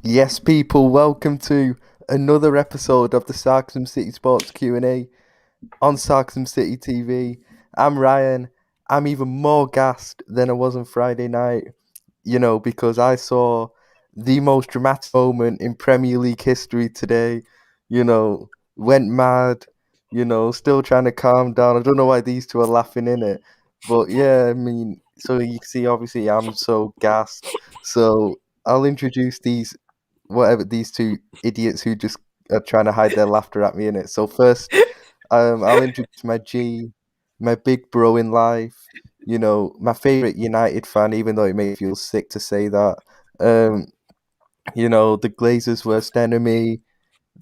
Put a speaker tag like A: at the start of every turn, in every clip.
A: Yes, people, welcome to another episode of the Sarcasm City Sports Q&A on Sarcasm City TV. I'm Ryan. I'm even more gassed than I was on Friday night, because I saw the most dramatic moment in Premier League history today. Went mad, still trying to calm down. I don't know why these two are laughing in it. But yeah, I mean, so you can see, obviously, I'm so gassed. So I'll introduce these two idiots who just are trying to hide their laughter at me in it. So first, I'll introduce my G, my big bro in life. My favorite United fan, even though it may feel sick to say that. Um, the Glazers' worst enemy.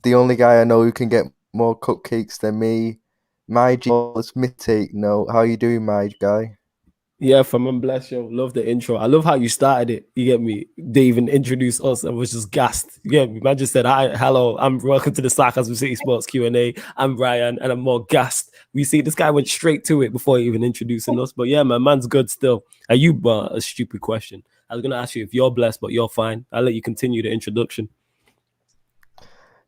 A: The only guy I know who can get more cupcakes than me. My G, let's take note. How you doing, my guy?
B: Yeah, fam, bless you. Love the intro. I love how you started it. You get me? They even introduced us and was just gassed. You get me? Man just said, "Hi, hello, I'm welcome to the Sarcasm City Sports Q&A. I'm Brian, and I'm more gassed." We see this guy went straight to it before even introducing us. But yeah, man, man's good still. Are you? A stupid question. I was gonna ask you if you're blessed, but you're fine. I'll let you continue the introduction.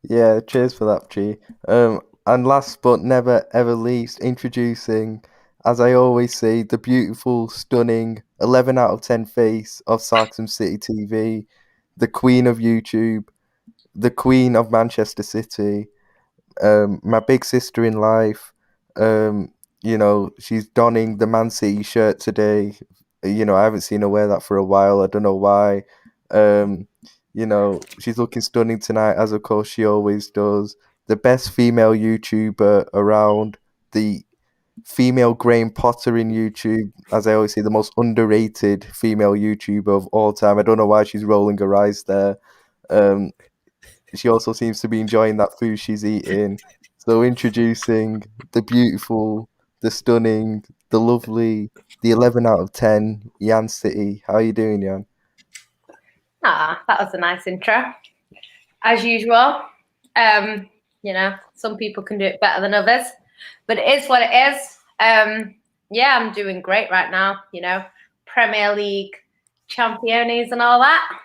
A: Yeah, cheers for that, G. And last but never ever least, introducing, as I always say, the beautiful, stunning 11 out of 10 face of Sarcasm City TV, the queen of YouTube, the queen of Manchester City, my big sister in life. Um, she's donning the Man City shirt today. I haven't seen her wear that for a while. I don't know why. Um, she's looking stunning tonight, as of course she always does. The best female YouTuber around, the female Graham Potter in YouTube, as I always say, the most underrated female YouTuber of all time. I don't know why she's rolling her eyes there. Um, she also seems to be enjoying that food she's eating. So introducing the beautiful, the stunning, the lovely, the 11 out of 10, Yan City. How are you doing, Yan?
C: That was a nice intro. As usual, some people can do it better than others, but it is what it is. Yeah, I'm doing great right now. Premier League champions and all that.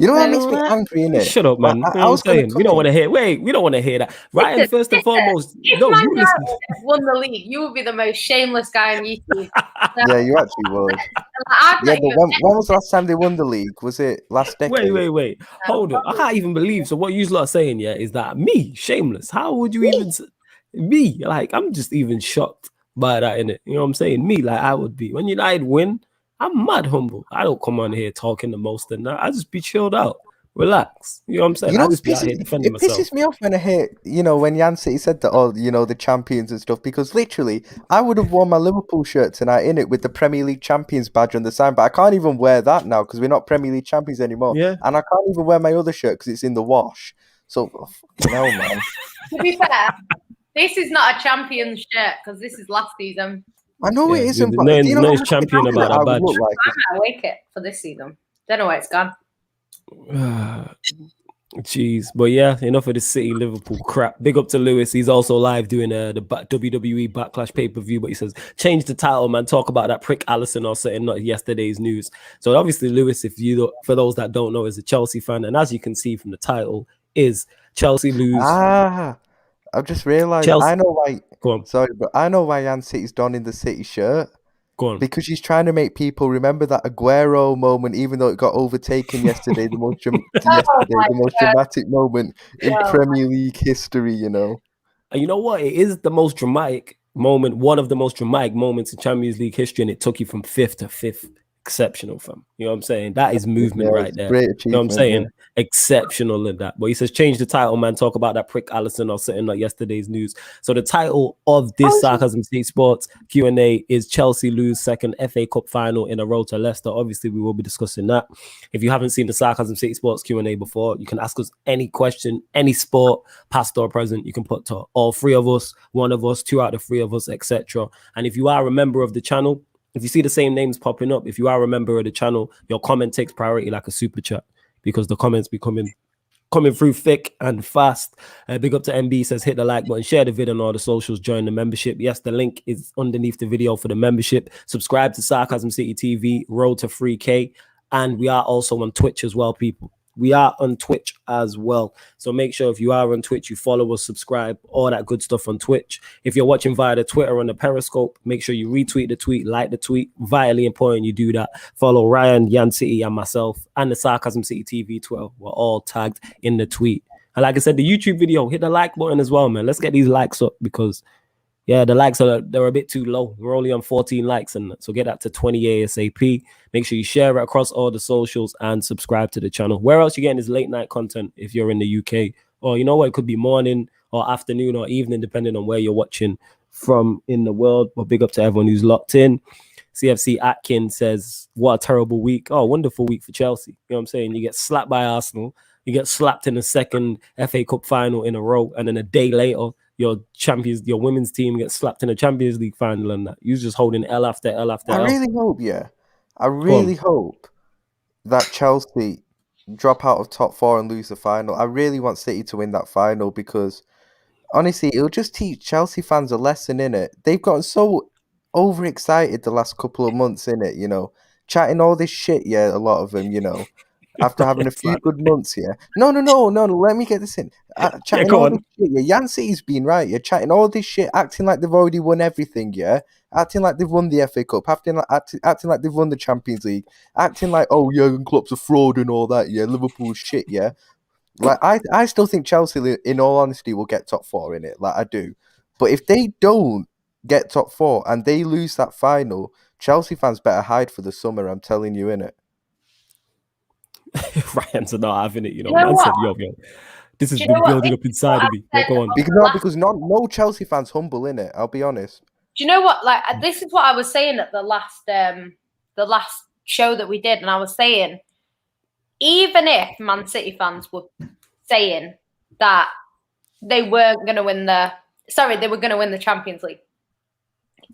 A: You know what makes me angry, innit?
B: Shut up, man.
A: I was
B: what I'm saying? We don't want to hear. Wait, we don't want to hear that. Ryan, first and foremost,
C: if
B: no,
C: Man
B: you listen.
C: United won the league, you would be the most shameless guy on YouTube.
A: Yeah, you actually would. Yeah, but when was the last time they won the league? Was it last decade?
B: Wait. Hold up. I can't even believe. So what you lot are saying, yeah, is that me, shameless. How would you even me? Like, I'm just even shocked by that, innit? You know what I'm saying? Me, like I would be. When United win, I'm mad humble. I don't come on here talking the most and that. I just be chilled out. Relax. You know what I'm saying? I just be out here defending myself.
A: It pisses me off when I hear, when Yan City said that, the champions and stuff, because literally, I would have worn my Liverpool shirt tonight in it with the Premier League champions badge on the sign, but I can't even wear that now because we're not Premier League champions anymore.
B: Yeah.
A: And I can't even wear my other shirt because it's in the wash. So, fucking hell, man.
C: To be fair, this is not a champions shirt because this is last season.
A: I know it isn't, but
B: no champion about that badge.
C: I might wake it for this season. Don't know where it's gone.
B: Jeez, but yeah, enough of the City Liverpool crap. Big up to Lewis. He's also live doing the WWE Backlash pay-per-view, but he says change the title, man. Talk about that prick Allison or something, not yesterday's news. So obviously Lewis, for those that don't know, is a Chelsea fan, and as you can see from the title, is Chelsea lose.
A: I've just realised. I know why.
B: Go on.
A: Sorry, but I know why Yan City's donning the City shirt.
B: Go on.
A: Because she's trying to make people remember that Aguero moment, even though it got overtaken yesterday. The most dramatic moment in Premier League history. You know.
B: And you know what? It is the most dramatic moment. One of the most dramatic moments in Champions League history, and it took you from fifth to fifth. Exceptional, fam. You know what I'm saying? That is movement right there.
A: Great
B: achievement, you know what I'm saying? Yeah. Exceptional in that. But he says, change the title, man. Talk about that prick Allison or something like yesterday's news. So the title of this Sarcasm City Sports Q&A is Chelsea lose second FA Cup final in a row to Leicester. Obviously, we will be discussing that. If you haven't seen the Sarcasm City Sports Q&A before, you can ask us any question, any sport, past or present. You can put to all three of us, one of us, two out of three of us, etc. And if you are a member of the channel, if you see the same names popping up, if you are a member of the channel, your comment takes priority like a super chat because the comments be coming through thick and fast. Big up to MB, says hit the like button, share the video on all the socials, join the membership. Yes, the link is underneath the video for the membership. Subscribe to Sarcasm City TV, road to 3K. And we are also on Twitch as well, people. We are on Twitch as well. So make sure if you are on Twitch, you follow us, subscribe, all that good stuff on Twitch. If you're watching via the Twitter on the Periscope, make sure you retweet the tweet, like the tweet. Vitally important you do that. Follow Ryan, Yan City, and myself, and the Sarcasm City TV Twitter. We're all tagged in the tweet. And like I said, the YouTube video, hit the like button as well, man. Let's get these likes up because yeah, the likes they're a bit too low. We're only on 14 likes, and so get that to 20 ASAP. Make sure you share it across all the socials and subscribe to the channel. Where else you getting this late night content if you're in the UK? Or you know what, it could be morning or afternoon or evening, depending on where you're watching from in the world. But big up to everyone who's locked in. CFC Atkin says, what a terrible week. Oh, wonderful week for Chelsea. You know what I'm saying? You get slapped by Arsenal. You get slapped in the second FA Cup final in a row, and then a day later, your women's team gets slapped in a Champions League final, and that you're just holding L after L after L.
A: I really hope that Chelsea drop out of top 4 and lose the final. I really want City to win that final because honestly, it'll just teach Chelsea fans a lesson in it. They've gotten so overexcited the last couple of months in it, you know, chatting all this shit. Yeah, a lot of them, you know. After having a few good months, yeah. No. Let me get this in. Chatting all this shit, yeah. Yan City's been right. You're chatting all this shit, acting like they've already won everything, yeah. Acting like they've won the FA Cup, acting like they've won the Champions League, acting like Jurgen Klopp's a fraud and all that, yeah. Liverpool's shit, yeah. Like I still think Chelsea, in all honesty, will get top 4 in it. Like I do, but if they don't get top 4 and they lose that final, Chelsea fans better hide for the summer. I'm telling you, innit.
B: Ryan's not having it, you know. Man said, yo, this has been building up inside of me. Go on.
A: Because no Chelsea fans humble in it. I'll be honest.
C: Do you know what? Like this is what I was saying at the last show that we did, and I was saying, even if Man City fans were saying that they weren't going to win they were going to win the Champions League.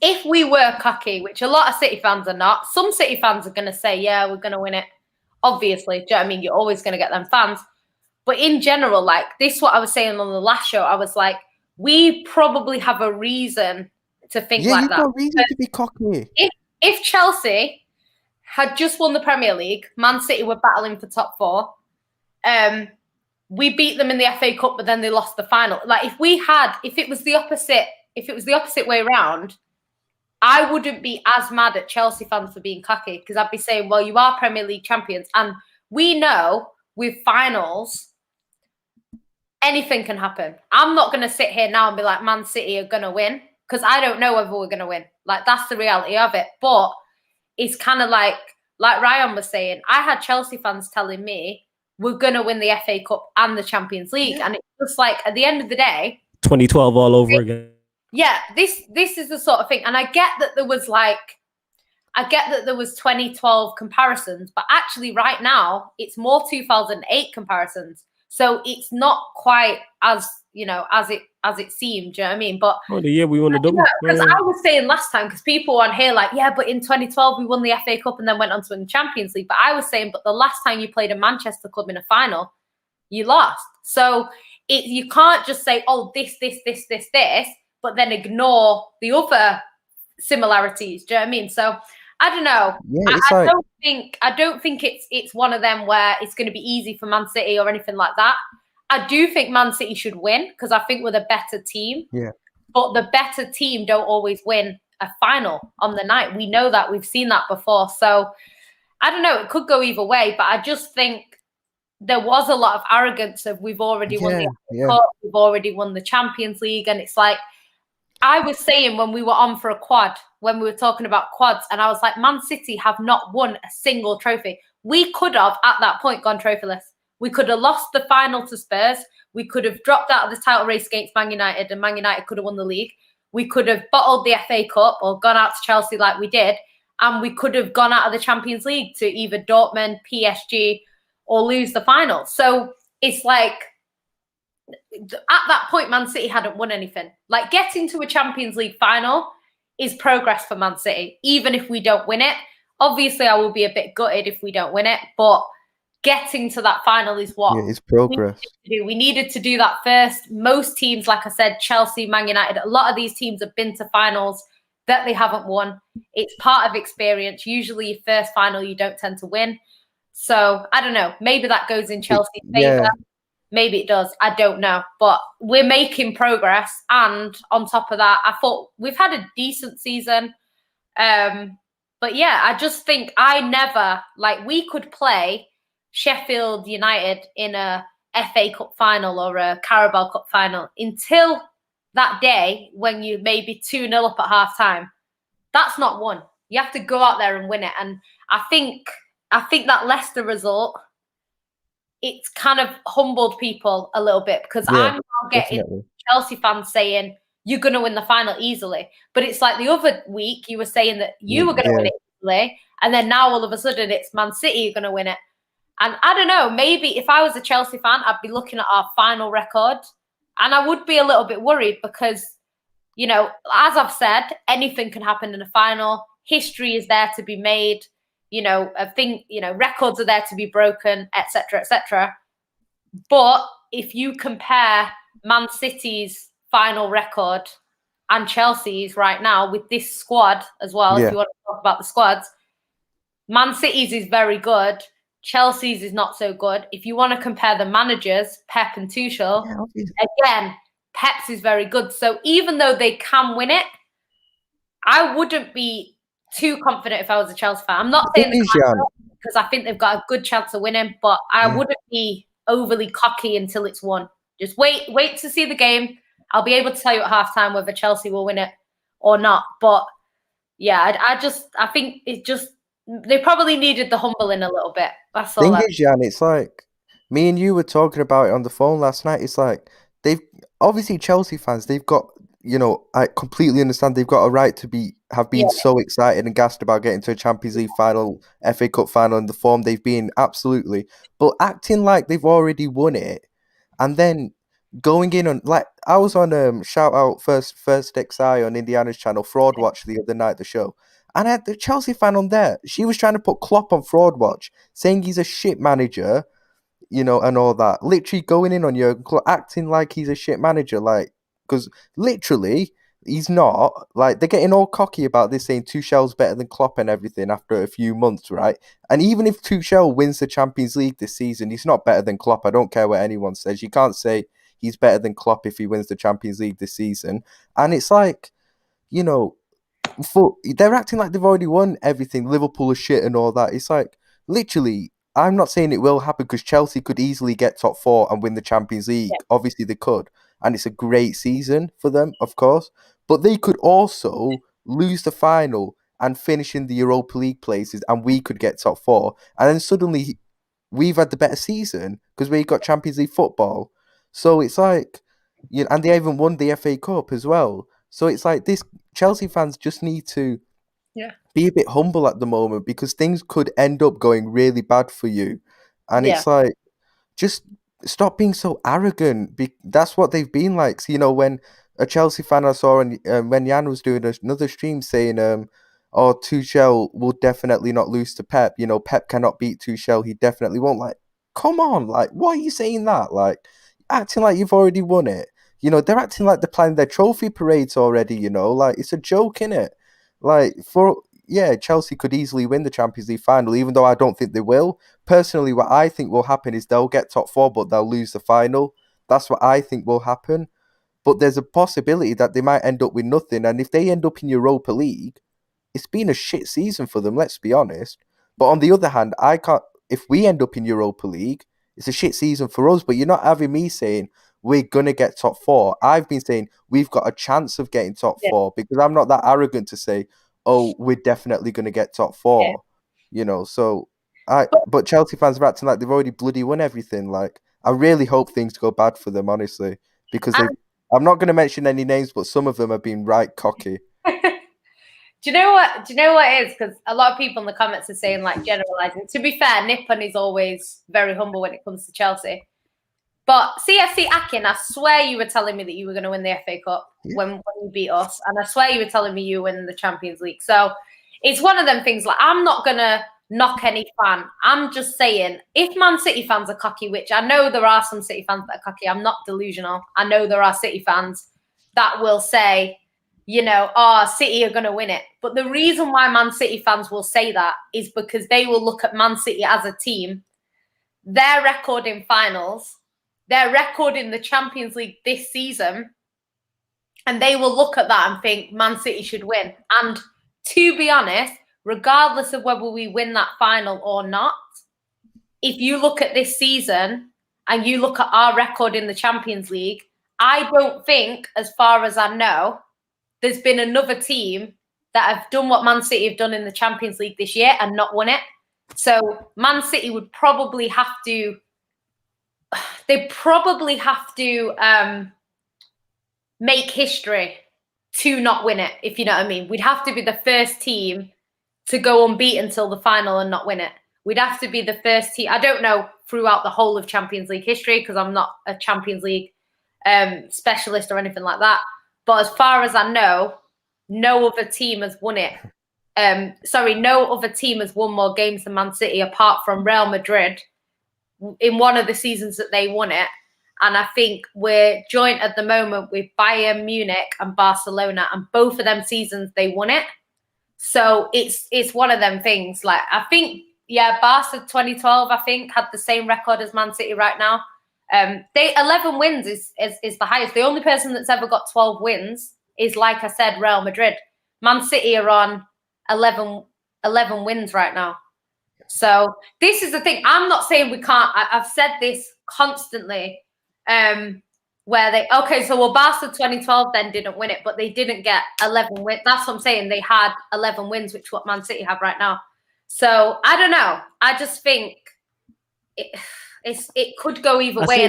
C: If we were cocky, which a lot of City fans are not, some City fans are going to say, yeah, we're going to win it. Obviously, do you know what I mean? You're always going to get them fans. But in general, like this is what I was saying on the last show. I was like, we probably have a reason to think like that. Yeah, you've got
A: reason to be cocky.
C: If Chelsea had just won the Premier League, Man City were battling for top 4. We beat them in the FA Cup, but then they lost the final. Like if it was the opposite way around, I wouldn't be as mad at Chelsea fans for being cocky because I'd be saying, well, you are Premier League champions. And we know with finals, anything can happen. I'm not going to sit here now and be like, Man City are going to win because I don't know whether we're going to win. Like, that's the reality of it. But it's kind of like Ryan was saying, I had Chelsea fans telling me we're going to win the FA Cup and the Champions League. Yeah. And it's just like, at the end of the day,
B: 2012 all over again.
C: Yeah, this is the sort of thing. And I get that there was 2012 comparisons, but actually right now it's more 2008 comparisons. So it's not quite as, you know, as it seemed, do you know what I mean? But
B: the year we won the double.
C: Because I was saying last time, because people on here like, yeah, but in 2012 we won the FA Cup and then went on to win the Champions League. But I was saying, but the last time you played a Manchester club in a final, you lost. So you can't just say, oh, this, but then ignore the other similarities. Do you know what I mean? So I don't know.
A: Yeah,
C: I don't think it's one of them where it's going to be easy for Man City or anything like that. I do think Man City should win because I think we're the better team.
A: Yeah.
C: But the better team don't always win a final on the night. We know that. We've seen that before. So I don't know. It could go either way, but I just think there was a lot of arrogance of we've already won the FA Cup, we've already won the Champions League, and it's like, I was saying when we were on for a quad, when we were talking about quads, and I was like, Man City have not won a single trophy. We could have, at that point, gone trophyless. We could have lost the final to Spurs. We could have dropped out of the title race against Man United, and Man United could have won the league. We could have bottled the FA Cup or gone out to Chelsea like we did, and we could have gone out of the Champions League to either Dortmund, PSG, or lose the final. So it's like, at that point, Man City hadn't won anything. Like, getting to a Champions League final is progress for Man City, even if we don't win it. Obviously, I will be a bit gutted if we don't win it, but getting to that final is what
A: it's progress.
C: We needed to do that first. Most teams, like I said, Chelsea, Man United, a lot of these teams have been to finals that they haven't won. It's part of experience. Usually, your first final, you don't tend to win. So I don't know. Maybe that goes in Chelsea's favour.
A: Yeah,
C: Maybe it does. I don't know. But we're making progress. And on top of that, I thought we've had a decent season. But yeah, I just think we could play Sheffield United in a FA Cup final or a Carabao Cup final until that day when you maybe 2-0 up at half time. That's not one. You have to go out there and win it. And I think that Leicester result, it's kind of humbled people a little bit because
A: yeah,
C: I'm now getting
A: definitely.
C: Chelsea fans saying you're going to win the final easily. But it's like the other week you were saying that you were going to win
A: Yeah.
C: it easily. And then now all of a sudden it's Man City going to win it. And I don't know, maybe if I was a Chelsea fan, I'd be looking at our final record and I would be a little bit worried because, you know, as I've said, anything can happen in a final. History is there to be made. You know, records are there to be broken, etc., etc. But if you compare Man City's final record and Chelsea's right now with this squad as well, if you want to talk about the squads, Man City's is very good. Chelsea's is not so good. If you want to compare the managers, Pep and Tuchel, again, Pep's is very good. So even though they can win it, I wouldn't be too confident if I was a Chelsea fan. I'm not saying because I think they've got a good chance of winning, but I wouldn't be overly cocky until it's won. Just wait to see the game. I'll be able to tell you at halftime whether Chelsea will win it or not. But yeah, I think it just they probably needed the humbling a little bit. That's all.
A: Thing is, Jan, it's like me and you were talking about it on the phone last night. It's like they've obviously Chelsea fans. They've got, you know, I completely understand they've got a right to have been so excited and gassed about getting to a Champions League final, FA Cup final, and the form they've been, absolutely. But acting like they've already won it, and then going in on, like, I was on shout out first XI on Indiana's channel, Fraud Watch, the other night, the show. And I had the Chelsea fan on there. She was trying to put Klopp on Fraud Watch, saying he's a shit manager, you know, and all that. Literally going in on Jurgen Klopp, acting like he's a shit manager, like, because literally he's not. Like, they're getting all cocky about this, saying Tuchel's better than Klopp and everything after a few months, right? And even if Tuchel wins the Champions League this season, he's not better than Klopp. I don't care what anyone says. You can't say he's better than Klopp if he wins the Champions League this season. And it's like, you know, they're acting like they've already won everything. Liverpool are shit and all that. It's like, literally, I'm not saying it will happen because Chelsea could easily get top 4 and win the Champions League. Yeah. Obviously, they could. And it's a great season for them, of course. But they could also lose the final and finish in the Europa League places, and we could get top 4. And then suddenly, we've had the better season because we got Champions League football. So it's like, you know, and they even won the FA Cup as well. So it's like this Chelsea fans just need to be a bit humble at the moment because things could end up going really bad for you. And it's like, just stop being so arrogant. That's what they've been like. So, you know, when a Chelsea fan I saw when Jan was doing another stream saying, oh, Tuchel will definitely not lose to Pep. You know, Pep cannot beat Tuchel. He definitely won't. Like, come on. Like, why are you saying that? Like, acting like you've already won it. You know, they're acting like they're planning their trophy parades already, you know? Like, it's a joke, innit? Like, Chelsea could easily win the Champions League final, even though I don't think they will. Personally, what I think will happen is they'll get top 4, but they'll lose the final. That's what I think will happen. But there's a possibility that they might end up with nothing. And if they end up in Europa League, it's been a shit season for them, let's be honest. But on the other hand, if we end up in Europa League, it's a shit season for us. But you're not having me saying, we're going to get top 4. I've been saying we've got a chance of getting top 4 because I'm not that arrogant to say, oh, we're definitely going to get top 4, you know. So, but Chelsea fans are acting like they've already bloody won everything. Like, I really hope things go bad for them, honestly, because I'm not going to mention any names, but some of them have been right cocky.
C: Do you know what it is? Because a lot of people in the comments are saying, like, generalizing. To be fair, Nippon is always very humble when it comes to Chelsea. But CFC Akin, I swear you were telling me that you were going to win the FA Cup when you beat us. And I swear you were telling me you win the Champions League. So it's one of them things, like, I'm not going to knock any fan. I'm just saying, if Man City fans are cocky, which I know there are some City fans that are cocky, I'm not delusional. I know there are City fans that will say, City are going to win it. But the reason why Man City fans will say that is because they will look at Man City as a team, their record in finals, their record in the Champions League this season, and they will look at that and think Man City should win. And to be honest, regardless of whether we win that final or not, if you look at this season and you look at our record in the Champions League, I don't think, as far as I know, there's been another team that have done what Man City have done in the Champions League this year and not won it. So Man City would probably have to, make history to not win it, if you know what I mean. We'd have to be the first team to go unbeaten till the final and not win it. We'd have to be the first team. I don't know throughout the whole of Champions League history because I'm not a Champions League specialist or anything like that. But as far as I know, no other team has won it. No other team has won more games than Man City apart from Real Madrid in one of the seasons that they won it. And I think we're joint at the moment with Bayern Munich and Barcelona, and both of them seasons they won it. So it's one of them things. Like I think, Barca 2012 I think had the same record as Man City right now. 11 wins is the highest. The only person that's ever got 12 wins is, like I said, Real Madrid. Man City are on 11 wins right now. So this is the thing. I'm not saying we can't. I've said this constantly. Barca 2012 then didn't win it, but they didn't get 11 wins. That's what I'm saying. They had 11 wins, which is what Man City have right now. So I don't know. I just think it could go either way.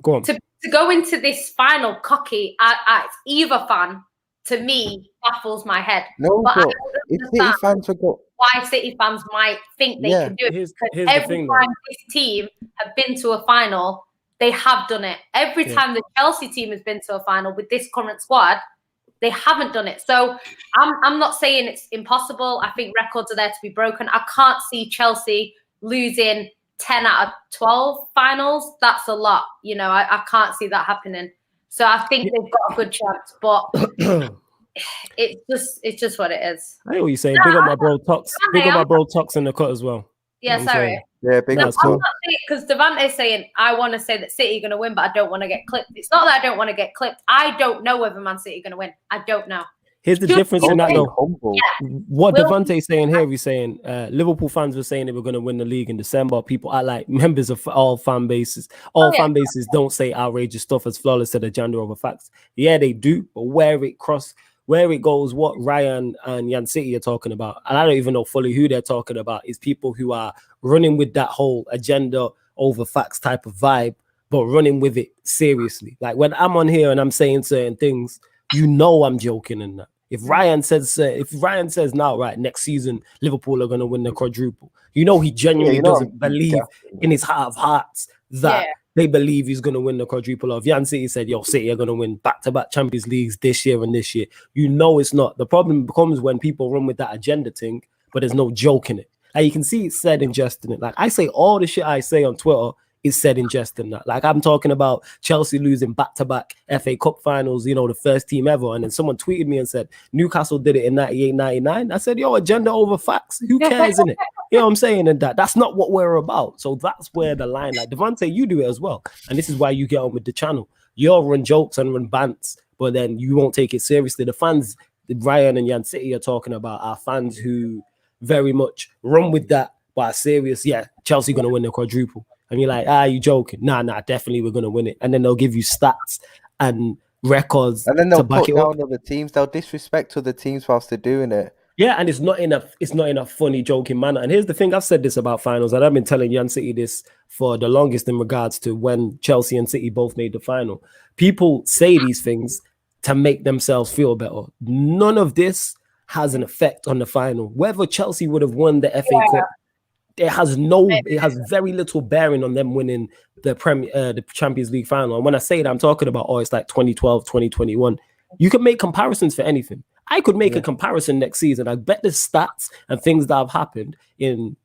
B: Go on.
C: To go into this final cocky as either fan, to me, baffles my head.
A: No, but if City fans have got...
C: why City fans might think they can do it.
B: Here's
C: every time this team have been to a final, they have done it. Every time the Chelsea team has been to a final with this current squad, they haven't done it. So I'm not saying it's impossible. I think records are there to be broken. I can't see Chelsea losing 10 out of 12 finals. That's a lot. I can't see that happening. So I think they've got a good chance, but it's just what it is.
B: I hear what you're saying. Big up my bro Tox. Big up my bro Tox in the cut as well.
C: Yeah, sorry.
A: Yeah, big up.
C: I'm not saying, because Devante's saying I want to say that City are going to win, but I don't want to get clipped. It's not that I don't want to get clipped. I don't know whether Man City are going to win. I don't know.
B: Here's the difference in that, though.
C: Yeah.
B: What Devante's saying here, he's saying Liverpool fans were saying they were going to win the league in December. People are like members of all fan bases. Fan bases don't say outrageous stuff as flawless to the gender over facts. Yeah, they do, but where it goes, what Ryan and Yan City are talking about, and I don't even know fully who they're talking about, is people who are running with that whole agenda over facts type of vibe, but running with it seriously. Like when I'm on here and I'm saying certain things, I'm joking in that. If Ryan says now, right, next season Liverpool are going to win the quadruple, he genuinely doesn't believe in his heart of hearts that they believe he's going to win the quadruple. Of Yan City said, City are going to win back-to-back Champions Leagues this year and this year. It's not. The problem becomes when people run with that agenda thing, but there's no joke in it. Like you can see it's said in jest in it. Like I say all the shit I say on Twitter is said in jest in that. Like I'm talking about Chelsea losing back-to-back FA Cup finals, the first team ever. And then someone tweeted me and said, Newcastle did it in 98, 99. I said, agenda over facts. Who cares, innit? You know what I'm saying? And that's not what we're about. So that's where the line, like Devante, you do it as well. And this is why you get on with the channel. You'll run jokes and run bants, but then you won't take it seriously. The fans that Ryan and Yan City are talking about are fans who very much run with that, but are serious. Yeah, Chelsea going to win the quadruple. And you're like, you joking? Nah, definitely we're going to win it. And then they'll give you stats and records.
A: And then they'll put down other teams. They'll disrespect other teams whilst they're doing it.
B: Yeah, and it's not in a funny, joking manner. And here's the thing, I've said this about finals, and I've been telling Yan City this for the longest in regards to when Chelsea and City both made the final. People say these things to make themselves feel better. None of this has an effect on the final. Whether Chelsea would have won the FA Cup, it has very little bearing on them winning the Champions League final. And when I say that, I'm talking about, it's like 2012, 2021. You can make comparisons for anything. I could make a comparison next season. I bet the stats and things that have happened in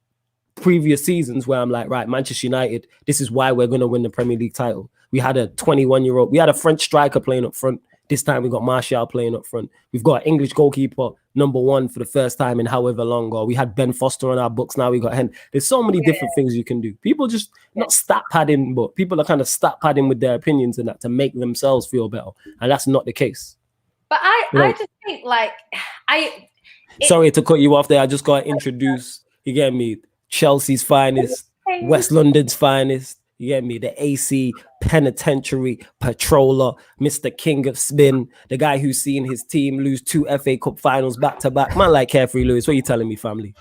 B: previous seasons where I'm like, right, Manchester United, this is why we're going to win the Premier League title. We had a 21-year-old, we had a French striker playing up front, This time we got Martial playing up front. We've got an English goalkeeper, #1 for the first time in however long. Or we had Ben Foster on our books. Now we got Hen. There's so many different things you can do. People just not stat padding, but people are kind of stat padding with their opinions and that to make themselves feel better. And that's not the case.
C: But I just think
B: sorry to cut you off there. I just got to introduce, you get me, Chelsea's finest, West London's finest. You get me? The AC penitentiary patroller, Mr. King of Spin, the guy who's seen his team lose 2 FA Cup finals back to back. Man, like Carefree Lewis, what are you telling me, family?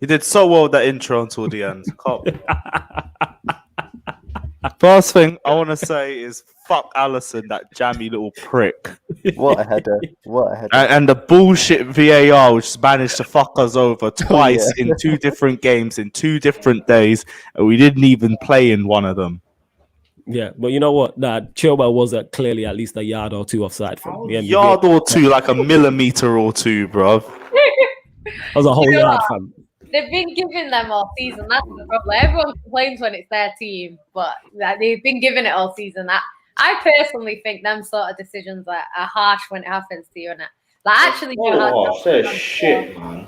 D: You did so well with that intro until the end. First thing I want to say is fuck Allison, that jammy little prick.
A: What a header. What a header.
D: And the bullshit VAR, which managed to fuck us over twice in 2 different games in 2 different days, and we didn't even play in one of them.
B: Yeah, but you know what? Nah, Chilwell was clearly at least a yard or 2 offside from him.
D: Yard or 2, like a millimeter or 2, bro.
B: That was a whole yard, fam.
C: They've been giving them all season. That's the problem. Everyone complains when it's their team, but they've been giving it all season. I personally think them sort of decisions are harsh when it happens to you, and actually,
D: shit, man.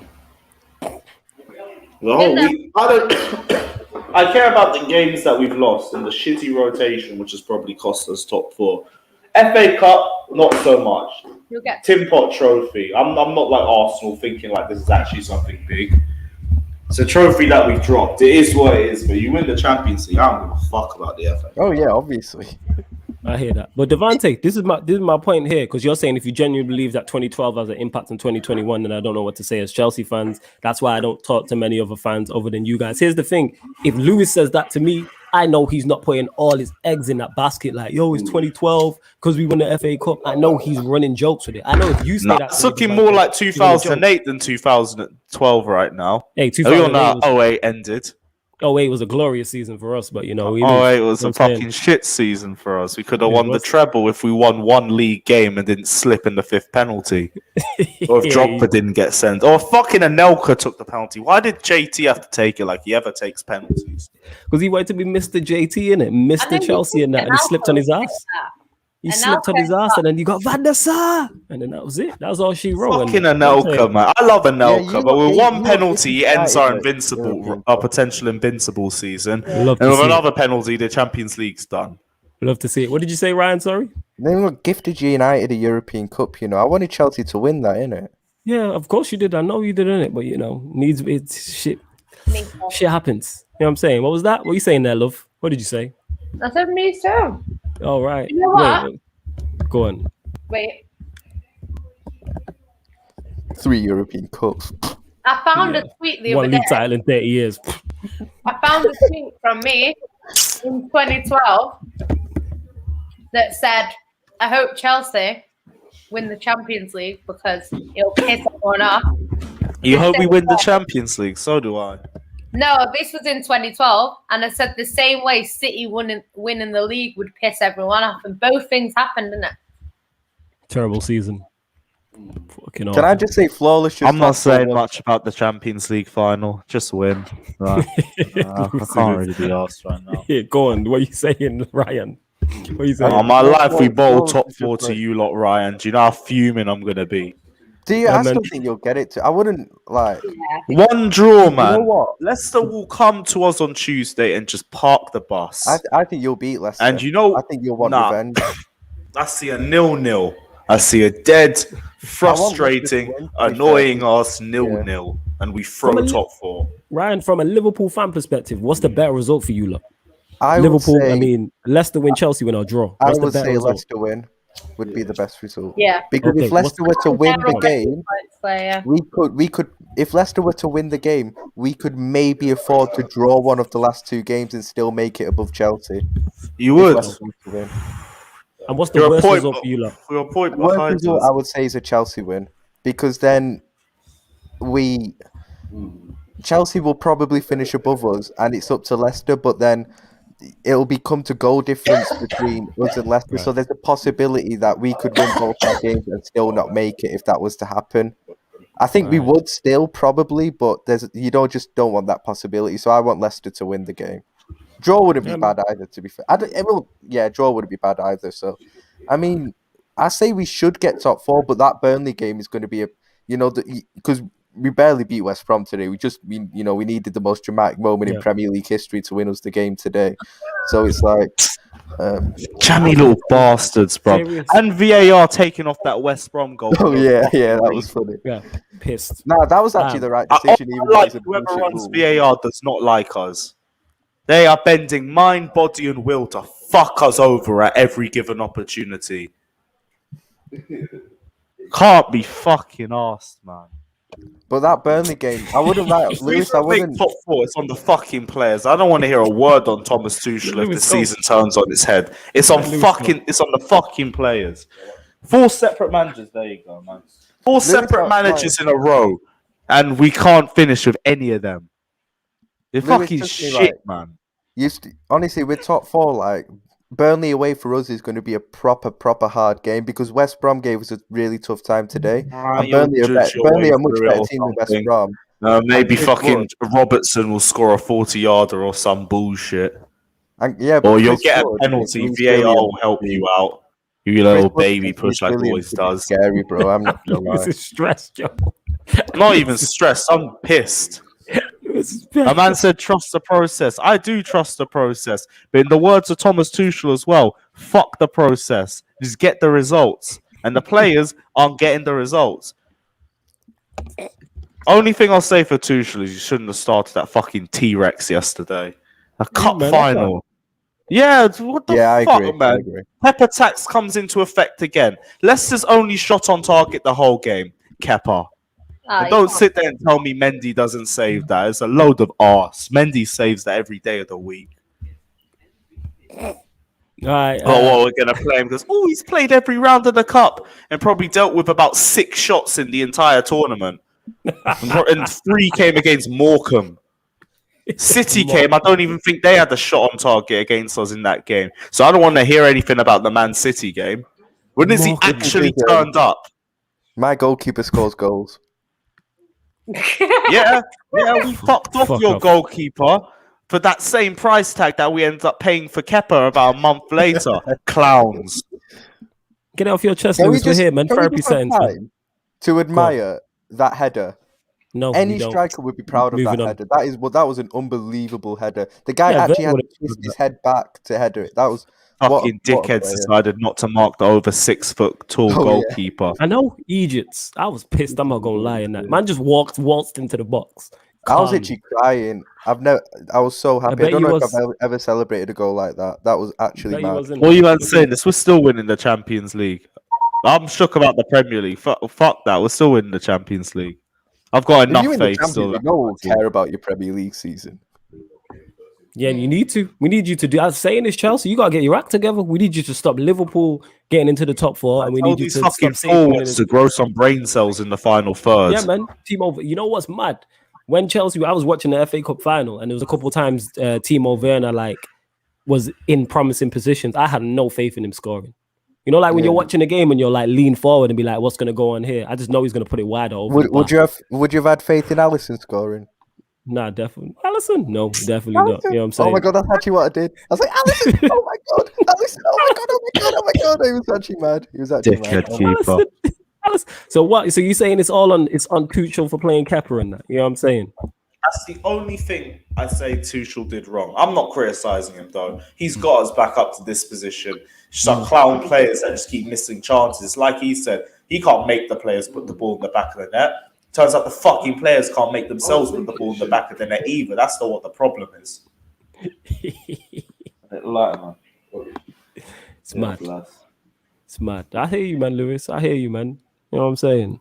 D: I care about the games that we've lost and the shitty rotation, which has probably cost us top 4. FA Cup, not so much.
C: You'll get
D: Tim Pot Trophy. I'm not like Arsenal thinking like this is actually something big. It's a trophy that we've dropped. It is what it is, but you win the Champions League. I don't give a fuck about the FA.
A: Oh yeah, obviously.
B: I hear that. But Devante, this is my point here, because you're saying if you genuinely believe that 2012 has an impact in 2021, then I don't know what to say as Chelsea fans. That's why I don't talk to many other fans other than you guys. Here's the thing. If Lewis says that to me, I know he's not putting all his eggs in that basket. Like, yo, it's 2012 because we won the FA Cup. I know he's running jokes with it. I know if you say that,
D: it's looking more like 2008 than 2012 right now.
B: Hey, 2008
D: ended.
B: 08 was a glorious season for us, but you know,
D: 08 was a fucking shit season for us. We could have won the treble if we won 1 league game and didn't slip in the 5th penalty, or if Drogba didn't get sent, or fucking Anelka took the penalty. Why did JT have to take it like he ever takes penalties?
B: Because he wanted to be Mr. JT in it, Mr. Chelsea in that, and he slipped on his ass. He slipped on his ass, and then you got Van der Sar, and then that was it. That was all she wrote.
D: Fucking Anelka, man. I love Anelka, but with 1 penalty, he ends our potential invincible season. And with another penalty, the Champions League's done.
B: Love to see it. What did you say, Ryan? Sorry?
A: They were gifted United a European Cup, you know. I wanted Chelsea to win that, innit?
B: Yeah, of course you did. I know you did, innit? But, you know, it's shit. Shit happens. You know what I'm saying? What was that? What are you saying there, love? What did you say?
C: I said me too.
B: All right.
C: You know what?
B: Wait. Go on.
C: Wait.
A: 3 European Cups.
C: I found a tweet the other day.
B: 1 league title in 30 years.
C: I found a tweet from me in 2012 that said, I hope Chelsea win the Champions League because it'll piss everyone off.
D: You hope we win the Champions League? So do I.
C: No, this was in 2012, and I said the same way City winning the league would piss everyone off, and both things happened, didn't it?
B: Terrible season. Fucking awful.
A: Can I just say flawless?
D: I'm not saying much about the Champions League final. Just win. Right. I can't really be asked right now.
B: Yeah, go on. What are you saying, Ryan? What are you saying?
D: On my life, we bowl top 4 to you lot, Ryan. Do you know how fuming I'm going to be?
A: Do you? I still think you'll get it. I wouldn't like
D: 1 draw, man.
A: You know what?
D: Leicester will come to us on Tuesday and just park the bus.
A: I think you'll beat Leicester.
D: And you know,
A: I think you'll want revenge.
D: I see a 0-0. I see a dead, frustrating, annoying us 0-0, and we throw top 4.
B: Ryan, from a Liverpool fan perspective, what's the better result for you, lot?
A: Liverpool.
B: Leicester win, Chelsea win, or draw.
A: I would say Leicester win would be the best result.
C: Yeah,
A: because if Leicester were to win the game, we could. If Leicester were to win the game, we could maybe afford to draw one of the last 2 games and still make it above Chelsea.
D: You would.
B: And what's the worst result for you, lot?
D: For a point
A: the worst
D: behind
A: result,
D: us.
A: I would say, is a Chelsea win, because then Chelsea will probably finish above us, and it's up to Leicester. But then it'll become to goal difference between us and Leicester. Right. So there's a possibility that we could win both our games and still not make it if that was to happen. I think we would still probably, but you don't want that possibility. So I want Leicester to win the game. Draw wouldn't be bad either, to be fair. Draw wouldn't be bad either. So I mean, I say we should get top 4, but that Burnley game is going to be because we barely beat West Brom today. We needed the most dramatic moment in Premier League history to win us the game today. So it's like,
D: jammy little bastards, bro.
B: Serious?
D: And VAR taking off that West Brom goal.
A: oh yeah, that was funny.
B: Yeah, pissed.
A: Nah, that was actually the right decision. Even though it's a
D: Whoever
A: bullshit
D: runs
A: rule.
D: VAR does not like us. They are bending mind, body, and will to fuck us over at every given opportunity. Can't be fucking arsed, man.
A: But that Burnley game, I wouldn't like Lewis. I wouldn't.
D: Top 4. It's on the fucking players. I don't want to hear a word on Thomas Tuchel if the season turns on its head. It's on the fucking players. 4 separate managers. There you go, man. 4 separate managers in a row, and we can't finish with any of them. They're fucking shit, man.
A: Honestly, with top 4, like Burnley away for us is going to be a proper hard game because West Brom gave us a really tough time today. And Burnley are much better team than West Brom.
D: Maybe fucking Robertson will score a 40-yarder or some bullshit.
A: Or
D: you'll get a penalty. VAR will help you out. You little baby push like always does.
A: Scary, bro. I'm not gonna lie.
B: This is stressed, Joe.
D: I'm not even stressed. I'm pissed. A man said, trust the process. I do trust the process. But in the words of Thomas Tuchel as well, fuck the process. Just get the results. And the players aren't getting the results. Only thing I'll say for Tuchel is you shouldn't have started that fucking T-Rex yesterday. A cup final. Yeah, what the fuck, man?
A: I agree.
D: Pepper tax comes into effect again. Leicester's only shot on target the whole game. Kepa. Don't sit there and tell me Mendy doesn't save that. It's a load of arse. Mendy saves that every day of the week.
B: Right.
D: We're going to play him because, he's played every round of the cup and probably dealt with about 6 shots in the entire tournament. And 3 came against Morecambe. City came. I don't even think they had a shot on target against us in that game. So I don't want to hear anything about the Man City game. When has he actually turned up?
A: My goalkeeper scores goals.
D: Yeah, we fucked off your goalkeeper for that same price tag that we ended up paying for Kepa about a month later. Clowns.
B: Get it off your chest, Lewis. We're here, man. Therapy settings.
A: To admire that header.
B: No,
A: any striker would be proud of that header. That was an unbelievable header. The guy actually had to twist his head back to header it. That was
D: fucking dickheads decided not to mark the over 6 foot tall goalkeeper.
B: Yeah. I know, Egypt. I was pissed. I'm not gonna lie in that. Man just waltzed into the box.
A: I was actually crying. I was so happy. I don't know if I've ever celebrated a goal like that. That was actually mad.
D: What you man saying this? We're still winning the Champions League. I'm shook about the Premier League. Fuck that. We're still winning the Champions League. I've got enough faith still.
A: No one will care about your Premier League season.
B: Yeah, you need to. We need you to do. I was saying this, Chelsea. You gotta get your act together. We need you to stop Liverpool getting into the top 4, and we need you to
D: fucking forwards to grow some brain cells in the final third.
B: Yeah, man. Team over. You know what's mad? When Chelsea, I was watching the FA Cup final, and there was a couple of times Timo Werner was in promising positions. I had no faith in him scoring. You know, like when you're watching a game and you're like lean forward and be like, "What's going to go on here?" I just know he's going to put it wider over.
A: Would you have had faith in Alisson scoring?
B: Nah, definitely. Alisson? No, definitely not. You know what I'm saying?
A: Oh my god, that's actually what I did. I was like, Alisson! Oh my god, Alisson! Oh my god! He was actually mad. He was actually mad.
B: Alisson. So what? So you saying it's on Tuchel for playing Kepa and that? You know what I'm saying?
D: That's the only thing I say Tuchel did wrong. I'm not criticising him though. He's got us back up to this position. Some clown players that just keep missing chances. Like he said, he can't make the players put the ball in the back of the net. Turns out the fucking players can't make themselves put the ball in the back of the net either. That's not what the problem is.
B: It's mad. It's mad. I hear you, man, Lewis. I hear you, man. You know what I'm saying?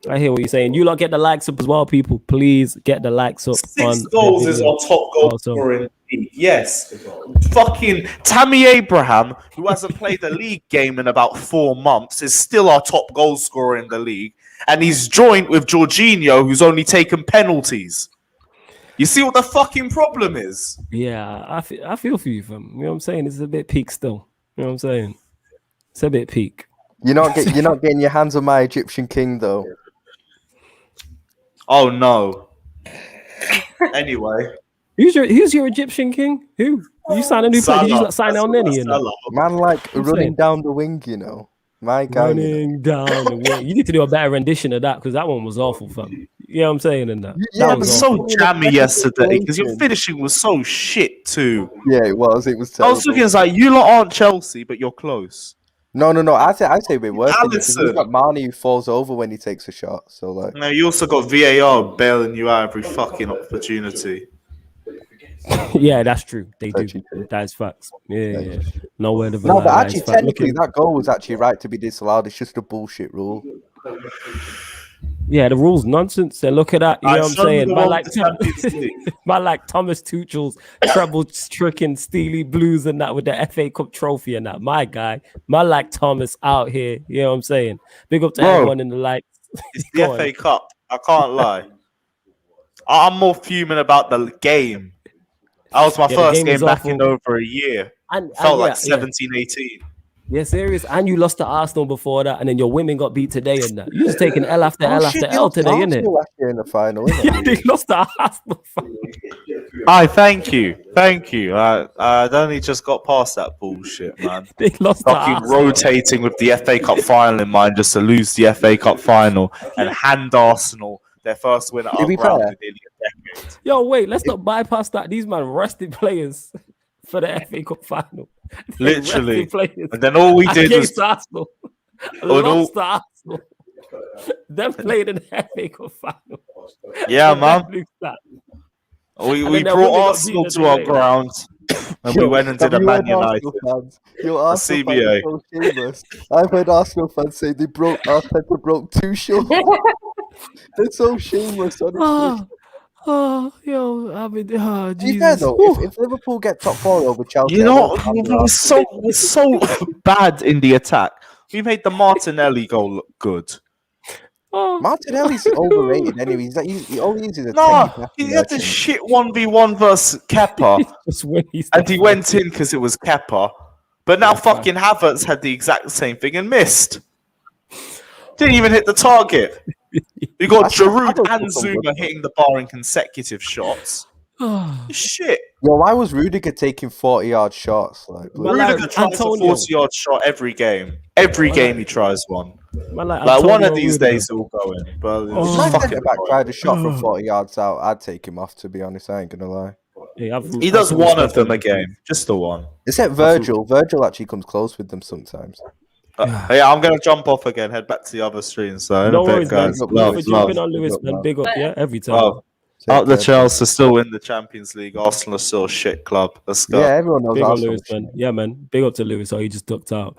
B: I hear what you're saying. You lot get the likes up as well, people. Please get the likes up.
D: 6 goals is our top goal scorer in the league. Yes. Fucking Tammy Abraham, who hasn't played a league game in about 4 months, is still our top goal scorer in the league. And he's joined with Jorginho, who's only taken penalties. You see what the fucking problem is?
B: Yeah, I feel for you, fam. You know what I'm saying? It's a bit peak still. You know what I'm saying? It's a bit peak.
A: You're not getting your hands on my Egyptian king, though.
D: Oh, no. Anyway.
B: Who's your Egyptian king? Who? You sign a new player? Did you not sign El Neni in that?
A: Man, like
B: I'm
A: running
B: saying.
A: down the wing, you know. My guy.
B: Running down the wing. You need to do a better rendition of that because that one was awful, fam. You know what I'm saying? In that.
A: Yeah,
B: That
D: It
B: was
D: was
B: awful.
D: so jammy yesterday because your finishing was so shit too.
A: Yeah, it was. It was
D: I
A: terrible.
D: was looking, it's like you lot aren't Chelsea, but you're close.
A: No. I say a bit worse. Because
D: Alisson.
A: you've got Marnie who falls over when he takes a shot. So like,
D: No, you also got VAR bailing you out every fucking opportunity.
B: Yeah, that's true. They do.
A: Actually true.
B: That's facts. Yeah. No word of a
A: no,
B: lie.
A: but
B: That
A: actually,
B: is fact.
A: technically, that goal was actually right to be disallowed. It's just a bullshit rule.
B: Yeah, the rules nonsense. And look at that. You know what I'm
D: show me
B: saying?
D: the
B: Man
D: one
B: like,
D: with the Champions League.
B: man like Thomas Tuchel's treble stricken Steely Blues and that with the FA Cup trophy and that. My guy. Man like Thomas out here. You know what I'm saying? Big up to
D: Bro,
B: everyone in the lights.
D: It's
B: Go
D: the
B: on.
D: FA Cup. I can't lie. I'm more fuming about the game. That was my
B: Yeah, the
D: first
B: game
D: game
B: was
D: back
B: awful.
D: in over a year.
B: And
D: Felt
B: yeah,
D: like 17, 18.
B: Yeah, serious. And you lost to Arsenal before that, and then your women got beat today and that. You just taking L after L after L today, innit?
A: Arsenal last year in the final, innit?
B: Yeah, they lost to Arsenal.
D: Aye, thank you. I only just got past that bullshit, man.
B: They lost to
D: Fucking
B: Arsenal.
D: rotating with the FA Cup final in mind just to lose the FA Cup final and hand Arsenal their first win at
A: To
D: our
A: be
D: ground
A: fair-
D: in nearly a decade.
B: Yo, wait, let's not bypass that. These man rested players for the FA Cup final. They
D: Literally.
B: rested players
D: And then all we did
B: against
D: was
B: Arsenal. Lost to Arsenal. Them played in the FA Cup final.
D: yeah,
B: And
D: man.
B: then lose that.
D: We
B: then their women
D: brought
B: got
D: Arsenal
B: beaten
D: to our
B: later.
D: ground and we went and did a
A: Have you
D: Man
A: heard Arsenal
D: United.
A: fans? Your Arsenal fans
D: CBA.
A: are so shameless. I've heard Arsenal fans say they broke Arteta broke two shorts. They're so shameless, honestly.
B: Yo, I mean,
A: To be fair
B: Jesus.
A: though, if Liverpool get top four over Chelsea,
D: You
A: I
D: know,
A: won't have
D: we're so bad in the attack. We made the Martinelli goal look good.
A: Martinelli's overrated anyway. He only uses a
D: No,
A: techie
D: he
A: passing
D: had the
A: merchant.
D: shit 1v1 versus Kepa,
B: Just when he's
D: and he went in because it was Kepa. But now fucking Havertz had the exact same thing and missed. Didn't even hit the target. We got
A: That's not
D: Giroud
A: Havertz
D: and
A: was so
D: Zuma
A: good.
D: hitting the bar in consecutive shots. Shit.
A: Yo, why was Rudiger taking 40-yard shots? Like,
B: Well, like,
D: Rudiger tries
B: Antonio.
D: a 40-yard shot every game. Every game he tries one.
B: Man,
D: Like one
B: Antonio
D: of these
B: Rudiger.
D: days it will go in. But it's
A: if
D: just
A: my
D: fucking
A: centre back
D: annoying.
A: tried a shot from 40 yards out, I'd take him off. To be honest, I ain't gonna lie.
B: Yeah,
D: He does one of them a game. Just the one.
A: Except Virgil. Virgil actually comes close with them sometimes.
D: Yeah, I'm going to jump off again, head back to the other stream. So, in
B: No
D: a bit,
B: worries, man.
D: guys.
B: Thank
D: Love,
B: you for
D: love.
B: jumping on Lewis, man. Big up, yeah, every time.
D: Love.
A: Take
D: Out the
A: care.
D: Chelsea still win the Champions League. Arsenal are still a shit club. Let's go.
A: Yeah, everyone knows
B: Big up
A: Arsenal.
B: Lewis, man. Yeah, man. Big up to Lewis. Oh, he just ducked out.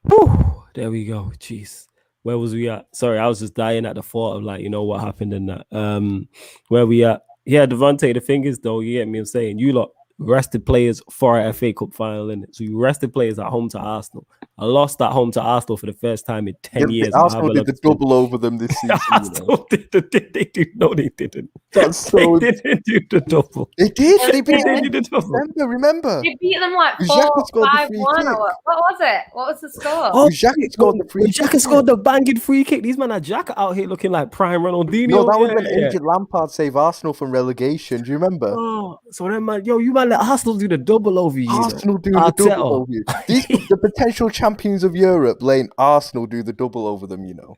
B: Whew. There we go. Jeez. Where was we at? Sorry, I was just dying at the thought of, like, you know what happened in that. Where we at? Yeah, Devontae, the thing is, though, you get me? I'm saying you lot rested players for a FA Cup final, innit? So you rested players at home to Arsenal. I lost at home to Arsenal for the first time in 10 years.
A: Arsenal did the double over them this season. You know?
B: Arsenal did they do? No, they didn't.
A: That's so.
B: They didn't do the double.
A: They did. They beat
B: They
A: them.
B: did the double.
A: Remember.
C: You beat them like
A: Xhaka scored the free
C: 4-5-1
A: kick.
C: or what was it? What was the score?
B: Oh,
A: Xhaka scored the free
B: Xhaka
A: kick.
B: scored the banging free kick. These men are Xhaka out here looking like prime Ronaldinho.
A: No, that was when
B: Yeah.
A: injured Lampard saved Arsenal from relegation. Do you remember?
B: Oh, so then, man, yo, you man let Arsenal do the double over you.
A: Arsenal doing
B: Arteta.
A: the double over you. These the potential champions of Europe, letting Arsenal do the double over them. You know,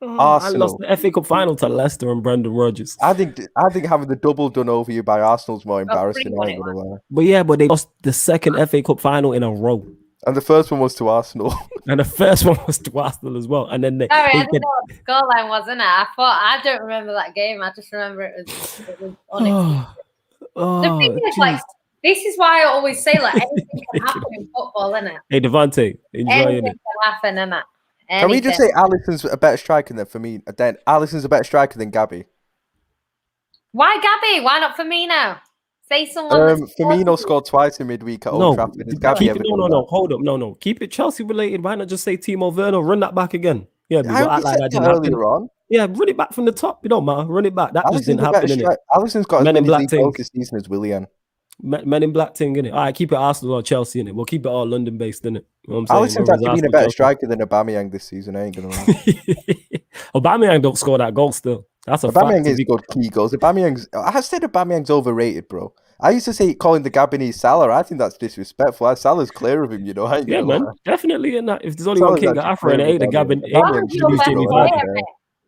B: I
A: Arsenal.
B: lost the FA Cup final to Leicester and Brendan Rodgers.
A: I think having the double done over you by Arsenal's more embarrassing. I
C: 3-1
A: ain't gonna lie.
B: But they lost the second FA Cup final in a row.
A: And the first one was to Arsenal.
B: And the first one was to Arsenal as well. And then they,
C: Sorry, I
B: they
C: didn't know what the scoreline was, innit? I don't remember that game. I just remember it was unexpected. The thing is, like, this is why I always say, like, anything can happen in football, innit?
B: Hey, Devontae, enjoy
C: Anything
B: it.
C: can happen, innit?
A: Can we just say Alisson's a better striker than for me? Then Alisson's a better striker than Gabby.
C: Why Gabby? Why not Firmino? Say someone.
A: Firmino scored twice in midweek at Old Trafford. Has Gabby ever done that?
B: Hold up, no. Keep it Chelsea related. Why not just say Timo Werner? Run that back again. Yeah,
A: I already said that earlier on.
B: Yeah, run it back from the top. You don't matter. Run it back. That just didn't happen.
A: Alisson's got as
B: Men in
A: many
B: Black
A: league
B: things.
A: goals this season as Willian.
B: Men in Black thing, innit? All right, keep it Arsenal or Chelsea, innit? We'll keep it all London based, innit? You know what I'm saying?
A: Alisson's actually been a
B: Arsenal,
A: better
B: Chelsea.
A: striker than Aubameyang this season. I ain't gonna lie.
B: Aubameyang don't score that goal still. That's a
A: Aubameyang
B: fact.
A: is good key goals. I said Aubameyang's overrated, bro. I used to say calling the Gabonese Salah. I think that's disrespectful. Salah's clear of him, you know. I ain't
B: Yeah,
A: gonna
B: man,
A: lie.
B: definitely. And if there's only one
A: Salah's
B: king of
A: actually
B: Afro and it
A: clear
B: ain't the
A: of
B: Gabon,
A: Aubameyang's
C: Salah's
B: Luis
A: shit,
B: Jamie
A: bro. I don't
B: Vardy.
A: care.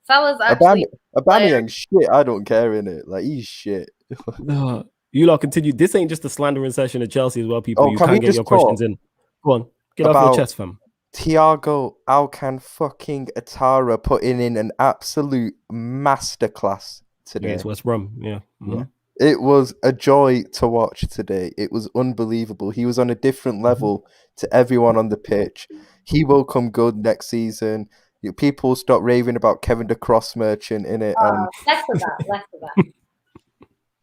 C: Salah's actually
A: Aubameyang's shit. I don't care in it. Like he's shit.
B: No, you lot continue. This ain't just a slandering session of Chelsea as well, people.
A: Oh,
B: You
A: can we
B: can't get
A: just
B: your questions
A: talk
B: in. Go on, get off your
A: about
B: chest, fam.
A: Thiago Alcan fucking Atara putting in an absolute masterclass today?
B: Against West Brom, yeah. Mhm.
A: It was a joy to watch today. It was unbelievable. He was on a different level to everyone on the pitch. He will come good next season. People stop raving about Kevin the Cross Merchant in it. And
C: less of that.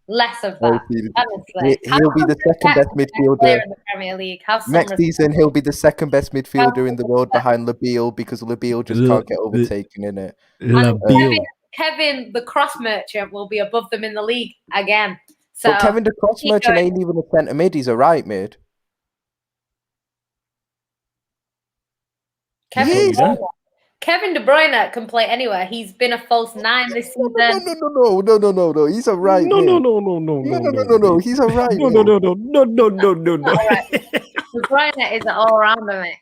C: Less of that. Honestly,
A: he'll be the second best midfielder
C: in the Premier League. Have some
A: next
C: respect.
A: season. He'll be the second best midfielder in the world behind Labille because Labille just can't get overtaken in it.
C: And Kevin, the cross merchant, will be above them in the league again. So
A: But Kevin the Cross Merchant ain't even a centre mid. He's a right mid.
C: Kevin De Bruyne can play anywhere. He's been a false 9 this season.
A: No. He's a right mid. No. He's a right mid.
B: No.
C: De Bruyne is an all-rounder, mate.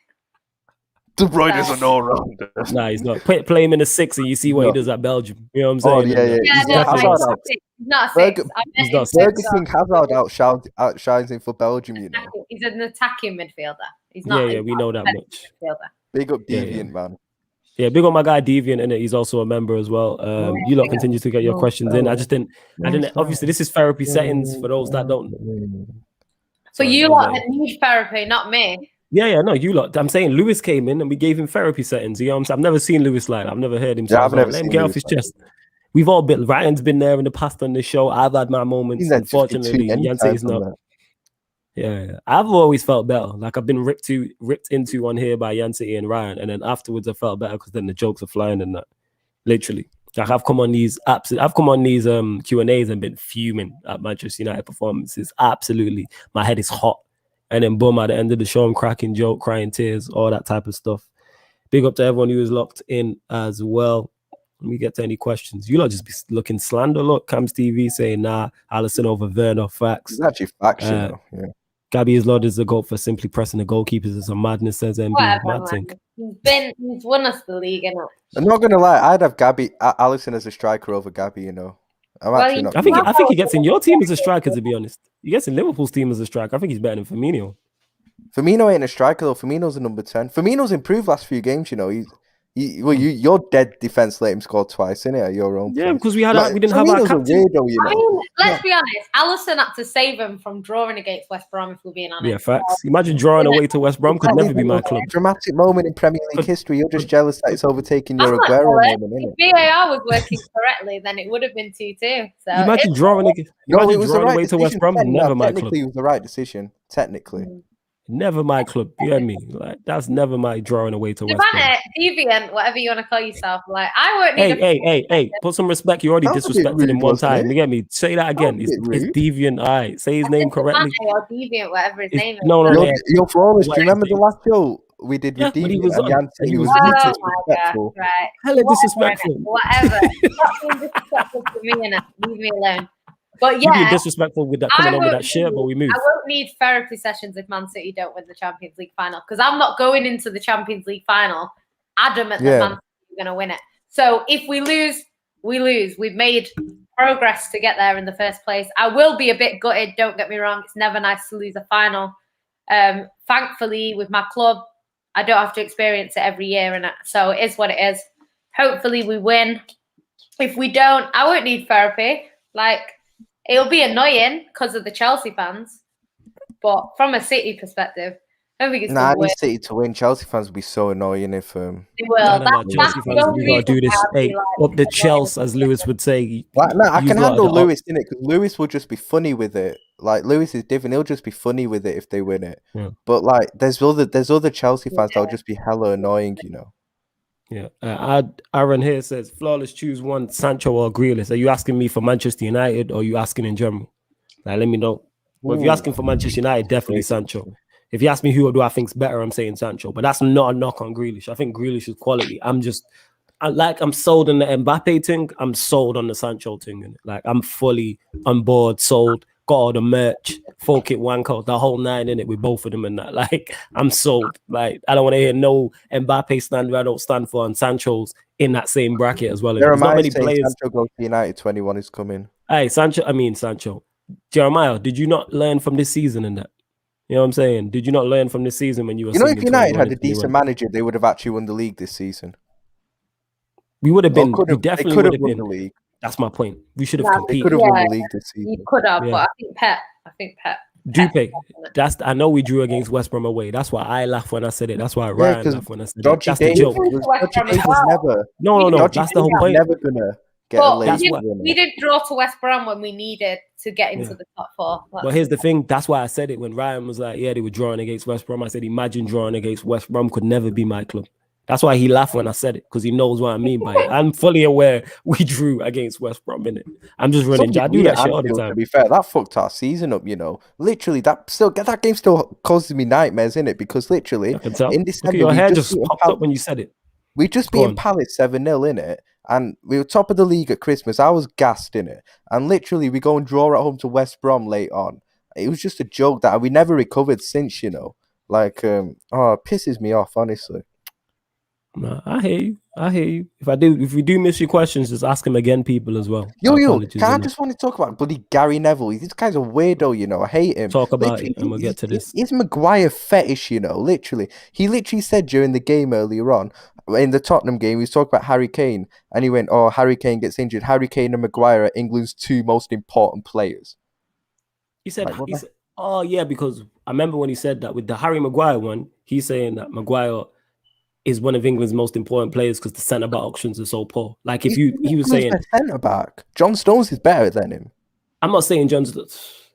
A: De Bruyne is an all-rounder.
B: Nah, he's not. Play him in the 6 and you see what he does at Belgium. You know what I'm saying?
A: Oh, yeah.
C: He's not a 6.
B: He's not
A: Burger King Hazard outshines him for Belgium, you know.
C: He's an attacking midfielder. He's not.
B: Yeah, we know that much.
C: Midfielder.
A: Big up Deviant, man.
B: Yeah, big on my guy Deviant, and he's also a member as well. You lot continue to get your questions in. I didn't. Obviously, this is therapy settings for those that don't.
C: So you lot need therapy, not me.
B: Yeah, no, you lot. I'm saying Lewis came in and we gave him therapy settings. You know what I'm saying? I've never seen Lewis like that. I've never heard him.
A: Yeah, I've never
B: let him
A: seen
B: get
A: Lewis
B: off his chest. We've all been. Ryan's been there in the past on this show. I've had my moments. Unfortunately, Yancey is not. Yeah, I've always felt better. Like I've been ripped into on here by Yancey and Ryan, and then afterwards I felt better because then the jokes are flying and that. Literally, like I've come on these Q&As and been fuming at Manchester United performances. Absolutely, my head is hot, and then boom, at the end of the show, I'm cracking joke, crying tears, all that type of stuff. Big up to everyone who was locked in as well. Let me get to any questions. You lot just be looking slander. Look, Cam's TV saying nah, Alisson over Werner. Facts.
A: It's actually facts, you know. Yeah.
B: Gabby is Lord is the GOAT for simply pressing the goalkeepers. It's a madness, says MB.
C: He's won us the league, innit?
A: I'm not gonna lie, I'd have Alisson as a striker over Gabby, you know.
B: I think he gets in your team as a striker, to be honest. He gets in Liverpool's team as a striker. I think he's better than Firmino.
A: Firmino ain't a striker though. Firmino's a number 10. Firmino's improved last few games, you know. Your dead defense let him score twice, innit? At your own.
B: Yeah, because we didn't have our captain.
A: Weirdo, you know?
C: I mean, let's be honest. Alisson had to save him from drawing against West Brom, if we're being honest.
B: Yeah, facts. Imagine drawing away to West Brom. Could never be my club.
A: Dramatic moment in Premier League history. You're just jealous that it's overtaking your Aguero moment, innit?
C: If VAR was working correctly, then it would have been 2-2. So
B: imagine drawing away to West Brom. Never my club.
A: Technically, it was the right decision. Technically.
B: Never my club. You hear me? Like that's never my drawing away to West Brom.
C: Deviant, whatever you want to call yourself. Like I won't need.
B: Hey! Put some respect. You already disrespected him one time. You get me? Say that again. It's Deviant. All right, say his name correctly.
C: Or Deviant, whatever his name is.
B: No.
A: You're flawless. Do you remember the last show we did with Deviant and Yancey? He was disrespectful.
C: Right.
B: Hella disrespectful.
C: Whatever. Not being disrespectful to me, and leave me alone. But yeah,
B: you be disrespectful with that coming on with that shit, but we move.
C: I won't need therapy sessions if Man City don't win the Champions League final because I'm not going into the Champions League final adamant that Man City are going to win it. So if we lose, we lose. We've made progress to get there in the first place. I will be a bit gutted. Don't get me wrong. It's never nice to lose a final. Thankfully, with my club, I don't have to experience it every year, and so it is what it is. Hopefully, we win. If we don't, I won't need therapy. Like. It'll be annoying because of the Chelsea fans, but from a City perspective, I don't think it's
A: I need City to win. Chelsea fans will be so annoying if
C: they will.
B: Chelsea fans, we gotta do this. Hey, up the Chelsea, as Lewis would say.
A: I can handle Lewis in it because Lewis will just be funny with it. Like Lewis is different; he'll just be funny with it if they win it. Yeah. But like, there's other Chelsea fans that'll just be hella annoying, you know.
B: Yeah, Aaron here says flawless. Choose one, Sancho or Grealish. Are you asking me for Manchester United or are you asking in general? Like, let me know. Well, if you're asking for Manchester United, definitely Sancho. If you ask me who do I think's better, I'm saying Sancho. But that's not a knock on Grealish. I think Grealish is quality. I'm just I'm sold on the Mbappe thing. I'm sold on the Sancho thing. Innit? Like I'm fully on board, sold. Got all the merch, full kit, wanko, the whole nine in it with both of them and that. Like I'm sold. Like I don't want to hear no Mbappe slander I don't stand for, and Sancho's in that same bracket as well. There's not many players.
A: Sancho goes to United 21 is coming.
B: Hey, Sancho. Jeremiah, did you not learn from this season and that? You know what I'm saying? Did you not learn from this season when you were?
A: You know, if United had a decent manager, they would have actually won the league this season.
B: We would have been. We definitely would have
A: won
B: been.
A: The league.
B: That's my point. We should have competed.
A: They could have won the league this season.
C: You could have, but I think Pep.
B: Dupe. I know we drew against West Brom away. That's why I laugh when I said it. That's why Ryan laughed when I said it. That's the joke. No. That's the whole point.
A: Never gonna get a league.
C: We didn't draw to West Brom when we needed to get into the top four.
B: But here's the thing. That's why I said it when Ryan was like, "Yeah, they were drawing against West Brom." I said, "Imagine drawing against West Brom could never be my club." That's why he laughed when I said it, because he knows what I mean by it. I'm fully aware we drew against West Brom, innit? I'm just running. I do that shit all the time.
A: To be fair, that fucked our season up, you know. Literally, that game still causes me nightmares, innit? Because literally, in December,
B: your hair just popped up when you said it.
A: We just beat Palace 7-0, innit? And we were top of the league at Christmas. I was gassed, innit? And literally, we go and draw at home to West Brom late on. It was just a joke that we never recovered since, you know. Like, it pisses me off, honestly.
B: No, I hear you. If we do miss your questions, just ask him again, people, as well.
A: I just want to talk about bloody Gary Neville. This guy's a weirdo, you know. I hate him.
B: Talk about it, and we'll get to this.
A: He's Maguire fetish, you know. Literally, he literally said during the game earlier on, in the Tottenham game, he was talking about Harry Kane, and he went, "Oh, Harry Kane gets injured. Harry Kane and Maguire are England's two most important players."
B: He said, "Oh yeah," because I remember when he said that with the Harry Maguire one. He's saying that Maguire is one of England's most important players because the centre-back options are so poor. Like if he was saying
A: centre-back, John Stones is better than him.
B: I'm not saying John Stones.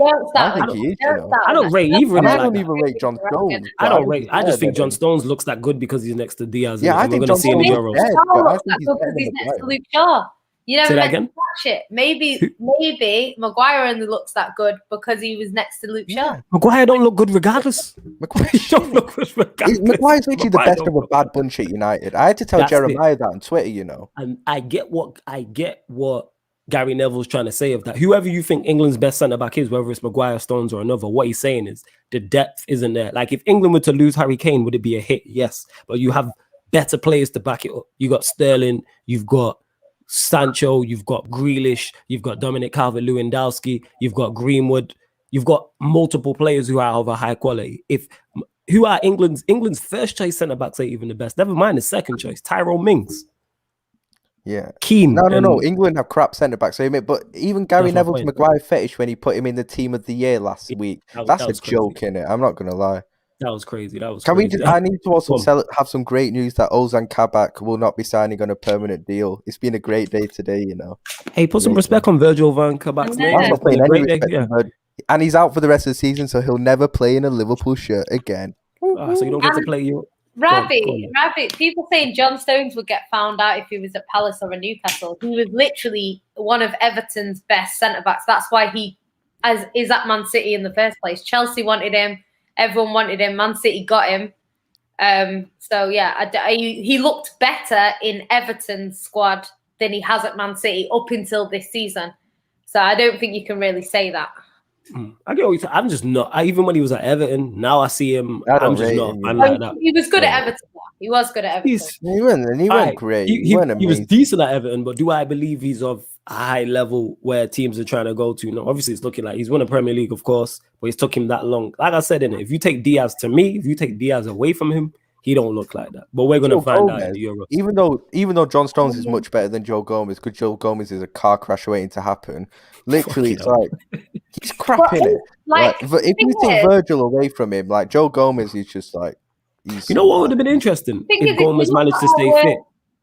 A: I think he is.
B: I don't rate either of them.
A: I don't even rate John Stones.
B: I just think John Stones looks that good because he's next to Diaz.
A: Yeah, I think John Stones
C: looks that good because he's next to Luke Shaw. You never mentioned that shit. Maybe Maguire only looks that good because he was next to Luke Shaw.
B: Maguire don't look good regardless. Maguire's
A: literally the best of a bad bunch at United. I had to tell Jeremiah that on Twitter, you know.
B: And I get what Gary Neville's trying to say of that. Whoever you think England's best centre-back is, whether it's Maguire, Stones, or another, what he's saying is the depth isn't there. Like if England were to lose Harry Kane, would it be a hit? Yes. But you have better players to back it up. You got Sterling, you've got Sancho, you've got Grealish, you've got Dominic Calvert-Lewandowski, you've got Greenwood, you've got multiple players who are of a high quality. Who are England's first choice centre backs ain't even the best. Never mind the second choice, Tyrone Mings.
A: Yeah,
B: Keane.
A: No. England have crap centre backs. But even Gary Neville's Maguire fetish when he put him in the team of the year last week, that's a joke, innit? I'm not gonna lie.
B: That was crazy.
A: I need to also have some great news that Ozan Kabak will not be signing on a permanent deal. It's been a great day today, you know.
B: Hey, put some respect on Virgil van Kabak's name.
A: I'm not playing any respect, and he's out for the rest of the season, so he'll never play in a Liverpool shirt again.
B: So you don't get to play you.
C: Rabbit, people saying John Stones would get found out if he was at Palace or a Newcastle. He was literally one of Everton's best centre-backs. That's why he is at Man City in the first place. Chelsea wanted him. Everyone wanted him. Man City got him. He looked better in Everton's squad than he has at Man City up until this season. So I don't think you can really say that.
B: I get what you're saying. I'm just not. Even when he was at Everton, now I see him. I'm just not. I'm like that.
C: He was good at Everton. He was good at Everton.
A: He went great. He
B: was decent at Everton, but do I believe he's of a high level where teams are trying to go to? No, obviously it's looking like he's won a Premier League, of course, but it's took him that long. Like I said, if you take Diaz away from him, he don't look like that. But we're gonna find out in the Euros.
A: Even though John Stones is much better than Joe Gomez, because Joe Gomez is a car crash waiting to happen. Literally, it's like he's crap in it. But if you take Virgil away from him, like Joe Gomez is just like.
B: You know what would have been interesting if Gomez managed to stay fit.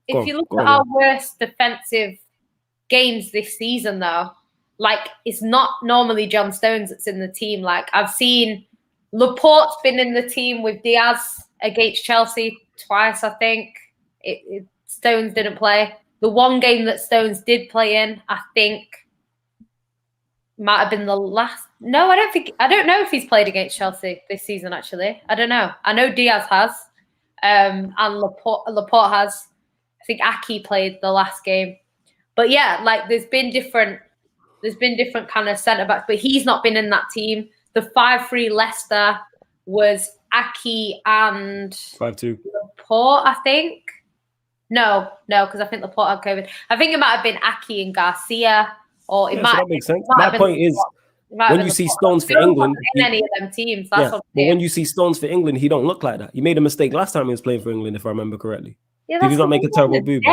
C: If you look at our worst defensive games this season, though, like it's not normally John Stones that's in the team. Like I've seen Laporte's been in the team with Diaz against Chelsea twice, I think. Stones didn't play. The one game that Stones did play in, I think, might have been the last. No, I don't know if he's played against Chelsea this season, actually. I don't know. I know Diaz has, and Laporte has. I think Aki played the last game. But yeah, like there's been different kind of centre backs, but he's not been in that team. The 5-3 Leicester was Aki and
B: 5-2
C: Laporte, I think. No, because I think Laporte had COVID. I think it might have been Aki and Garcia, or it might.
B: So that makes sense.
C: Might
B: My
C: have been
B: point is,
C: Laporte.
B: when you see Stones for
C: Stones
B: England,
C: wasn't in any of them teams. That's what I'm
B: but
C: saying.
B: when you see Stones for England, he don't look like that. He made a mistake last time he was playing for England, if I remember correctly.
C: Yeah,
B: Did he not make a terrible boob?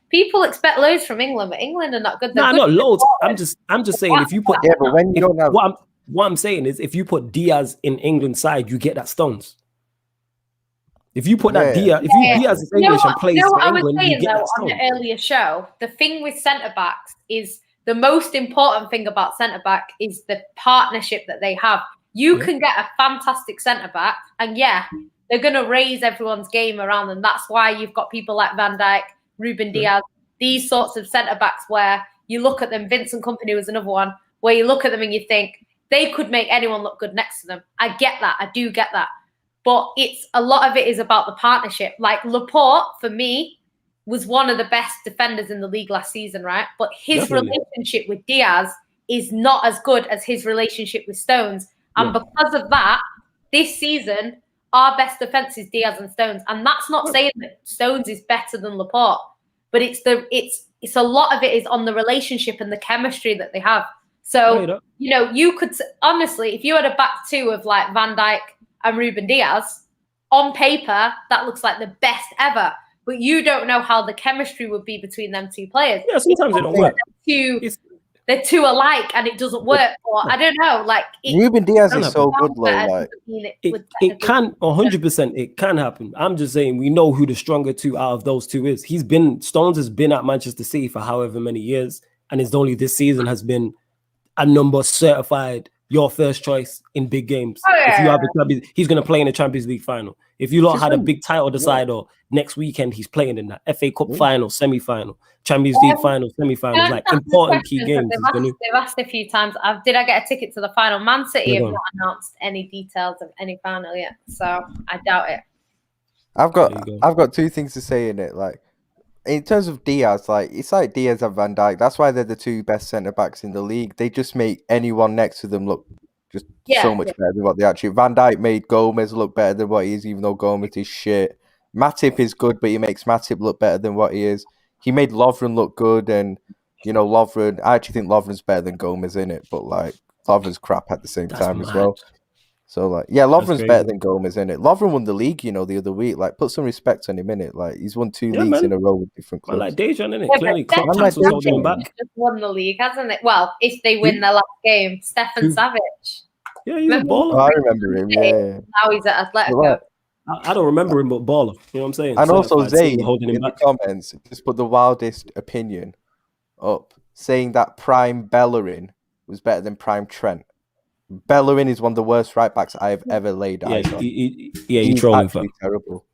C: People expect loads from England, but England are not good.
B: No, not loads. I'm just saying if you put
A: but when you don't have
B: what I'm saying is if you put Diaz in England's side, you get that Stones. If you put that Diaz, Diaz is English and plays for England, you get that Stones.
C: On the earlier show, the thing with centre backs is the most important thing about centre back is the partnership that they have. You can get a fantastic centre back, and they're going to raise everyone's game around them. That's why you've got people like Van Dijk, Ruben Diaz, these sorts of centre backs where you look at them. Vincent Kompany was another one where you look at them and you think they could make anyone look good next to them. I get that. I do get that. But it's a lot of it is about the partnership. Like Laporte, for me, was one of the best defenders in the league last season, right? But his relationship with Diaz is not as good as his relationship with Stones. And because of that, this season, our best defense is Diaz and Stones. And that's not saying that Stones is better than Laporte, but it's a lot of it is on the relationship and the chemistry that they have. So, you could, honestly, if you had a back two of like Van Dijk and Ruben Diaz, on paper, that looks like the best ever. But you don't know how the chemistry would be between them two players.
B: Yeah, sometimes it don't work.
C: They're too alike and it doesn't work. Or I don't know. Like
A: Ruben Diaz is so good, though. Like
B: it can 100%. It can happen. I'm just saying we know who the stronger two out of those two is. Stones has been at Manchester City for however many years, and it's only this season has been a number certified your first choice in big games. If you have he's going to play in the Champions League final. If you lot had a big title decider next weekend, he's playing in that FA Cup final, semi-final, Champions League final, semi-finals, like important key games.
C: They've asked a few times, did I get a ticket to the final? Man City have not announced any details of any final yet, so I doubt it.
A: I've got two things to say in it. Like, in terms of Diaz, like it's like Diaz and Van Dijk. That's why they're the two best centre backs in the league. They just make anyone next to them look just so much better than what they actually. Van Dijk made Gomez look better than what he is, even though Gomez is shit. Matip is good, but he makes Matip look better than what he is. He made Lovren look good, and Lovren. I actually think Lovren's better than Gomez in it, but like Lovren's crap at the same time as well. So like, Lovren's better than Gomez in it. Lovren won the league, the other week. Like, put some respect on him in it. Like, he's won 2 leagues in a row with different clubs.
B: Like Dejan, innit? Clearly, Klopp was holding him back.
C: Just won the league, hasn't it? Well, if they win their last game, Stefan Savage.
B: Yeah, he's a baller.
A: I remember him. Yeah.
C: Now he's at Atletico.
B: I don't remember him, but baller. You know what I'm saying?
A: And also, Zayn,
B: holding him
A: in
B: back.
A: the comments, just put the wildest opinion up, saying that Prime Bellerin was better than Trent. Bellerin is one of the worst right backs I've ever laid eyes on.
B: He's trolling.
A: Terrible.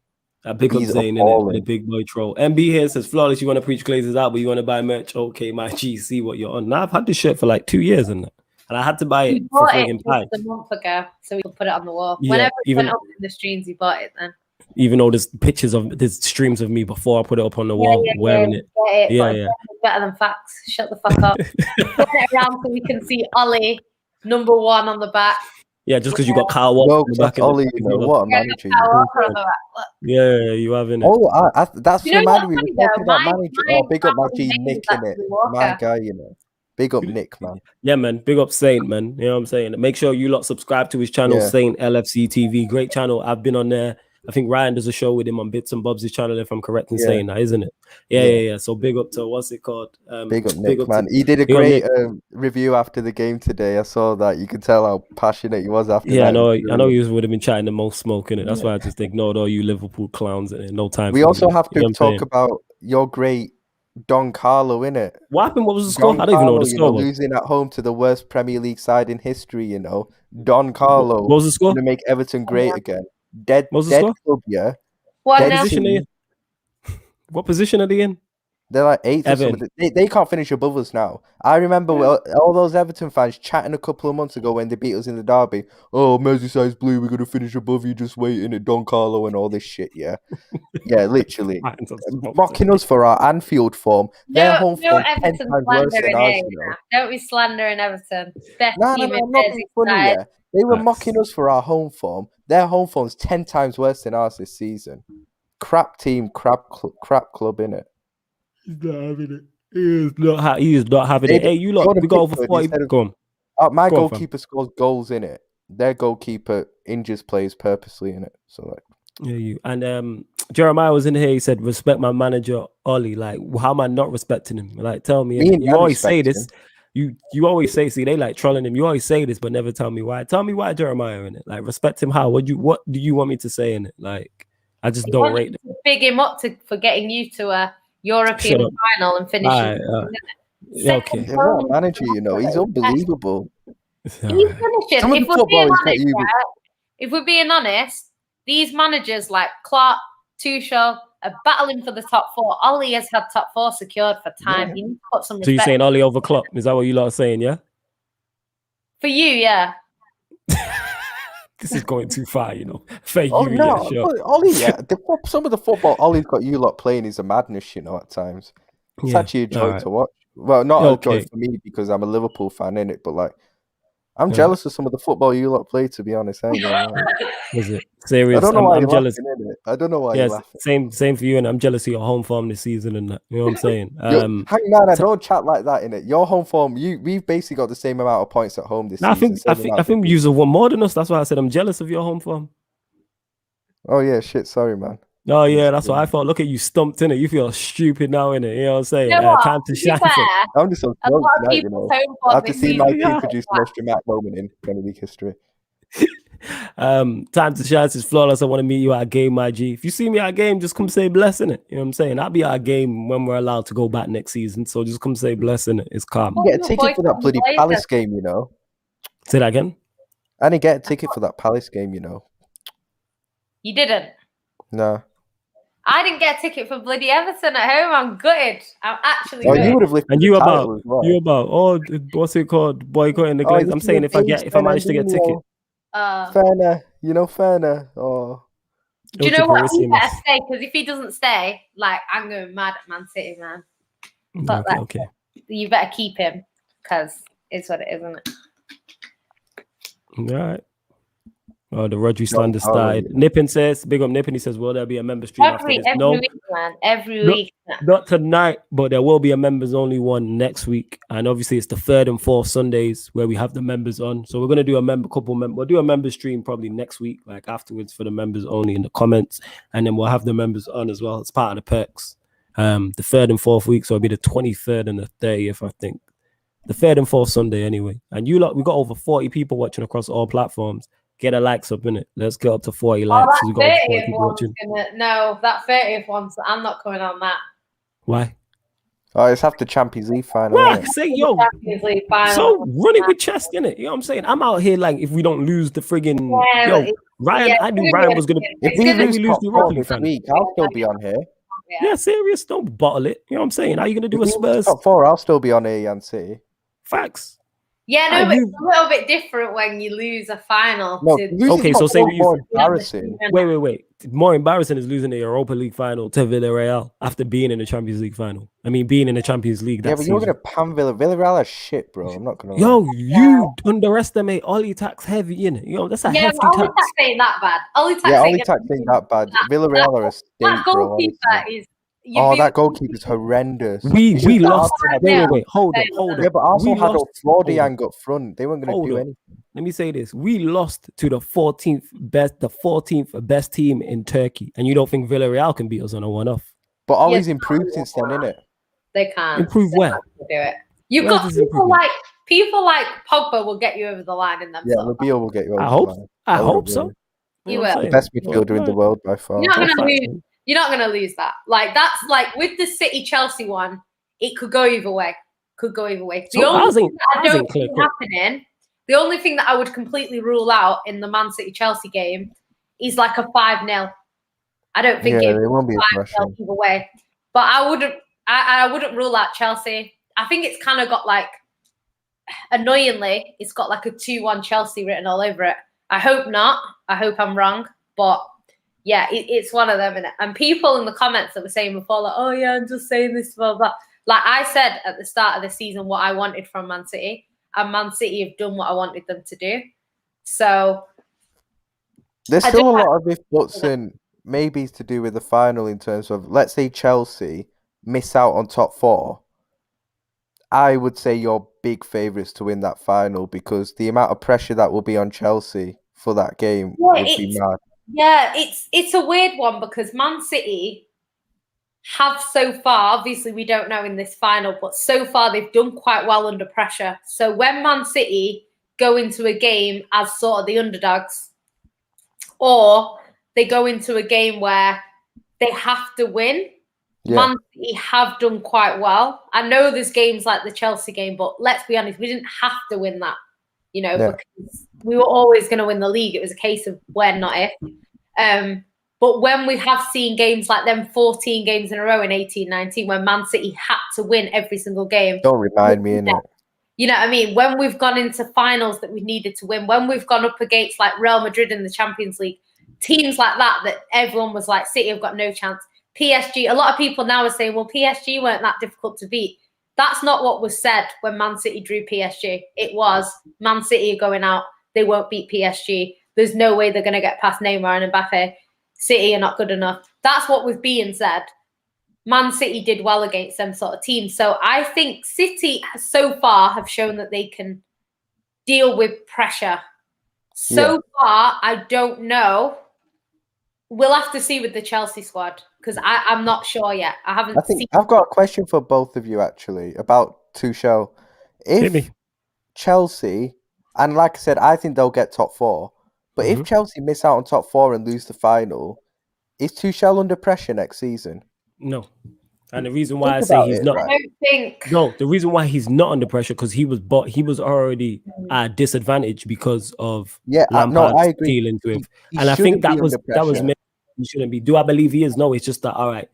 B: Big up Zayn, innit? The big boy troll. MB here says, Flawless, you want to preach Glazers out, but you want to buy merch? Okay, my G, see what you're on. Now, I've had this shirt for like 2 years, and I had to buy it for friggin' Pi.
C: A month ago, so we could put it on the wall. Whenever it went up in the streams, he bought it then.
B: Even though there's streams of me before I put it up on the wall wearing it.
C: Better than facts. Shut the fuck up. Put it around so we can see Ollie number 1 on the back.
B: Yeah, just because you got Kyle Walker on the back.
A: Ollie, what a manager.
B: Yeah, you have in it.
A: Oh, that's reminded me. We're talking about manager. Big up my G Nick in it. My guy, Big up Nick, man.
B: Yeah, man. Big up Saint, man. You know what I'm saying? Make sure you lot subscribe to his channel, SaintLFC TV. Great channel. I've been on there. I think Ryan does a show with him on Bits and Bobs' channel, if I'm correct in saying that, isn't it? Yeah. So big up to, what's it called?
A: Big up Nick, man. He did a great review after the game today. I saw that. You can tell how passionate he was after that.
B: I know you would have been chatting the most smoke in it. That's why I just ignored all you Liverpool clowns and no time.
A: We also have to talk about your great Don Carlo, innit?
B: What happened? What was the score? I don't even know what the score was.
A: Losing at home to the worst Premier League side in history, Don Carlo.
B: What was the score?
A: To make Everton great again. Dead
B: club,
A: yeah.
B: What position are they in?
A: They're like 8th or
B: Evan.
A: something. They can't finish above us now. I remember all those Everton fans chatting a couple of months ago when they beat us in the derby. Oh, Merseyside's blue, we're going to finish above you, just waiting at Don Carlo and all this shit, yeah? Yeah, literally. Mocking us for our Anfield form. Their home form 10
C: Everton
A: times worse than ours, you know?
C: Don't be slandering Everton. Best
A: No,
C: team in
A: I'm not being funny,
C: Merseyside.
A: yeah. They were mocking us for our home form. Their home form's 10 times worse than ours this season. Crap team, crap club, innit?
B: He's not having it. He is not having it. Hey, you lot, we got over 40. Go on.
A: My
B: Go on,
A: goalkeeper scores goals in it. Their goalkeeper injures players purposely in it. So like,
B: yeah, you and Jeremiah was in here. He said, "Respect my manager, Ollie." Like, how am I not respecting him? Like, tell me. You always say this. You always say, see, they like trolling him. You always say this, but never tell me why. Tell me why Jeremiah in it. Like, respect him. How? What do you want me to say in it? Like, I just don't rate it.
C: Big him up for getting you to a European final and finishing.
B: Okay.
A: Yeah, what a manager, you know, he's unbelievable.
C: He's finishing. If we're being honest, these managers like Clark, Tuchel are battling for the top 4. Ollie has had top 4 secured for time. You need to put some respect.
B: So you're saying Ollie over Klopp? Is that what you lot are saying? Yeah.
C: For you, yeah.
B: This is going too far, you know. For you,
A: no,
B: yeah, sure.
A: Ollie, yeah. Some of the football Ollie's got you lot playing is a madness, you know, at times. It's actually a joy to watch. Well, not a joy for me because I'm a Liverpool fan, innit? But like, I'm jealous of some of the football you lot play, to be honest.
B: Is it serious?
A: I don't know why
B: I'm
A: you're
B: jealous.
A: Laughing, I don't know why you're laughing.
B: Same for you, and I'm jealous of your home form this season, and that. You know what I'm saying?
A: Hang on, I don't chat like that, innit? Your home form, we've basically got the same amount of points at home this season.
B: I think you have one more than us. That's why I said I'm jealous of your home form.
A: Oh yeah, shit. Sorry, man.
B: Oh yeah, that's what I thought. Look at you stumped in it. You feel stupid now, innit? You know what I'm saying? Time to shine.
A: I'm just so drunk tonight, you know. I have to see my team produce the most dramatic moment in Premier League history.
B: Time to shine is flawless. I want to meet you at a game, my G. If you see me at a game, just come say blessing it. You know what I'm saying? I'll be at a game when we're allowed to go back next season. So just come say blessing it. It's calm.
A: You get a ticket for that bloody Palace game, you know.
B: Say that again.
A: I didn't get a ticket for that Palace game, you know.
C: You didn't?
A: No.
C: I didn't get a ticket for bloody Everton at home. I'm gutted. I'm actually gutted.
A: You would have lifted
B: you about what's it called? Boycotting the Glazers. I'm saying if I manage to get a ticket.
A: Ferner, you know Ferner. Oh.
C: Do you know what? He better stay, because if he doesn't stay, like, I'm going mad at Man City, man. But
B: okay.
C: You better keep him, because it's what it is, isn't it?
B: All right. Oh, the Rodri slander started. Nippin says, big up Nippin. He says, will there be a member stream after this?
C: Every week, man. Every week.
B: Not tonight, but there will be a members only one next week. And obviously, it's the 3rd and 4th Sundays where we have the members on. So we're going to do we'll do a member stream probably next week, like afterwards for the members only in the comments. And then we'll have the members on as well. It's part of the perks. The 3rd and 4th week, so it'll be the 23rd and the 30th, I think. The 3rd and 4th Sunday anyway. And we got over 40 people watching across all platforms. Get a likes up in it. Let's get up to 40 likes.
C: No, that 30th one. So I'm not coming on that.
B: Why?
A: Oh, it's after Champions League final.
B: Right, say Champions League final. So run it with chest in it. You know what I'm saying? I'm out here like if we don't lose the friggin' Ryan. I knew Ryan was gonna.
A: If we lose the Europa League this week, I'll still be on here.
B: Yeah, serious. Don't bottle it. You know what I'm saying? How are you gonna do a Spurs?
A: Top 4, I'll still be on here, Yancy.
B: Facts.
C: Yeah, no, but it's a little bit different when you lose a final.
B: Okay, so say
A: more embarrassing.
B: Wait. More embarrassing is losing the Europa League final to Villarreal after being in the Champions League final. I mean, being in the Champions League.
A: Yeah, but you're gonna pan Villarreal as shit, bro. I'm not gonna.
B: You underestimate Ollie Tax heavy in it. That's a hefty tax.
C: Ollie Tax ain't that bad. Ollie Tax
A: ain't that bad. Villarreal are a state,
C: that goalkeeper is.
A: That goalkeeper's horrendous.
B: We lost. Wait. Hold on.
A: Yeah, but Arsenal had Florian up front. They weren't going to do anything.
B: Let me say this: we lost to the 14th best team in Turkey, and you don't think Villarreal can beat us on a one-off?
A: But Ollie's improved since then, innit?
C: They can't
B: improve where?
C: Do it. You've got people like Pogba will get you over the line in them.
A: Yeah, Rabiot will get you over the line.
B: I hope so.
C: You will.
A: The best midfielder in the world by far.
C: You're not going to lose that. Like, that's like with the City-Chelsea one, it could go either way. The only thing that I don't see happening, the only thing that I would completely rule out in the Man City-Chelsea game is like a 5-0. I don't think it
A: won't be a
C: 5-0 either way. But I wouldn't rule out Chelsea. I think it's kind of got like, annoyingly, it's got like a 2-1 Chelsea written all over it. I hope not. I hope I'm wrong. But yeah, it's one of them. And people in the comments that were saying before, like, oh yeah, I'm just saying this, blah, blah. Like I said at the start of the season what I wanted from Man City. And Man City have done what I wanted them to do. So
A: there's still a lot of if buts and maybes to do with the final in terms of, let's say Chelsea miss out on top 4. I would say you're big favourites to win that final because the amount of pressure that will be on Chelsea for that game would be mad.
C: Yeah, it's a weird one because Man City have so far, obviously we don't know in this final, but so far they've done quite well under pressure. So when Man City go into a game as sort of the underdogs, or they go into a game where they have to win, Man City have done quite well. I know there's games like the Chelsea game, but let's be honest, we didn't have to win that, because we were always going to win the league. It was a case of when, not if. But when we have seen games like them 14 games in a row in 18-19, when Man City had to win every single game.
A: Don't remind me, innit?
C: You know what I mean? When we've gone into finals that we needed to win, when we've gone up against like Real Madrid in the Champions League, teams like that everyone was like, City have got no chance. PSG, a lot of people now are saying, well, PSG weren't that difficult to beat. That's not what was said when Man City drew PSG. It was Man City are going out. They won't beat PSG. There's no way they're going to get past Neymar and Mbappe. City are not good enough. That's what was being said. Man City did well against them sort of teams. So I think City so far have shown that they can deal with pressure. So far, I don't know. We'll have to see with the Chelsea squad because I'm not sure yet. I've
A: got a question for both of you actually about Tuchel. If Chelsea, and like I said, I think they'll get top 4. But if Chelsea miss out on top 4 and lose the final, is Tuchel under pressure next season?
B: No. And the reason why I say he's not,
C: I don't think.
B: No, the reason why he's not under pressure because he was already at a disadvantage because of Lampard's dealing to him. And I think that was he shouldn't be. Do I believe he is? No, it's just that all right.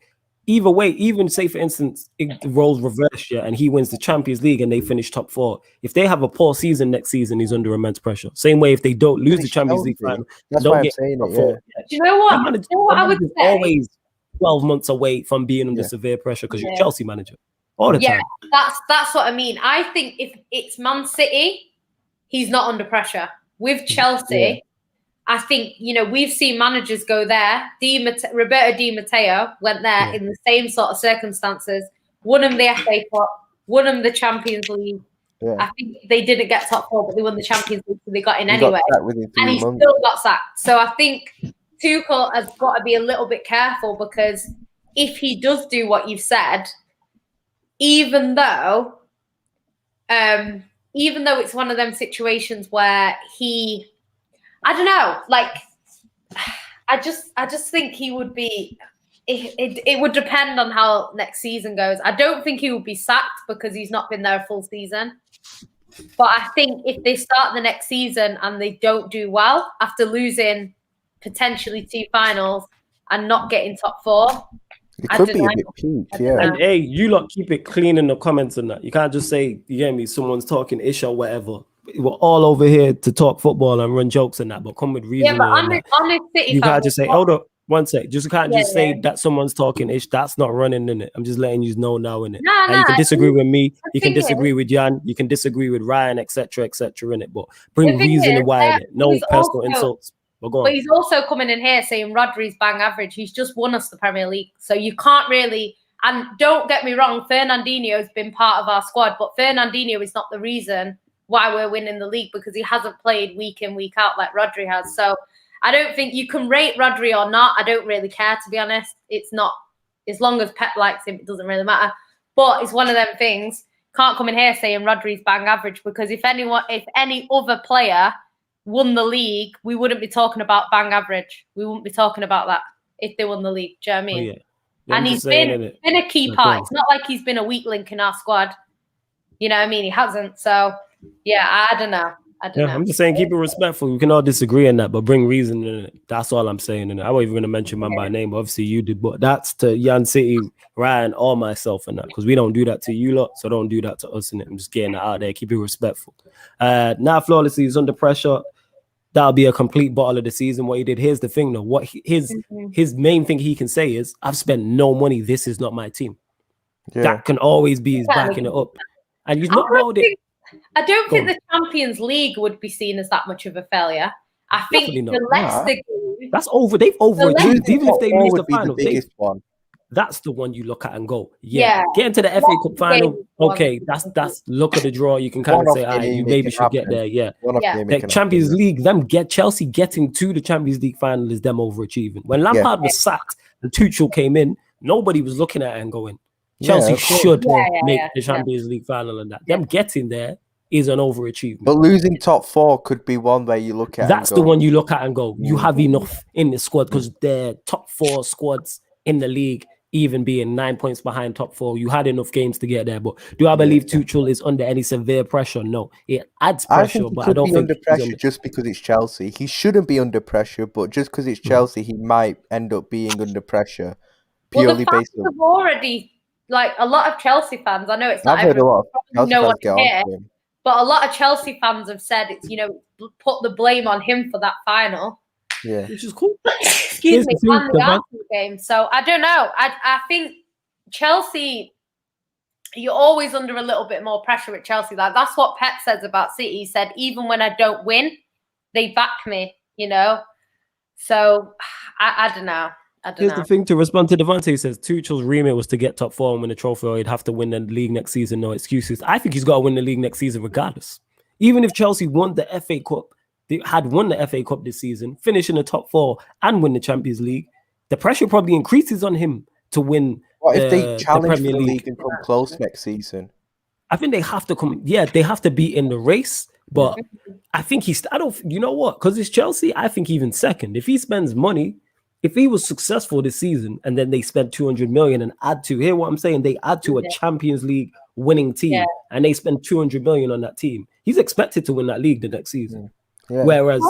B: Either way, even say for instance, the roles reverse, and he wins the Champions League and they finish top 4. If they have a poor season next season, he's under immense pressure. Same way if they don't lose the Champions League final, don't get top 4.
C: Do you know what? I would say?
B: Always 12 months away from being under severe pressure because you're a Chelsea manager all the time.
C: That's what I mean. I think if it's Man City, he's not under pressure. With Chelsea, I think, we've seen managers go there. Roberto Di Matteo went there in the same sort of circumstances, won him the FA Cup, won him the Champions League. Yeah. I think they didn't get top 4, but they won the Champions League, so they got in anyway. And he still got sacked. So I think Tuchel has got to be a little bit careful because if he does do what you've said, even though it's one of them situations where I don't know, like I just think he would be. It would depend on how next season goes. I don't think he will be sacked because he's not been there a full season. But I think if they start the next season and they don't do well after losing potentially 2 finals and not getting top 4,
A: it could be a bit peak,
B: And hey, you lot keep it clean in the comments and that. You can't just say, you get me, someone's talking ish or whatever. We're all over here to talk football and run jokes and that, but come with reason.
C: Yeah, but on this City,
B: you can't just say, hold up, one sec. You can't just say that someone's talking ish. That's not running in it. I'm just letting you know now in it. You can disagree with me. You can disagree with Jan. You can disagree with Ryan, etc., in it. But bring reason why in it. No personal insults.
C: But he's also coming in here saying Rodri's bang average. He's just won us the Premier League, so you can't really. And don't get me wrong, Fernandinho's been part of our squad, but Fernandinho is not the reason why we're winning the league because he hasn't played week in, week out like Rodri has. So I don't think you can rate Rodri or not. I don't really care, to be honest. It's not, as long as Pep likes him, it doesn't really matter. But it's one of them things. Can't come in here saying Rodri's bang average because if any other player won the league, we wouldn't be talking about bang average. We wouldn't be talking about that if they won the league. Do you know what I mean? And he's been a key part. It's not like he's been a weak link in our squad. You know what I mean? He hasn't. So, yeah, I don't know. I don't know.
B: I'm just saying, keep it respectful. We can all disagree on that, but bring reason in it. That's all I'm saying. And I wasn't even going to mention man by name, but obviously you did. But that's to Yan City, Ryan, or myself, and that, because we don't do that to you lot, so don't do that to us. And I'm just getting it out there. Keep it respectful. Now, flawlessly, he's under pressure. That'll be a complete bottle of the season. What he did. Here's the thing, though. What his main thing he can say is, "I've spent no money. This is not my team."
A: Yeah.
B: That can always be his backing it up, and he's not about it.
C: I don't think the Champions League would be seen as that much of a failure. I think the Leicester game,
B: that's over. They've overachieved. Even if they lose the final,
A: the biggest one.
B: That's the one you look at and go, get into the FA Cup final. Okay, that's look at the draw. You can kind of say, all right, you maybe should get there. Yeah. The Champions League, Chelsea getting to the Champions League final is them overachieving. When Lampard was sacked and Tuchel came in, nobody was looking at it and going, Chelsea should make the Champions League final, and that. Them getting there is an overachievement.
A: But losing top 4 could be one where you look at.
B: That's the one you look at and go, you have enough in the squad, because they're top 4 squads in the league, even being 9 points behind top 4. You had enough games to get there. But do I believe Tuchel is under any severe pressure? No, it adds pressure, but I don't think
A: under pressure just because it's Chelsea. He shouldn't be under pressure, but just because it's Chelsea, he might end up being under pressure purely based on.
C: Have already. Like a lot of Chelsea fans, I know it's not.
A: I've heard a lot of Chelsea fans get on him,
C: but a lot of Chelsea fans have said it's put the blame on him for that final.
A: Yeah,
B: which is cool.
C: Excuse me, and the Arsenal game. So I don't know. I think Chelsea, you're always under a little bit more pressure with Chelsea. Like that's what Pep says about City. He said even when I don't win, they back me. So I don't know.
B: Here's the thing to respond to Devante. He says Tuchel's remit was to get top 4 and win a trophy, or he'd have to win the league next season. No excuses. I think he's got to win the league next season regardless. Even if Chelsea won the FA Cup, they had won the FA Cup this season, finish in the top 4 and win the Champions League, the pressure probably increases on him to win.
A: What if they challenge the league and come close next season?
B: I think they have to come. Yeah, they have to be in the race. But I think you know what? Because it's Chelsea, I think even second. If he spends money, if he was successful this season and then they spent 200 million and hear what I'm saying, they add to a Champions League winning team and they spend 200 million on that team, he's expected to win that league the next season. Yeah. Whereas go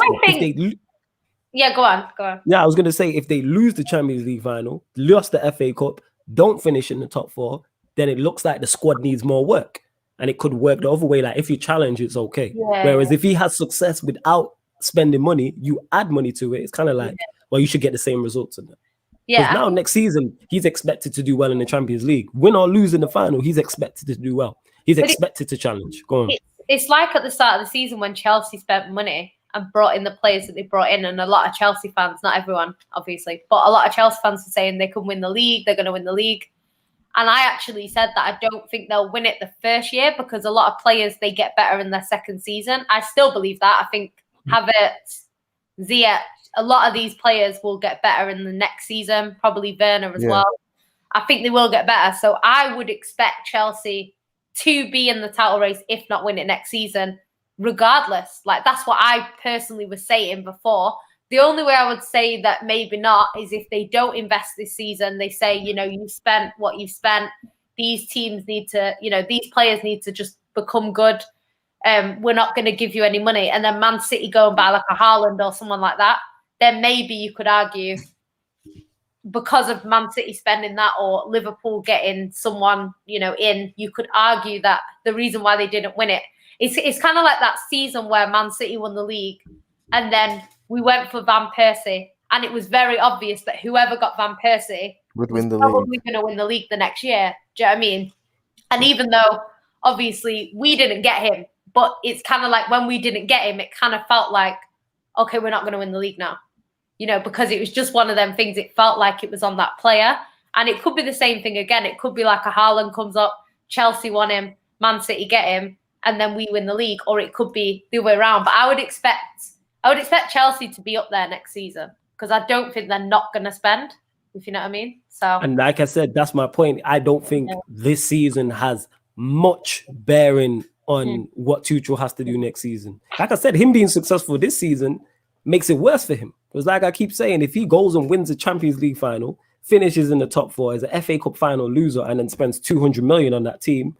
B: on. Yeah, I was going to say, if they lose the Champions League final, lost the FA Cup, don't finish in the top 4, then it looks like the squad needs more work. And it could work the other way. Like if you challenge, it's okay. Yeah. Whereas if he has success without spending money, you add money to it. It's kind of like, well, you should get the same results in that. Yeah. Now next season, he's expected to do well in the Champions League. Win or lose in the final, he's expected to do well. He's expected to challenge. Go on.
C: It's like at the start of the season when Chelsea spent money and brought in the players that they brought in, and a lot of Chelsea fans, not everyone, obviously, but a lot of Chelsea fans are saying they can win the league, they're going to win the league. And I actually said that I don't think they'll win it the first year because a lot of players, they get better in their second season. I still believe that. I think Havertz, Ziyech, a lot of these players will get better in the next season, probably Werner as well. I think they will get better. So I would expect Chelsea to be in the title race, if not win it next season, regardless. Like that's what I personally was saying before. The only way I would say that maybe not is if they don't invest this season. They say, you spent what you've spent. These teams need to, these players need to just become good. We're not going to give you any money. And then Man City go and buy like a Haaland or someone like that. Then maybe you could argue because of Man City spending that or Liverpool getting someone, in, you could argue that the reason why they didn't win it. It's kind of like that season where Man City won the league and then we went for Van Persie, and it was very obvious that whoever got Van Persie
A: would win the
C: probably going to win the league the next year. Do you know what I mean? And even though, obviously, we didn't get him, but it's kind of like when we didn't get him, it kind of felt like, okay, we're not going to win the league now. Because it was just one of them things. It felt like it was on that player. And it could be the same thing again. It could be like a Haaland comes up, Chelsea won him, Man City get him, and then we win the league. Or it could be the other way around. But I would expect Chelsea to be up there next season because I don't think they're not going to spend, if you know what I mean. So,
B: and like I said, that's my point. I don't think this season has much bearing on what Tuchel has to do next season. Like I said, him being successful this season makes it worse for him. Because like I keep saying, if he goes and wins the Champions League final, finishes in the top 4 as an FA Cup final loser, and then spends 200 million on that team,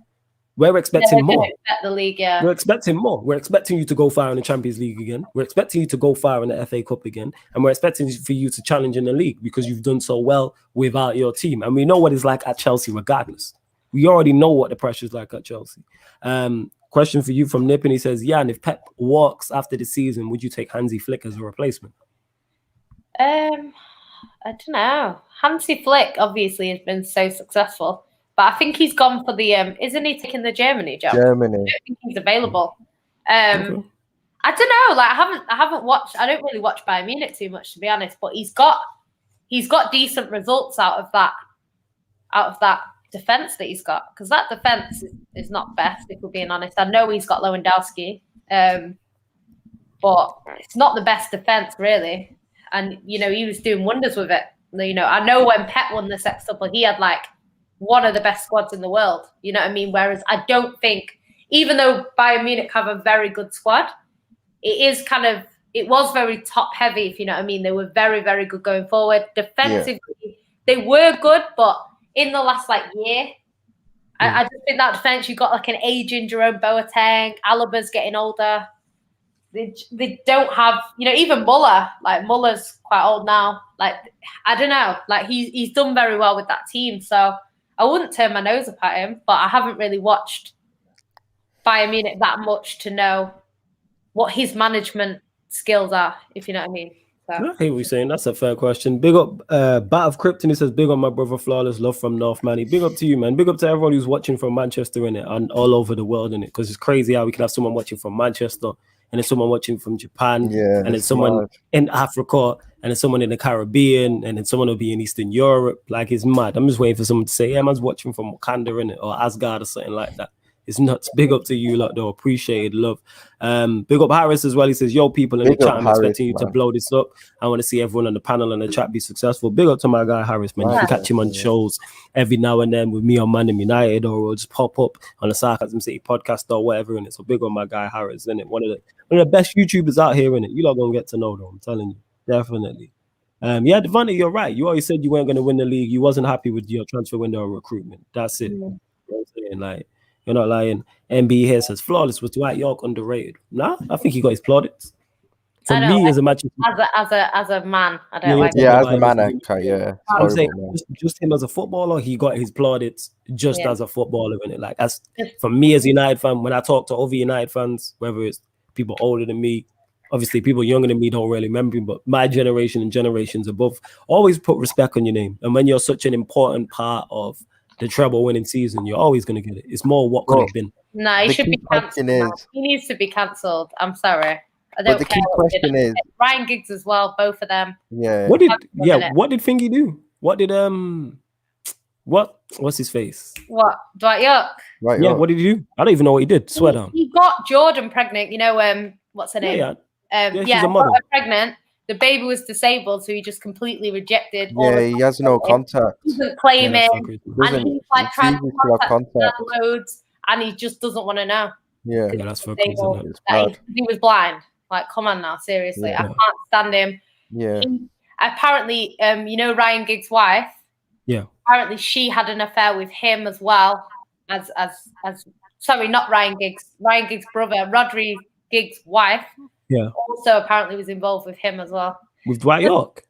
B: We're expecting
C: They're gonna
B: more.
C: expect the league, yeah.
B: We're expecting more. We're expecting you to go far in the Champions League again. We're expecting you to go far in the FA Cup again. And we're expecting for you to challenge in the league because you've done so well without your team. And we know what it's like at Chelsea regardless. We already know what the pressure is like at Chelsea. Question for you from Nip, and he says, Jan, if Pep walks after the season, would you take Hansi Flick as a replacement?
C: I don't know. Hansi Flick obviously has been so successful. But I think he's gone for the isn't he taking the Germany job?
A: Germany.
C: I don't think he's available. I don't know. Like I haven't watched. I don't really watch Bayern Munich too much, to be honest. But he's got decent results out of that defense that he's got, because that defense is not best, if we're being honest. I know he's got Lewandowski, but it's not the best defense really. And he was doing wonders with it. I know when Pep won the Sextuple, he had like one of the best squads in the world. You know what I mean? Whereas I don't think, even though Bayern Munich have a very good squad, it was very top heavy, if you know what I mean. They were very, very good going forward. Defensively, they were good, but in the last year, I just think that defense, you got like an aging Jerome Boateng, Alaba's getting older. They don't have, even Muller. Like Muller's quite old now. Like I don't know. Like he's done very well with that team, so I wouldn't turn my nose up at him, but I haven't really watched Bayern Munich that much to know what his management skills are, if you know what I mean. So.
B: I hear what you're saying. That's a fair question. Big up, Bat of Krypton. He says, big up my brother Flawless, love from North Manny. Big up to you, man. Big up to everyone who's watching from Manchester in it and all over the world in it, because it's crazy how we can have someone watching from Manchester and then someone watching from Japan, and then someone in Africa, and then someone in the Caribbean, and then someone will be in Eastern Europe. Like, it's mad. I'm just waiting for someone to say, yeah, man's watching from Wakanda in it, or Asgard or something like that. It's nuts. Big up to you lot, though. Appreciated, love. Big up Harris as well. He says, yo, people in the chat, I'm expecting you to blow this up. I want to see everyone on the panel and the chat be successful. Big up to my guy Harris, man. You can catch him on shows every now and then with me on Man United, or we'll just pop up on the Sarcasm City podcast or whatever in it. So big up my guy Harris, in it. One of the best YouTubers out here in it. You lot gonna get to know them, I'm telling you. Definitely. Yeah, Devante, you're right. You always said you weren't going to win the league. You wasn't happy with your transfer window or recruitment. That's it. You know what I'm saying? Like, you're not lying. MB here says, Flawless, was Dwight York underrated? Nah, I think he got his plaudits. For me, as a Manchester,
C: as a man, I don't like.
A: Yeah, as a man,
B: I'm saying just him as a footballer, he got his plaudits just as a footballer in it. Like, as for me as a United fan, when I talk to other United fans, whether it's people older than me, obviously people younger than me don't really remember him, but my generation and generations above always put respect on your name. And when you're such an important part of the treble winning season, you're always going to get it. It's more what could have been.
C: No, he should be cancelled. He needs to be cancelled. I'm sorry. I don't
A: but the key question is
C: Ryan Giggs as well, both of them.
A: Yeah.
B: What did Thingy do? What did what's his face?
C: What? Dwight York?
A: Right,
B: yeah, what did he do? I don't even know what he did. Swear down.
C: He got Jordan pregnant, what's her name?
B: She's a mother.
C: Got her pregnant. The baby was disabled, so he just completely rejected.
A: Yeah, he has no contact.
C: He doesn't claim it, and he's like trying to contact loads, and he just doesn't want to know.
A: Yeah,
B: that's fucking.
C: He was blind. Like, come on now, seriously, I can't stand him.
A: Yeah.
C: Apparently, Ryan Giggs' wife.
B: Yeah.
C: Apparently, she had an affair with him as well as sorry, not Ryan Giggs. Ryan Giggs' brother, Rodri Giggs' wife.
B: Yeah.
C: Also, apparently, was involved with him as well.
B: With Dwight York.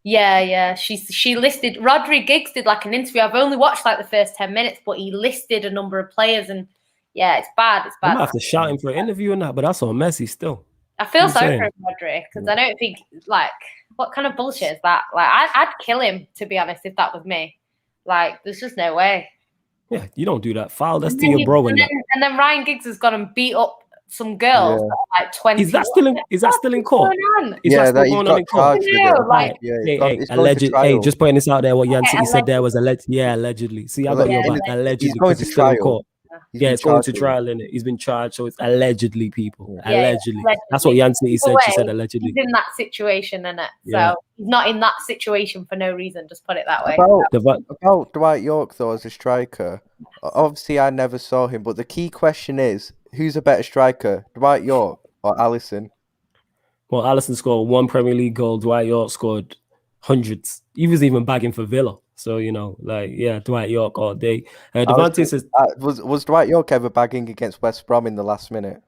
C: Yeah. She listed. Rodri Giggs did like an interview. I've only watched like the first 10 minutes, but he listed a number of players, and yeah, it's bad. It's bad.
B: I'm gonna have to shout him for an interview and that, but that's all messy still.
C: I feel sorry for Rodri, because I don't think, like, what kind of bullshit is that? Like, I'd kill him, to be honest, if that was me. Like, there's just no way.
B: Yeah, you don't do that. Foul. That's to your bro.
C: And then Ryan Giggs has gone and beat up some girls at, like 20.
B: Is that still in court?
A: Yeah, that he's got charged with it.
B: Allegedly. Hey, just pointing this out there. What Jan City said there was alleged. Yeah, allegedly. See, I got your back. Allegedly.
A: He's going to trial.
B: It's going to trial in it. He's been charged, so it's allegedly, people. Allegedly. That's what Jan City said. She said allegedly.
C: He's in that situation, innit? So he's not in that situation for no reason. Just put it that way.
A: About Dwight York, though, as a striker, obviously I never saw him, but the key question is, who's a better striker, Dwight York or Alisson?
B: Well, Alisson scored 1 Premier League goal. Dwight York scored hundreds. He was even bagging for Villa. So, Dwight York all day. Devante says...
A: was Dwight York ever bagging against West Brom in the last minute?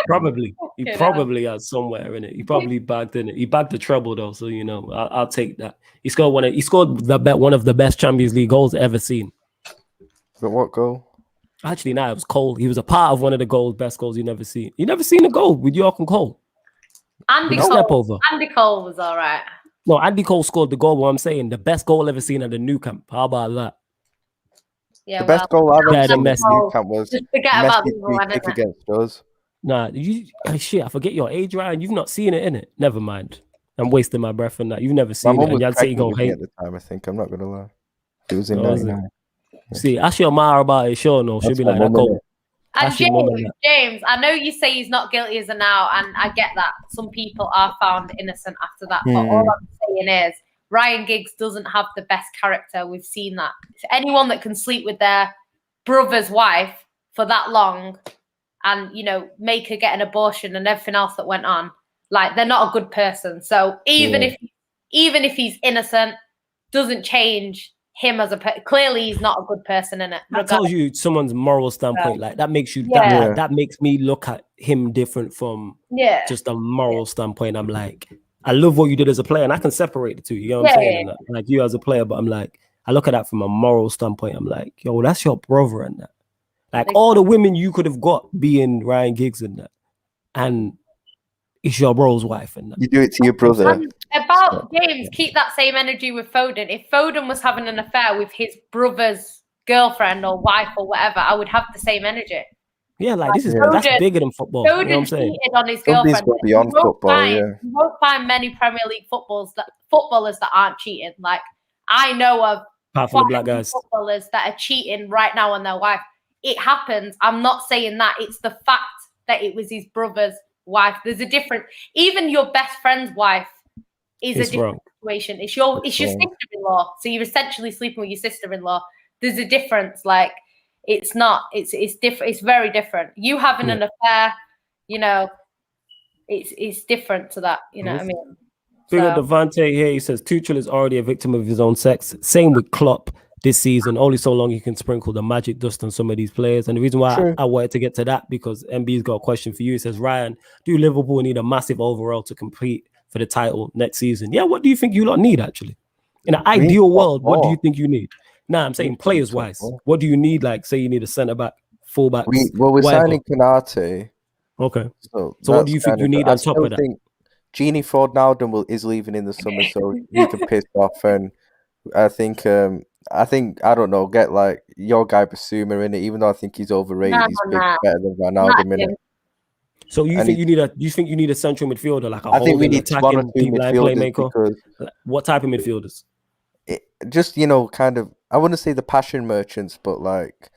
B: Probably. He probably has somewhere in it. He probably bagged in it. He bagged the treble, though. So, I'll take that. He scored one of the best Champions League goals ever seen.
A: But what goal?
B: Actually, it was Cole. He was a part of one of the best goals you never seen. You never seen a goal with York and Cole?
C: Andy Cole was all right.
B: No, Andy Cole scored the goal. What I'm saying, the best goal ever seen at the Nou Camp. How about that?
C: Yeah,
A: the best goal I've ever seen at the Nou Camp was
C: just forget about the
A: free kick against us.
B: Nah, I forget your age, Ryan. You've not seen it, innit? Never mind. I'm wasting my breath on that. You've never seen it. And you'd say you go hate
A: at the time, I think. I'm not gonna lie. It was in 99.
B: See, ask your ma about it, sure. No, she'll be like that goal.
C: And James, I know you say he's not guilty as of now, and I get that. Some people are found innocent after that. But all I'm saying is Ryan Giggs doesn't have the best character. We've seen that. Anyone that can sleep with their brother's wife for that long and, make her get an abortion and everything else that went on, like, they're not a good person. So even if he's innocent, doesn't change him as clearly he's not a good person in it.
B: That tells you someone's moral standpoint. Like that makes you that makes me look at him different from just a moral standpoint. I'm like, I love what you did as a player, and I can separate the two. You know what I'm saying? Like you as a player, but I'm like, I look at that from a moral standpoint. I'm like, yo, that's your brother and that. Like all the women you could have got being Ryan Giggs and that, and it's your bro's wife and that.
A: You do it to your brother.
C: And about James, keep that same energy with Foden. If Foden was having an affair with his brother's girlfriend or wife or whatever, I would have the same energy.
B: Yeah, like this is that's bigger than football.
C: Foden
B: you know what I'm saying?
C: cheated on his girlfriend.
A: Beyond football,
C: you won't find many Premier League footballers that aren't cheating. Like I know of
B: apart from the black guys,
C: footballers that are cheating right now on their wife. It happens. I'm not saying that. It's the fact that it was his brother's wife. There's a difference. Even your best friend's wife is a different situation. It's your sister-in-law. So you're essentially sleeping with your sister-in-law. There's a difference. Like it's not. It's different. It's very different. You having an affair, it's different to that. You know what I mean?
B: Big up Devante here. He says Tuchel is already a victim of his own sex. Same with Klopp. This season, only so long you can sprinkle the magic dust on some of these players. And the reason why I wanted to get to that, because MB's got a question for you. He says, Ryan, do Liverpool need a massive overall to compete for the title next season? Yeah, what do you think you lot need, actually? In an ideal world, what do you think you need? Nah, I'm saying players-wise. What do you need? Like, say you need a centre-back, full-back.
A: We're signing Konate.
B: Okay. So what do you think you need on top of that? I think
A: Gini Ford-Nowden is leaving in the summer, so he can piss off. And I don't know, get like your guy Basuma in it, even though I think he's overrated. He's better than Ronaldo in it.
B: So you think you need a central midfielder, like
A: I think we need one or two midfielders.
B: What type of midfielders?
A: Kind of, I wouldn't say the passion merchants, but like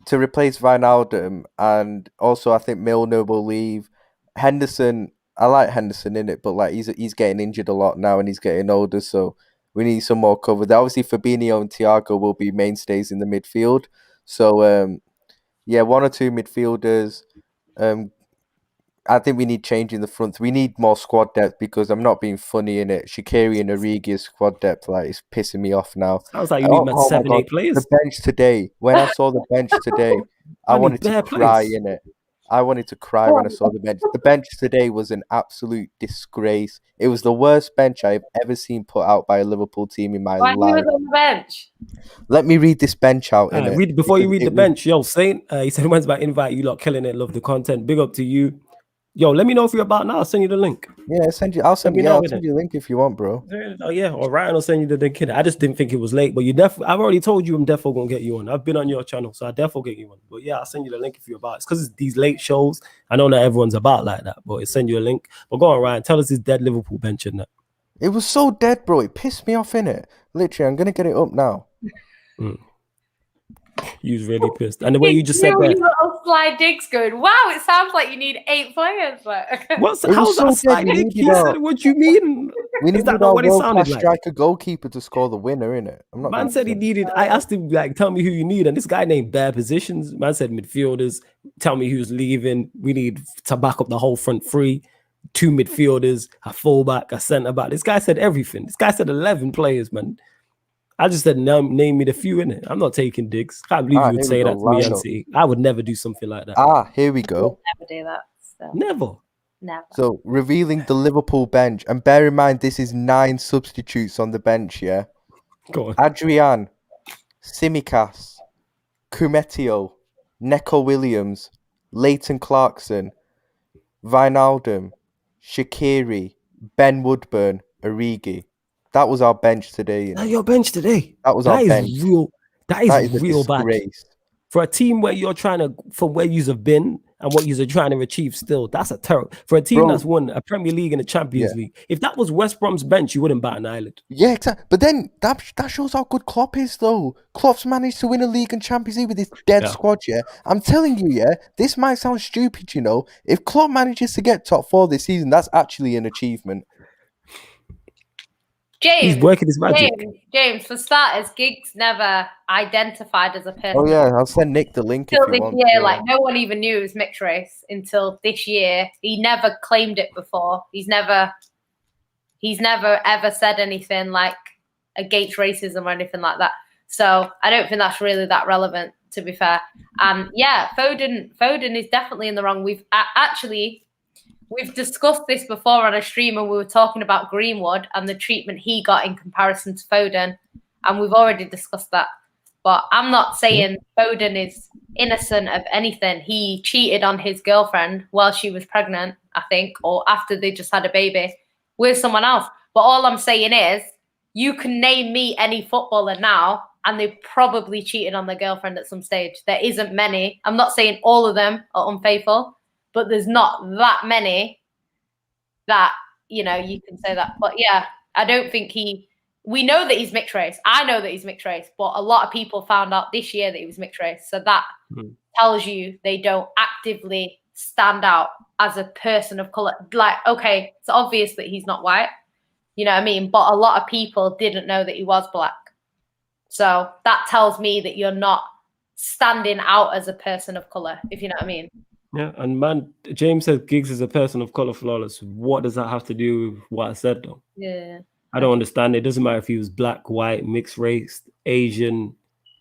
A: to replace Wijnaldum, and also I think Milner will leave. Henderson, I like Henderson in it, but like he's getting injured a lot now and he's getting older, so we need some more cover. Obviously, Fabinho and Thiago will be mainstays in the midfield. So, one or two midfielders. I think we need change in the front. We need more squad depth because I'm not being funny in it. Shaqiri and Origi's squad depth, like, it's pissing me off now.
B: Sounds like you need 7-8 players.
A: The bench today. When I saw the bench today, I wanted to cry in it. I wanted to cry when I saw the bench. The bench today was an absolute disgrace. It was the worst bench I've ever seen put out by a Liverpool team in my life.
C: Why was on the bench?
A: Let me read this bench out.
B: Before you read the bench, yo, Saint, he said, when's about invite? You lot killing it, love the content. Big up to you. Yo, let me know if you're about now. I'll send you the link.
A: Yeah, I'll send you a link if you want, bro.
B: Oh yeah, or Ryan will send you the link. I just didn't think it was late, but I've already told you I'm definitely gonna get you on. I've been on your channel, so I definitely get you on. But yeah, I'll send you the link if you're about. It's because it's these late shows. I know not everyone's about like that, but I'll send you a link. But go on, Ryan, tell us this dead Liverpool bench and that.
A: It was so dead, bro. It pissed me off, innit? Literally, I'm gonna get it up now.
B: You was really pissed. And the way you just said that.
C: Little Sly Diggs going, wow, it sounds like you need 8 players.
B: How's that Sly Diggs? He said, what you mean?
A: We need that world-class striker goalkeeper to score the winner, innit?
B: Man said he needed, I asked him, like, tell me who you need. And this guy named bare positions. Man said midfielders, tell me who's leaving. We need to back up the whole front three. 2 midfielders, a fullback, a centre-back. This guy said everything. This guy said 11 players, man. I just said name me the few in it. I'm not taking digs. Can't believe you would
A: here
B: say
A: we
B: that
A: go,
B: to me,
A: lineup.
B: City. I would never do something like that.
A: Here we go.
C: We'll never do that. So.
B: Never.
A: So revealing the Liverpool bench, and bear in mind this is 9 substitutes on the bench. Yeah,
B: Go on.
A: Adrian, Simicas, Kumetio, Neco Williams, Leighton Clarkson, Wijnaldum, Shaqiri, Ben Woodburn, Origi. That was our bench today. You know?
B: That's your bench today.
A: That was our bench.
B: That is real bad. For a team where you're trying to, from where you have been and what you're trying to achieve still, that's a terrible. For a team that's won a Premier League and a Champions League, if that was West Brom's bench, you wouldn't bat an eyelid.
A: Yeah, exactly. But then that shows how good Klopp is, though. Klopp's managed to win a league and Champions League with his dead squad, yeah? I'm telling you, yeah, this might sound stupid, you know. If Klopp manages to get top 4 this season, that's actually an achievement.
C: James,
B: he's working his magic.
C: James, for starters, Giggs never identified as a person.
A: Oh yeah, I'll send Nick the link
C: until
A: if you
C: this
A: want.
C: year, like no one even knew it was mixed race until this year. He never claimed it before. He's never ever said anything like against racism or anything like that. So I don't think that's really that relevant, to be fair. And yeah, Foden is definitely in the wrong. We've discussed this before on a stream, and we were talking about Greenwood and the treatment he got in comparison to Foden, and we've already discussed that. But I'm not saying Foden is innocent of anything. He cheated on his girlfriend while she was pregnant, I think, or after they just had a baby with someone else. But all I'm saying is, you can name me any footballer now, and they probably cheated on their girlfriend at some stage. There isn't many. I'm not saying all of them are unfaithful, but there's not that many that, you know, you can say that. But yeah, I don't think we know that he's mixed race. I know that he's mixed race, but a lot of people found out this year that he was mixed race. So that tells you they don't actively stand out as a person of color. Like, okay, it's obvious that he's not white, you know what I mean? But a lot of people didn't know that he was black. So that tells me that you're not standing out as a person of color, if you know what I mean.
B: Yeah, and man, James said Giggs is a person of color flawless. What does that have to do with what I said, though?
C: Yeah.
B: I don't understand. It doesn't matter if he was black, white, mixed race, Asian,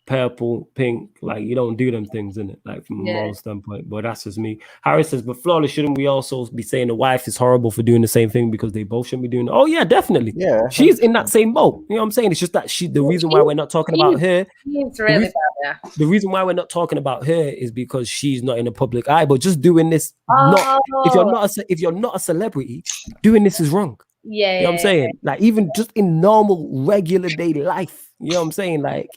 B: purple, pink. Like, you don't do them things, innit? Like, from a moral standpoint. But that's just me. Harris says, but flawless, shouldn't we also be saying the wife is horrible for doing the same thing because they both shouldn't be doing it? Oh, yeah, definitely. Yeah. She's in that same boat. You know what I'm saying? It's just that the reason why we're not talking about her.
C: It's really bad, yeah.
B: The reason why we're not talking about her is because she's not in the public eye. But just doing this, if you're not a celebrity, doing this is wrong.
C: Yeah,
B: you know what I'm saying? Like, even just in normal, regular day life, you know what I'm saying? Like,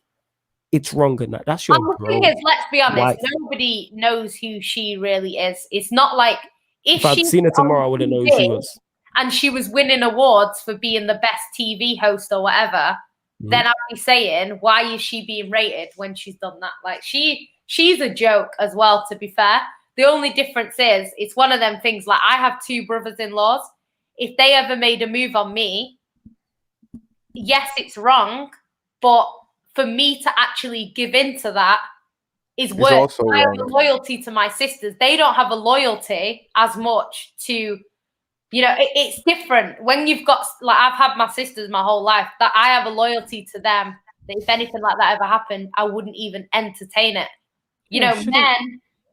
B: it's wrong in that. That's your
C: the thing is, let's be honest, nobody knows who she really is. It's not like
B: if I'd seen her tomorrow, I wouldn't know who she was.
C: And she was winning awards for being the best TV host or whatever, then I'd be saying, why is she being rated when she's done that? Like, she's a joke as well, to be fair. The only difference is, it's one of them things, like, I have 2 brothers-in-laws. If they ever made a move on me, yes, it's wrong, but for me to actually give in to that is worse. I have a loyalty to my sisters. They don't have a loyalty as much to, you know, it's different. When you've got, like, I've had my sisters my whole life, that I have a loyalty to them, that if anything like that ever happened, I wouldn't even entertain it. You know,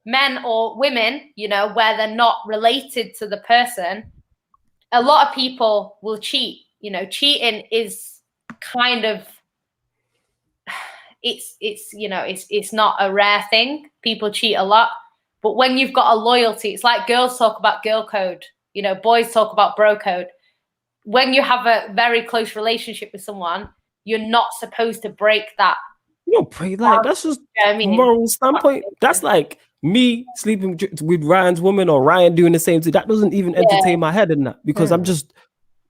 C: men or women, you know, where they're not related to the person, a lot of people will cheat. You know, cheating is kind of, it's you know, it's not a rare thing. People cheat a lot, but when you've got a loyalty, it's like girls talk about girl code. You know, boys talk about bro code. When you have a very close relationship with someone, you're not supposed to break that.
B: You don't break that. That's just moral standpoint. That's like me sleeping with Ryan's woman or Ryan doing the same thing. That doesn't even entertain my head in that, because I'm just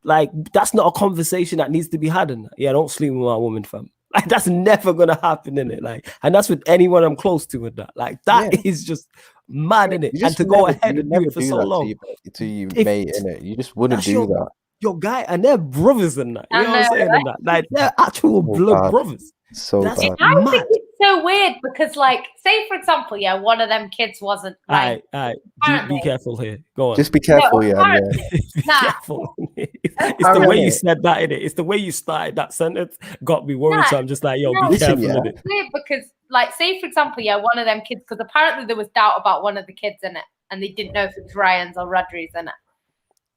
B: like, that's not a conversation that needs to be had in that. Yeah, don't sleep with my woman, fam. Like, that's never gonna happen in it. Like, and that's with anyone I'm close to with that. Like, that is just mad in it. And to go ahead and do it for so long
A: to you mate in it, you just wouldn't do that.
B: Your guy, and they're brothers in that. You know what I'm saying? In that, like, they're actual blood brothers.
A: So
B: That's
A: bad.
C: I
B: mad.
C: think it's so weird because, like, say for example, one of them kids wasn't like.
B: All right. Be careful here. Go on.
A: Just be careful, yeah.
B: Be
C: Nah.
B: careful. It's the way you said that, innit? It's the way you started that sentence got me worried. So I'm just like, yo, be careful with it.
C: It's weird because, like, say for example, one of them kids, because apparently there was doubt about one of the kids in it, and they didn't know if it was Ryan's or Rodri's in it.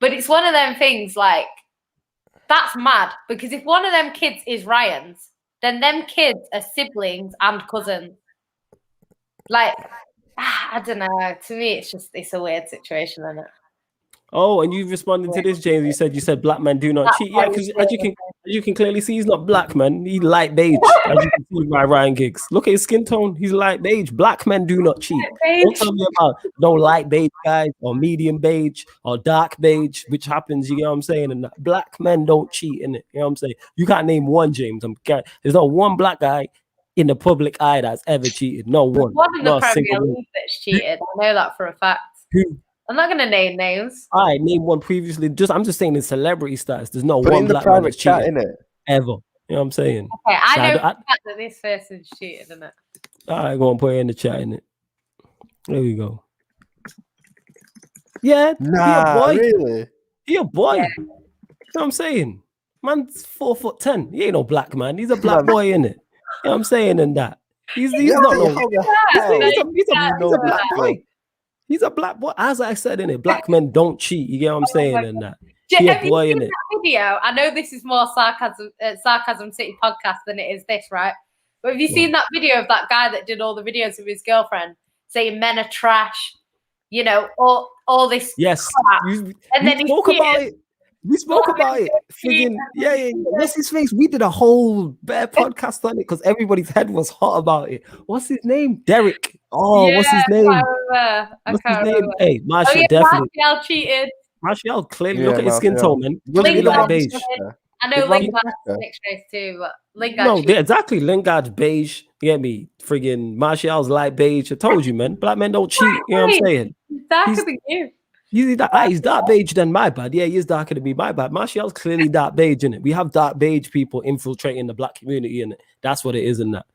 C: But it's one of them things, like, that's mad because if one of them kids is Ryan's, then them kids are siblings and cousins. Like, I don't know. To me, it's a weird situation, isn't it?
B: Oh, and you responded to this, James. You said black men do not cheat. Yeah, because as you can clearly see, he's not black, man. He's light beige, as you can see by Ryan Giggs. Look at his skin tone. He's light beige. Black men do not cheat. Don't tell me about no light beige guys or medium beige or dark beige, which happens. You know what I'm saying? And black men don't cheat, innit? You know what I'm saying? You can't name one, James. There's not one black guy in the public eye that's ever cheated. No one.
C: One in the Premier League that's cheated. I know that for a fact.
B: Who?
C: I'm not gonna name names.
B: I name one previously. I'm just saying in celebrity status. There's no
A: Put
B: one
A: in the
B: black man
A: private
B: that's
A: chat,
B: cheated
A: innit?
B: ever. You know what I'm saying?
C: Okay, I
B: So
C: know for a fact that this person's cheated, isn't it?
B: All right, go and put it in the chat, innit? There we go. Yeah,
A: Nah, really?
B: He a boy.
C: Yeah.
B: You know what I'm saying? Man's 4'10". He ain't no black man. He's a black boy, innit? You know what I'm saying? And that. He's not no. He's a black boy. He's a black boy. As I said, innit? Black men don't cheat. You get what I'm saying? And that. He a boy, innit?
C: That video? I know this is more Sarcasm City podcast than it is this, right? But have you seen that video of that guy that did all the videos of his girlfriend saying men are trash? You know, all this.
B: Yes.
C: And then
B: he spoke about it. We spoke about it. Friggin', yeah. What's his face? We did a whole bear podcast on it because everybody's head was hot about it. What's his name? Derek. Oh, yeah, what's his name?
C: I can't remember.
B: Hey, Martial definitely.
C: Martial cheated.
B: Martial clearly look at his skin tone, man.
C: Lingard
B: beige.
C: I know Lingard's mixed race too, but Lingard.
B: No, exactly. Lingard's beige. You get me? Friggin' Martial's light beige. I told you, man. Black men don't cheat. You know what I'm saying?
C: He's darker than you.
B: He's dark beige than my bad. Yeah, he is darker than me. My bad. Martial's clearly dark beige, in it. We have dark beige people infiltrating the black community, in it. That's what it is in that.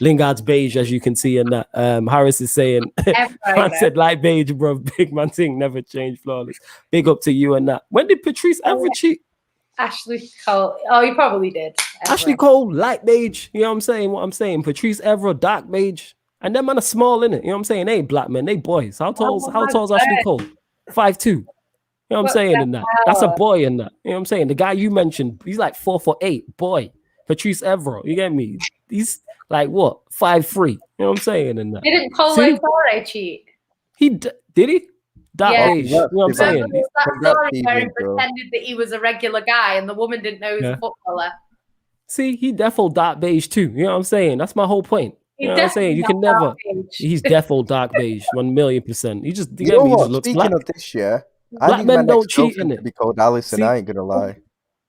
B: Lingard's beige, as you can see in that. Harris is saying, man said light beige, bro. Big man thing never changed, flawless. Big up to you and that. When did Patrice ever cheat?
C: Ashley Cole. Oh, he probably did.
B: Ashley Cole, light beige. You know what I'm saying? What I'm saying. Patrice Evra, dark beige. And them man are small, in it. You know what I'm saying? They ain't black men. They boys. How tall's Ashley Cole? 5'2". You know what I'm saying in that? That's a boy in that. You know what I'm saying? The guy you mentioned, he's like 4'8", boy. Patrice Evra, you get me? He's like what? 5'3". You know what I'm saying in that?
C: Didn't Paulo Torre cheat?
B: Did he? Dark beige. You know what I'm saying?
C: That story where he pretended that he was a regular guy and the woman didn't know he was a footballer.
B: See, he defo dark beige too. You know what I'm saying? That's my whole point. You know what I'm saying? You can never. He's defo dark beige, 1,000,000%. He just, you know what?
A: Just
B: Speaking
A: black. Of this year,
B: black men don't cheat in it.
A: To be called Allison, I ain't gonna lie.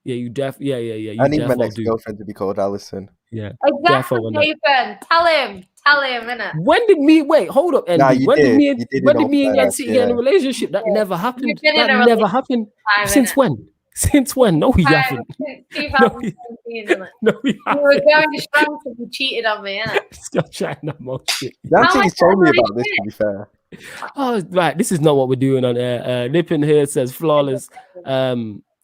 B: Yeah, you yeah.
A: I need my next girlfriend to be called Allison.
B: Yeah,
C: exactly. Nathan, tell him, innit?
B: When did me? Wait, hold up, Andy.
A: Nah,
B: when did me and Ed sit here in a relationship? That never happened. That never happened. Since when? Since when? No, we haven't.
C: Since 2017, no, we haven't. You were going strong because you cheated on me, innit?
B: Still trying that more shit.
A: That's what he's told me about this, to be fair.
B: Oh, right. This is not what we're doing on air. Nippin here says flawless.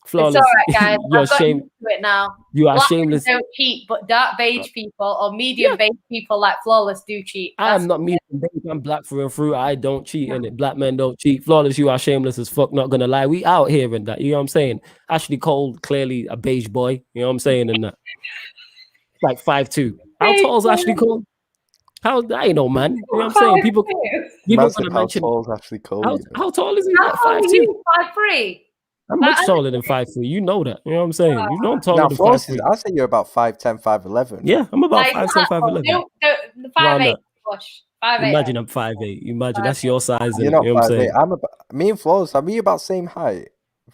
B: Flawless.
C: It's all right, guys.
B: You're
C: I've got
B: shameless.
C: to it now.
B: You are
C: Black
B: shameless.
C: Don't cheat, but dark beige people or medium beige people like Flawless do cheat.
B: I am not medium beige. I'm black through and through. I don't cheat in it. Black men don't cheat. Flawless. You are shameless as fuck. Not gonna lie. We out here in that. You know what I'm saying? Ashley Cole, clearly a beige boy. You know what I'm saying? In that. Like 5'2". How tall is Ashley Cole? How I ain't know, man. You know what I'm saying? People gonna mention. How tall is he? Like 5'2".
C: 5'3".
B: I'm much taller than 5'3". You know that. You know what I'm saying? You know I'm taller than 5'3".
A: I'll say you're about 5'10", 5'11".
B: Yeah, I'm about 5'10", 5'11".
C: No, 5'8". Push. 5'8".
B: Imagine I'm 5'8". Imagine that's your size.
A: You're not
B: 5'8".
A: Me and Flawless, are we about same height?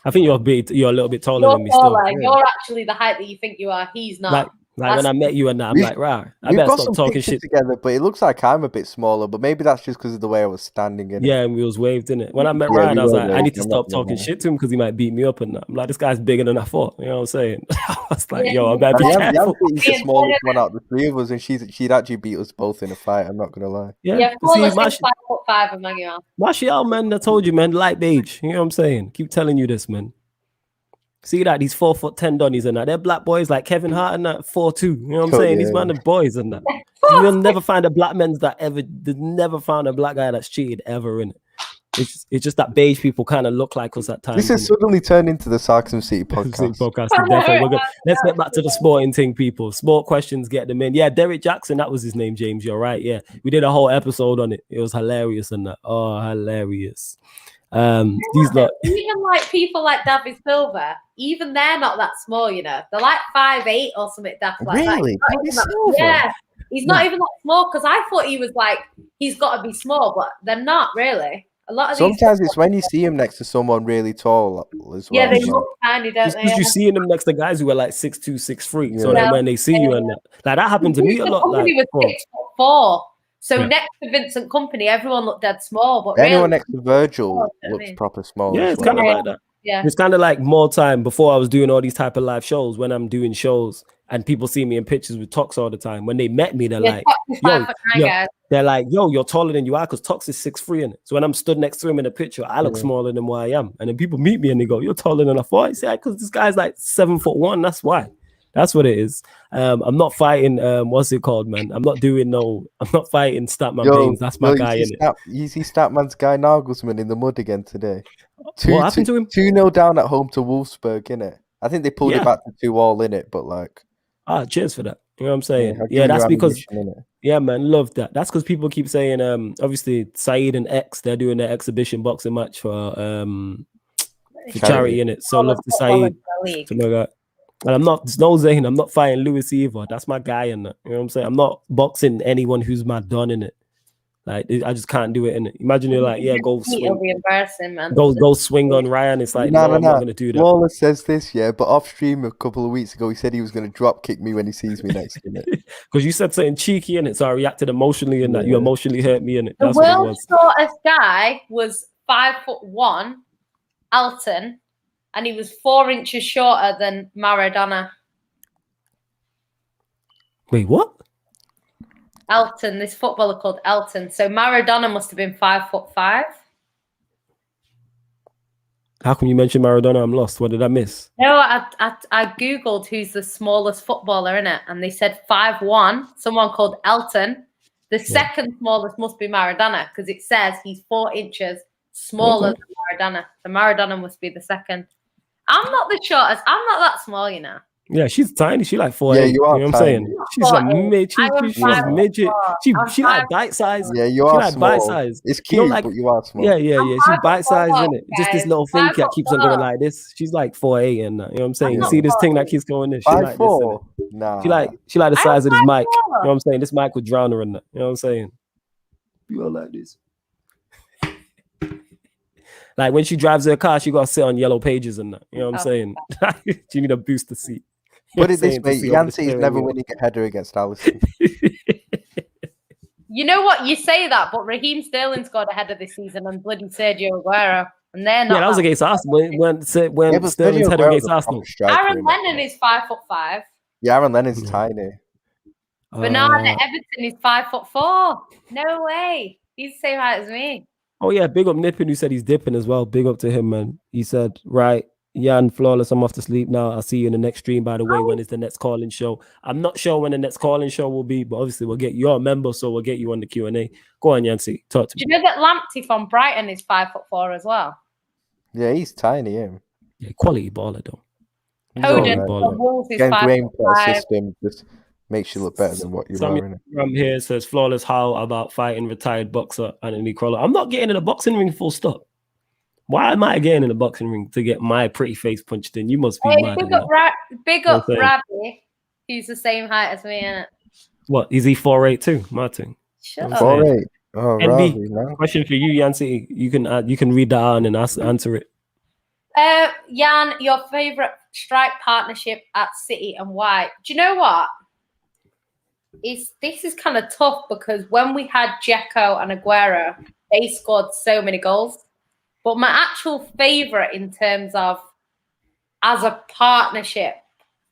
B: I think you're a little bit taller than me still.
C: You're actually the height that you think you are. He's not.
B: Like when I met you and that, I'm
A: We-
B: like, rah, I
A: We've
B: better
A: got
B: stop
A: some
B: talking
A: pictures
B: shit.
A: together, but it looks like I'm a bit smaller. But maybe that's just because of the way I was standing in it.
B: Yeah, and we was waved in it. When I met
A: Yeah,
B: Ryan,
A: we
B: I was
A: were
B: like, I
A: waved,
B: need to
A: I'm
B: stop
A: not gonna
B: talking
A: lie.
B: shit to him because he might beat me up and that. I'm like, this guy's bigger than I thought. You know what I'm saying? I was like, yo, I better be careful.
A: He's the smallest one out of the three of us, and she'd actually beat us both in a fight. I'm not gonna lie.
B: Yeah,
C: Paula's
B: see,
C: 5'5" of Maggie.
B: Martial, man, I told you, man, light beige. You know what I'm saying? Keep telling you this, man. See that these 4'10" Donnies and that. They're black boys like Kevin Hart and that 4'2". You know what I'm saying? These man are boys and that. You'll never find a black man's that ever. Never found a black guy that's cheated ever in it. It's just that beige people kind of look like us at times.
A: This has suddenly turned into the Sarcasm City podcast.
B: Definitely. Let's get back to the sporting thing, people. Sport questions, get them in. Yeah, Derek Jackson, that was his name, James. You're right. Yeah, we did a whole episode on it. It was hilarious and that. Oh, hilarious. These lot,
C: even like people like David Silver, even they're not that small, you know. They're like 5'8" or something daft like
A: Really?
C: that. Yeah, he's not even that small because I thought he was like he's got to be small, but they're not really. A lot of
A: Sometimes it's when you see him next to someone really tall as well.
C: Yeah, they look tiny, don't they?
B: because you're seeing them next to guys who are like 6'2", 6'3".
A: Yeah.
B: So then when they see you and that, like that happened to me a lot. Like,
C: He was 6'4". So next to Vincent Company, everyone looked dead small, but
A: anyone
C: really,
A: next to Virgil looks proper small.
B: yeah,
A: as
B: it's
A: well.
B: kind of like that.
C: Yeah.
B: It's kind of like more time before I was doing all these type of live shows. When I'm doing shows and people see me in pictures with Tox all the time, when they met me, they're like, they're like, yo, you're taller than you are because Tox is 6'3" in it. So when I'm stood next to him in a picture, I look smaller than what I am. And then people meet me and they go, you're taller than I thought. I say, because this guy's like 7'1". That's why. That's what it is. I'm not fighting. What's it called, man? I'm not fighting Statman Baines. That's my guy in it.
A: You see Statman's guy Nagelsmann in the mud again today.
B: What happened to him?
A: 2-0 down at home to Wolfsburg, innit? I think they pulled it back to 2-2 in it, but like.
B: Cheers for that. You know what I'm saying? Yeah, that's because. Yeah, man, love that. That's because people keep saying, obviously Saeed and X, they're doing their exhibition boxing match for charity in it. So love to Saeed. And I'm not Zayn, I'm not fighting Lewis either. That's my guy in it. You know what I'm saying? I'm not boxing anyone who's my don in it. Like I just can't do it in it. Imagine you're like, yeah, go swing.
C: It'll be embarrassing, man.
B: Go swing on Ryan. It's like, no, I'm not gonna do that.
A: Wallace says this, but off stream a couple of weeks ago, he said he was gonna drop kick me when he sees me next to it.
B: Because you said something cheeky in it, so I reacted emotionally in that. You emotionally hurt me in it.
C: The world's shortest guy was 5'1", Alton. And he was 4 inches shorter than Maradona.
B: Wait, what?
C: Elton, this footballer called Elton. So Maradona must have been 5'5".
B: How come you mentioned Maradona? I'm lost. What did I miss?
C: No, I googled who's the smallest footballer in it, and they said 5'1". Someone called Elton. The second smallest must be Maradona because it says he's 4 inches smaller than Maradona. So Maradona must be the second. I'm not the shortest. I'm not that small, you know.
B: Yeah, she's tiny. She like 4'8".
A: Yeah, you
B: You
A: are
B: know what I'm saying? She's like midget. She's midget. She like bite size.
A: Yeah, you are
B: like
A: small.
B: Bite size.
A: It's cute, but you are small.
B: Yeah. She's bite size, isn't it? Just this little thing that keeps on going like this. She's like 4'8", and you know what I'm saying. See this thing that keeps going this. She like this.
A: Nah.
B: She like the size of this mic. You know what I'm saying? This mic would drown her in that. You know what I'm saying? You all like this. Like when she drives her car, she gotta sit on yellow pages and that. You know what I'm saying? She need a booster seat.
A: Put it this way, Yancey is never winning a header against Alisson.
C: You know what? You say that, but Raheem Sterling scored a header this season and bloody Sergio Aguero. And they're not.
B: Yeah, that was against Arsenal. When Sterling's header against Arsenal.
C: Aaron Lennon is 5'5".
A: Yeah, Aaron Lennon's tiny.
C: Bernard Everton is 5'4". No way. He's the same height as me.
B: Oh yeah, big up Nippin who said he's dipping as well. Big up to him, man. He said, right, Jan, flawless, I'm off to sleep now. I'll see you in the next stream, by the way, when it's the next calling show. I'm not sure when the next calling show will be, but obviously we'll get you a member, so we'll get you on the Q&A. Go on, Yancy, talk to me.
C: Do you know that Lamptey from Brighton is 5'4" as well?
A: Yeah, he's tiny,
B: Yeah, quality baller, though.
C: Hoden from Wolves is 5'5".
A: System just makes you look better than what you are.
B: From here says, flawless, how about fighting retired boxer Anthony Crawler? I'm not getting in a boxing ring, full stop. Why am I getting in a boxing ring to get my pretty face punched in? You must be mad.
C: Big up Ravi, who's the same height as me, innit?
B: What, is he 4'8" too, Martin?
C: Shut up.
A: 4'8". Oh,
B: NB,
A: Ravi, no?
B: question for you, Yancy. You can read that out and answer it.
C: Jan, your favourite strike partnership at City and why? Do you know what? this is kind of tough because when we had Dzeko and Aguero, they scored so many goals. But my actual favourite in terms of as a partnership,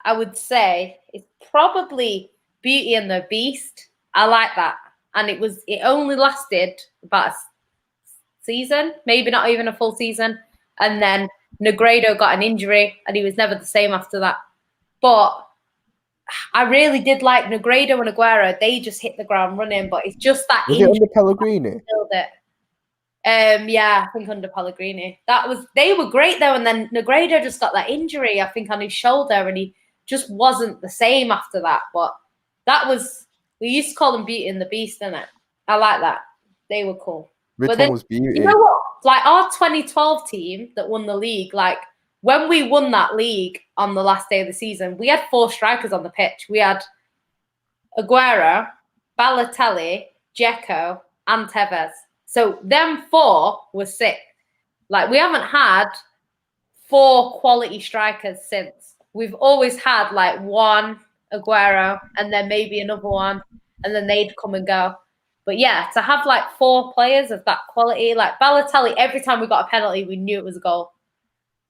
C: I would say, is probably Beauty and the Beast. I like that. And it only lasted about a season, maybe not even a full season. And then Negredo got an injury and he was never the same after that. But I really did like Negredo and Aguero. They just hit the ground running, but it's just that
A: Was it under Pellegrini?
C: killed it. Yeah, I think under Pellegrini. They were great though, and then Negredo just got that injury, I think, on his shoulder, and he just wasn't the same after that. But we used to call them Beauty and the Beast, didn't it? I like that. They were cool.
A: Which
C: But
A: one
C: then,
A: was Beauty?
C: you know what? Like our 2012 team that won the league, like when we won that league on the last day of the season, we had 4 strikers on the pitch. We had Aguero, Balotelli, Dzeko, and Tevez. So them 4 were sick. Like we haven't had 4 quality strikers since. We've always had like one Aguero and then maybe another one, and then they'd come and go. But yeah, to have like 4 players of that quality, like Balotelli, every time we got a penalty, we knew it was a goal.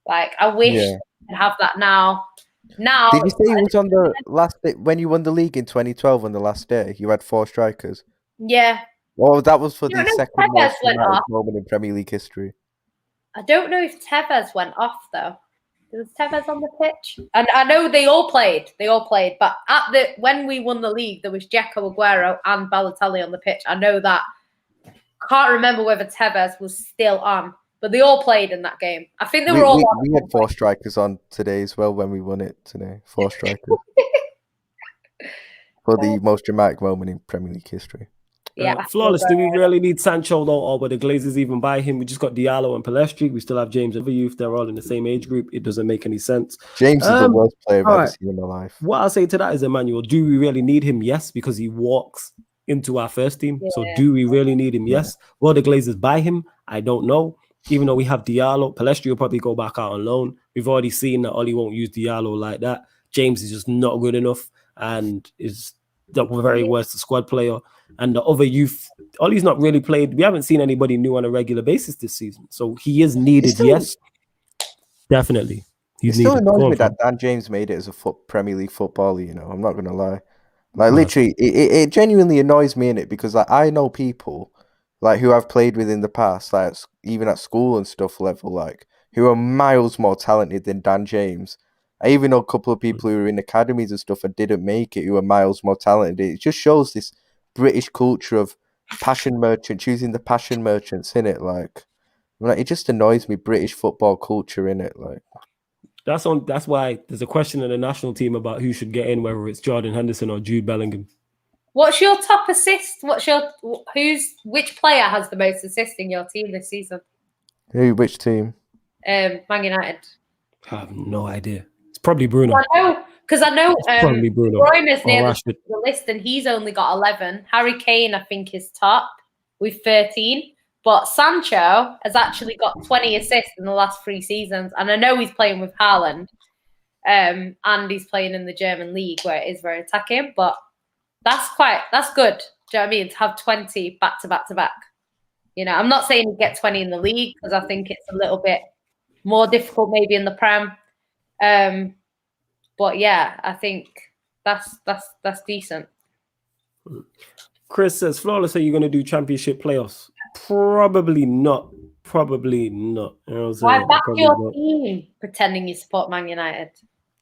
C: Like I wish we could have that now. Now,
A: did you say it was on the last day when you won the league in 2012 on the last day? You had 4 strikers.
C: Yeah.
A: Well, that was for the
C: know
A: second
C: Tevez
A: most
C: went
A: dramatic
C: off.
A: moment in Premier League history.
C: I don't know if Tevez went off though. Was Tevez on the pitch? And I know they all played. But when we won the league, there was Dzeko, Aguero, and Balotelli on the pitch. I know that. Can't remember whether Tevez was still on, but they all played in that game. I think they were all.
A: We had 4 strikers on today as well when we won it today. 4 strikers for the most dramatic moment in Premier League history.
C: Yeah,
B: Flawless. Do we really need Sancho though, or were the Glazers even buy him? We just got Diallo and Palestri. We still have James and Youth. They're all in the same age group. It doesn't make any sense.
A: James is the worst player I've ever
B: right.
A: seen in my life.
B: What I'll say to that is, Emmanuel, do we really need him? Yes, because he walks into our first team.
C: Yeah.
B: So do we really need him? Yes. Will the Glazers buy him? I don't know. Even though we have Diallo, Palestri will probably go back out on loan. We've already seen that Ollie won't use Diallo like that. James is just not good enough and is the very worst squad player. And the other youth, Ollie's not really played. We haven't seen anybody new on a regular basis this season. So he is needed, yes. Definitely.
A: It still annoys me that Dan James made it as a Premier League footballer, you know. I'm not going to lie. Like, literally, it genuinely annoys me in it because like, I know people like who I've played with in the past, like even at school and stuff level, like who are miles more talented than Dan James. I even know a couple of people who were in academies and stuff and didn't make it who are miles more talented. It just shows this British culture of passion merchant, choosing the passion merchants in it. Like it just annoys me, British football culture in it. Like
B: that's why there's a question in the national team about who should get in, whether it's Jordan Henderson or Jude Bellingham.
C: What's your top assist? Which player has the most assists in your team this season?
A: Which team?
C: Man United.
B: I have no idea. It's probably Bruno.
C: I know
B: probably Bruno.
C: Bruyne is near the list and he's only got 11. Harry Kane, I think, is top with 13. But Sancho has actually got 20 assists in the last 3 seasons. And I know he's playing with Haaland. And he's playing in the German league where it is very attacking. But that's good. Do you know what I mean? To have 20 back to back to back. You know, I'm not saying he'd get 20 in the league because I think it's a little bit more difficult maybe in the Prem. But yeah, I think that's decent.
B: Chris says, Flawless, are you going to do championship playoffs? Probably not. You know what I'm saying?
C: Why back your team pretending you support Man United?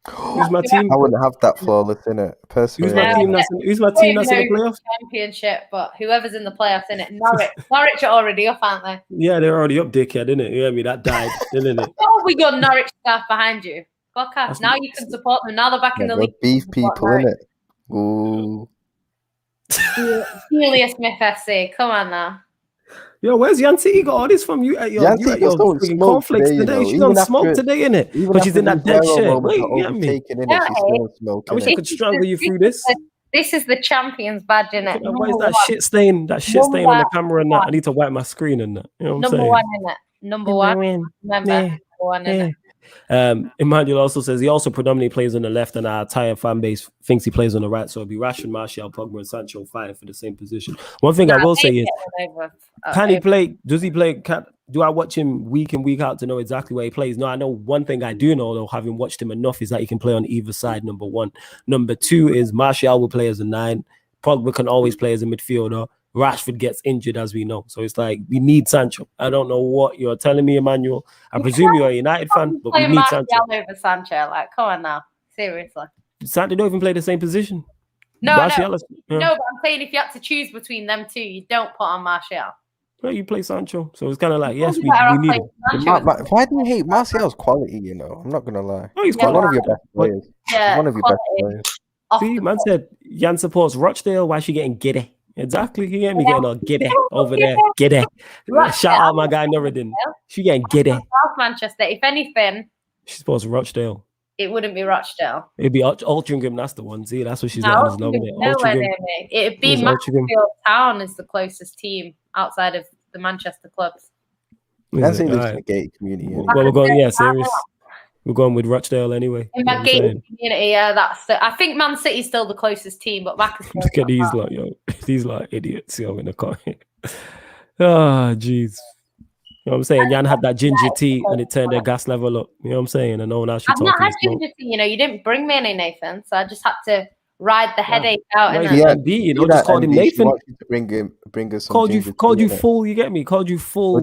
B: Who's my team?
A: I wouldn't have that Flawless in it, personally.
B: Who's my team that's in the playoffs?
C: Championship, but whoever's in the playoffs in it. Norwich are already up, aren't they?
B: Yeah, they're already up, dickhead, innit? You hear me? That died, didn't it?
C: Oh, we got Norwich staff behind you. Fuck off. Now you can support them. Now they're back in the league.
A: Beef people, innit? Ooh.
C: Julia Smith FC. Come on now.
B: Yo, where's Yancy? You got all this from you at your freaking cornflakes today. She's on smoke today, innit? But she's in that dead shit. Wait, you get me? I wish I could strangle you through this.
C: This is the champion's badge, innit?
B: What is that shit stain? That shit stain on the camera and that. I need to wipe my screen and that. You know what I'm saying?
C: Number 1, innit? Number 1. Remember, number 1, innit?
B: Emmanuel also says he also predominantly plays on the left, and our entire fan base thinks he plays on the right. So it'll be Rashford, Martial, Pogba, and Sancho fighting for the same position. One thing I will say is, can he play? Does he play? Do I watch him week in, week out to know exactly where he plays? No, I know one thing I do know, though, having watched him enough, is that he can play on either side, number one. Number two is Martial will play as a 9. Pogba can always play as a midfielder. Rashford gets injured, as we know. So it's like, we need Sancho. I don't know what you're telling me, Emmanuel. I presume you're a United fan, but we need Sancho.
C: Over Sancho, like, come on now. Seriously.
B: Sancho don't even play the same position.
C: No, but I'm saying if you had to choose between them two, you don't put on Martial.
B: Well, you play Sancho. So it's kind of like, yes, we need him.
A: Why do you hate Martial's quality, you know? I'm not going to lie.
B: Oh, he's
A: one of your best players.
C: Yeah,
A: one of your best players.
B: See, man said Jan supports Rochdale. Why she getting giddy? Exactly. You get me getting all giddy over there. Giddy. Shout out my guy Nuruddin. She getting giddy.
C: South Manchester. If anything,
B: she supports Rochdale.
C: It wouldn't be Rochdale.
B: It'd be Altrincham. That's the one. See, that's what she's letting us know.
C: It'd be Mansfield Town is the closest team outside of the Manchester clubs.
A: That's in the gated community. Anyway.
B: Well, we're going, serious. We're going with Rochdale anyway.
C: In that gated community, yeah, I think Man City's still the closest team, but Mac is
B: look at these like, yo, these like idiots, yo, in the car. Oh, jeez. You know what I'm saying? Jan had that ginger tea and it turned their gas level up. You know what I'm saying? And no one else should talk.
C: I've not had ginger tea, you know, you didn't bring me any, Nathan, so I just had to ride the headache out.
B: You know, just called him Nathan.
A: Bring us
B: called you full, you get me? Called you full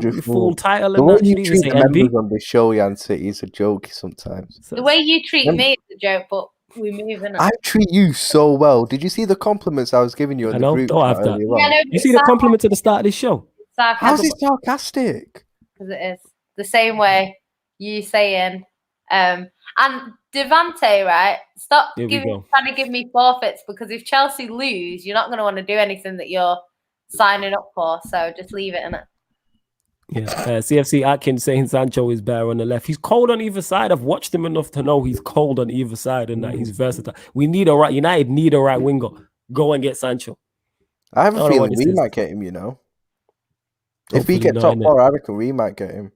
B: title.
A: The way you treat the members on the show, Jan City, is a joke sometimes.
C: The way you treat me is a joke, but we move in.
A: I treat you so well. Did you see the compliments I was giving you in the group?
B: Don't have that. Yeah, you see the compliment at the start of this show?
A: How's it sarcastic?
C: Because it is the same way you saying, and Devante, right? Stop trying to give me forfeits, because if Chelsea lose, you're not going to want to do anything that you're signing up for. So just leave it in it.
B: Yeah, CFC Atkins saying Sancho is better on the left. He's cold on either side. I've watched him enough to know he's cold on either side and that he's versatile. United need a right winger. Go and get Sancho.
A: I have a feeling we might get him, you know. If we get top 4, I reckon we might get him.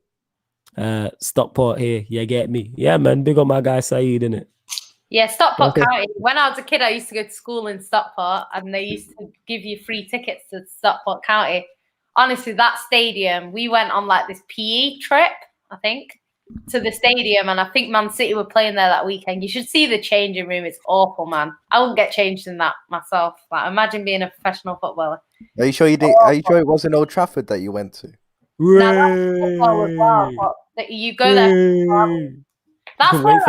B: Stockport here, you get me. Yeah, man, big on my guy Saeed, innit?
C: Yeah, Stockport County. When I was a kid, I used to go to school in Stockport, and they used to give you free tickets to Stockport County. Honestly, that stadium, we went on like this PE trip, I think, to the stadium, and I think Man City were playing there that weekend. You should see the changing room. It's awful, man. I wouldn't get changed in that myself. Like, imagine being a professional footballer.
A: Are you sure you did? Are you sure it wasn't Old Trafford that you went to?
C: No, you go there. That's where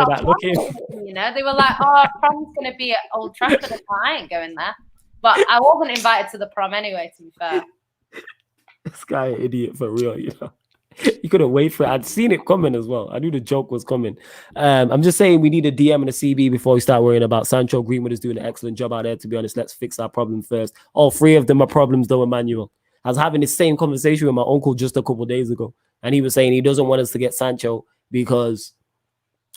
C: you know, they were like, "Oh, prom's going to be at Old Trafford." I ain't going there, but I wasn't invited to the prom anyway. To be fair,
B: this guy an idiot for real. You know, you couldn't wait for it. I'd seen it coming as well. I knew the joke was coming. I'm just saying we need a DM and a CB before we start worrying about Sancho. Greenwood is doing an excellent job out there. To be honest, let's fix our problem first. All 3 of them are problems, though, Emmanuel. I was having the same conversation with my uncle just a couple of days ago, and he was saying he doesn't want us to get Sancho because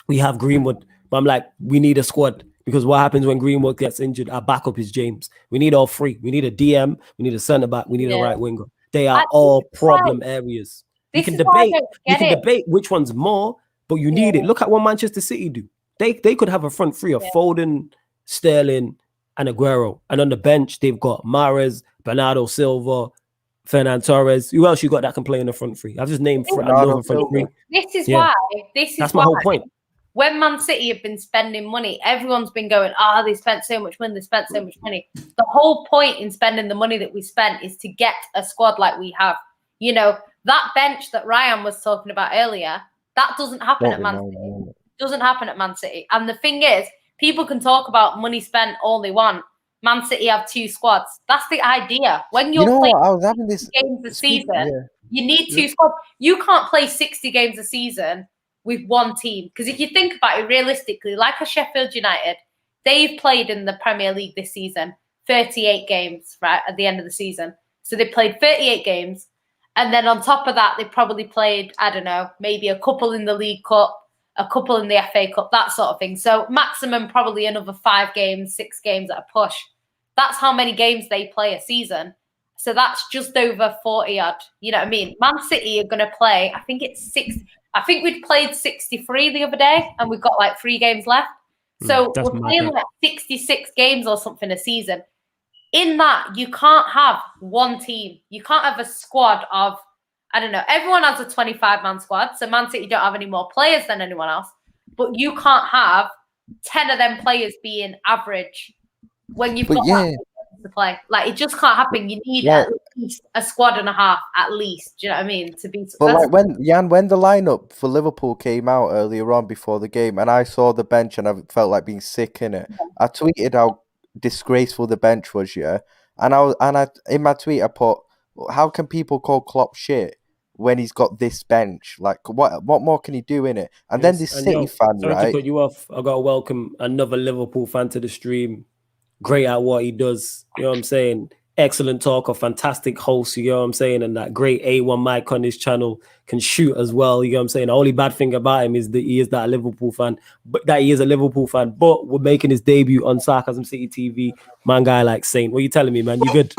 B: we have Greenwood. But I'm like, we need a squad, because what happens when Greenwood gets injured? Our backup is James. We need all 3. We need a DM, we need a centre-back, we need a right winger. They are all problem areas. You can debate which one's more, but you need it. Look at what Manchester City do. They could have a front 3 of Foden, Sterling, and Aguero. And on the bench, they've got Mahrez, Bernardo Silva, Fernan Torres. Who else you got that can play in the front 3? I've just named another front 3.
C: This is why.
B: That's my whole point.
C: When Man City have been spending money, everyone's been going, they spent so much money, The whole point in spending the money that we spent is to get a squad like we have. You know, that bench that Ryan was talking about earlier, that doesn't happen at Man City. Doesn't happen at Man City. And the thing is, people can talk about money spent all they want. Man City have 2 squads. That's the idea. When you're playing
A: I was having this
C: games a season, you need 2 squads. You can't play 60 games a season with one team. Because if you think about it realistically, like a Sheffield United, they've played in the Premier League this season 38 games, right, at the end of the season. So they played 38 games. And then on top of that, they probably played, I don't know, maybe a couple in the League Cup, a couple in the FA Cup, that sort of thing. So maximum probably another 5 games, 6 games at a push. That's how many games they play a season. So that's just over 40 odd. You know what I mean? Man City are going to play, I think it's I think we'd played 63 the other day, and we've got like 3 games left. So we're playing like 66 games or something a season. In that, you can't have one team. You can't have a squad of, I don't know, everyone has a 25-man squad. So Man City don't have any more players than anyone else. But you can't have 10 of them players being average when you've got that to play. Like, it just can't happen. You need at least a squad and a half, at least. Do you know what I mean? To be successful.
A: But like when the lineup for Liverpool came out earlier on before the game, and I saw the bench, and I felt like being sick in it. I tweeted how disgraceful the bench was, and I in my tweet I put, how can people call Klopp shit when he's got this bench? Like, what more can he do in it? And then this City fan,
B: sorry
A: right?
B: to cut you off. I gotta welcome another Liverpool fan to the stream. Great at what he does. You know what I'm saying? Excellent talker, fantastic host, you know what I'm saying? And that great A1 mic on his channel, can shoot as well, you know what I'm saying? The only bad thing about him is that he is a Liverpool fan, but we're making his debut on Sarcasm City TV. Man, guy like Saint. What are you telling me, man? You good?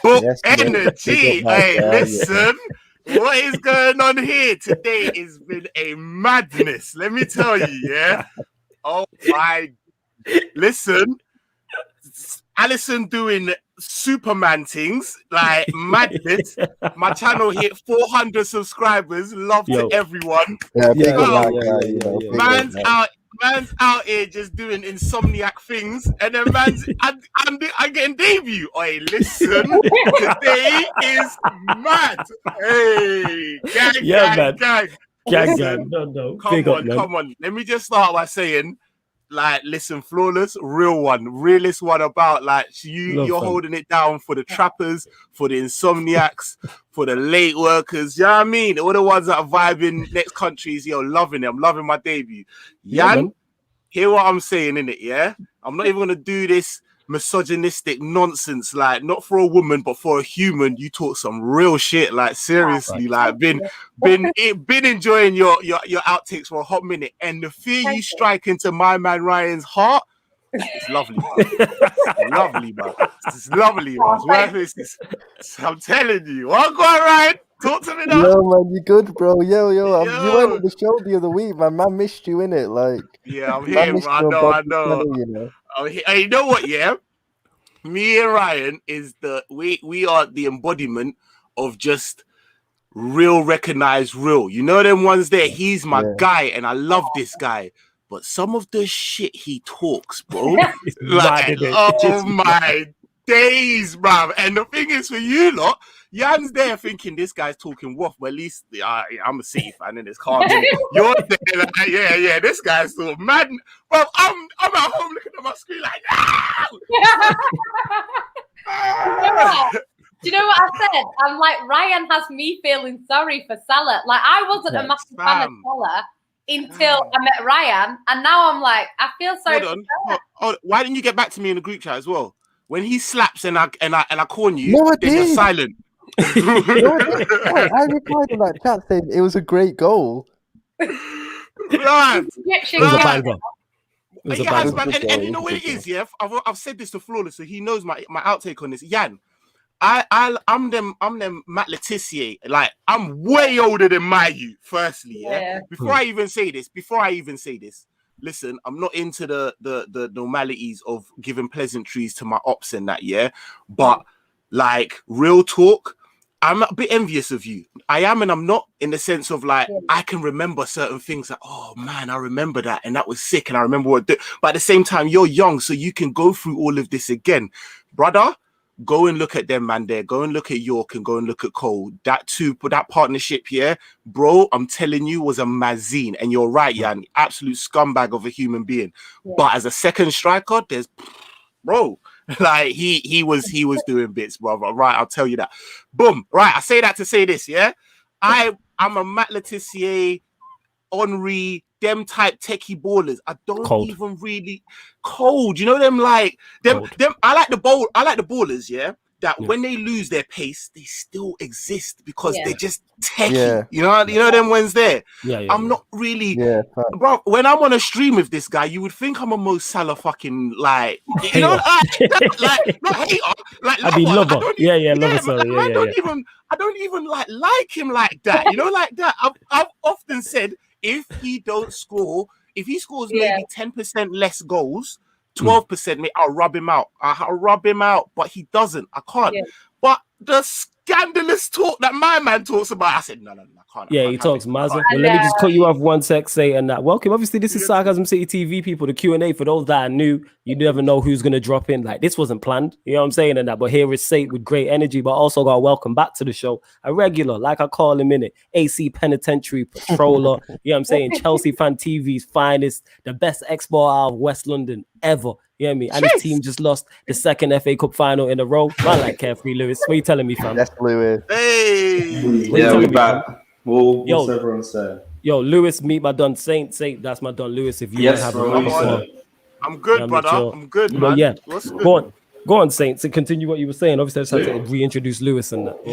E: Yes, energy. Hey, listen. What is going on here today has been a madness. Let me tell you, yeah? Oh, my. Listen. Allison doing Superman things, like madness. My channel hit 400 subscribers. Love to everyone. Man's out here just doing insomniac things, and then I'm getting debut. Oi, listen, today is mad. Hey, gang.
B: No.
E: Come on. Let me just start by saying, like, listen, flawless, realest one about, like, you're holding it down for the trappers, for the insomniacs, for the late workers. You know what I mean? All the ones that are vibing next countries, loving it. I'm loving my debut. Jan, hear what I'm saying, innit, yeah? I'm not even going to do this misogynistic nonsense, like, not for a woman, but for a human. You talk some real shit, like, seriously, like, been enjoying your outtakes for a hot minute, and the fear you strike into my man Ryan's heart, it's lovely, man. It's lovely, man. I'm telling you. Well, go on, Ryan. Talk to me now.
A: Yo, man, you good, bro? Yo. You went on the show the other week, man. Man missed you, innit? Like,
E: yeah, I'm here, bro. I know. Oh, hey, you know what? Yeah, me and Ryan is we are the embodiment of just real, recognized real. You know them ones there. He's my guy, and I love this guy. But some of the shit he talks, bro, like, oh my days, bruv. And the thing is, for you lot, Jan's there thinking this guy's talking waff, but at least I'm a City fan and it's calm. You're there, like, yeah, this guy's so mad. Well, I'm at home looking at my screen like,
C: Do you know what I said? I'm like, Ryan has me feeling sorry for Salah. Like, I wasn't a massive fan of Salah until I met Ryan, and now I'm like, I feel sorry for Salah.
E: Hold on. Why didn't you get back to me in the group chat as well? When he slaps and I corn you, then you're silent.
A: I replied in that chat saying it was a great goal.
E: Right.
B: It was a banger.
E: And you know what it is, yeah? I've said this to Flawless, so he knows my outtake on this. Jan, I'm them Matt Letizia. Like, I'm way older than my youth, firstly, yeah? Before I even say this, listen, I'm not into the normalities of giving pleasantries to my ops and that, yeah? But, like, real talk, I'm a bit envious of you. I am and I'm not, in the sense of, like, I can remember certain things, like, oh man, I remember that and that was sick and I remember what. But at the same time, you're young, so you can go through all of this again. Brother, go and look at them, man, there. Go and look at York and go and look at Cole. That partnership, yeah, bro, I'm telling you, was a mazine. And you're right, Jan, absolute scumbag of a human being. Yeah. But as a second striker, there's, bro, like, he was doing bits, brother. Right, I'll tell you that. Boom. Right, I say that to say this, yeah? I'm a Matt Letizia, Henry, them type techie ballers. I don't even really cold. You know them, like them. I like the ballers, yeah. that when they lose their pace, they still exist because
C: Yeah.
E: they're just techie.
A: Yeah.
E: You know them ones there.
B: Yeah,
E: I'm not really,
A: Yeah,
E: bro. When I'm on a stream with this guy, you would think I'm a Mo Salah fucking like, you know, like not hater, like
B: I mean,
E: lover.
B: lover. Lover. Sorry,
E: Man, I don't even like him like that. You know, like that. I've often said if he scores maybe 10% less goals, 12%, I'll rub him out. I'll rub him out, but he doesn't. I can't.
C: Yeah.
E: But the scandalous talk that my man talks about, I said, no, I can't.
B: Yeah, he talks Mazza. Well, let me just cut you off one sec, say and that. Welcome. Obviously, this is Sarcasm City TV, people. The Q&A, for those that are new, you never know who's going to drop in. Like, this wasn't planned. You know what I'm saying? And that. But here is Saint with great energy, but also got welcome back to the show. A regular, like I call him in it. AC Penitentiary Patroller. You know what I'm saying? Chelsea Fan TV's finest, the best export out of West London ever. You know what I mean? And his team just lost the second FA Cup final in a row. Man, like Carefree Lewis. What are you telling me, fam?
A: That's Lewis.
E: Hey.
F: Yeah, we're back. What's everyone saying?
B: Yo, Lewis, meet my Don Saint. That's my Don Lewis. If you have a
E: I'm good, brother. I'm good, man.
B: Yeah.
E: What's good?
B: Go on, Saint. To continue what you were saying. Obviously, I just had to reintroduce Lewis and that.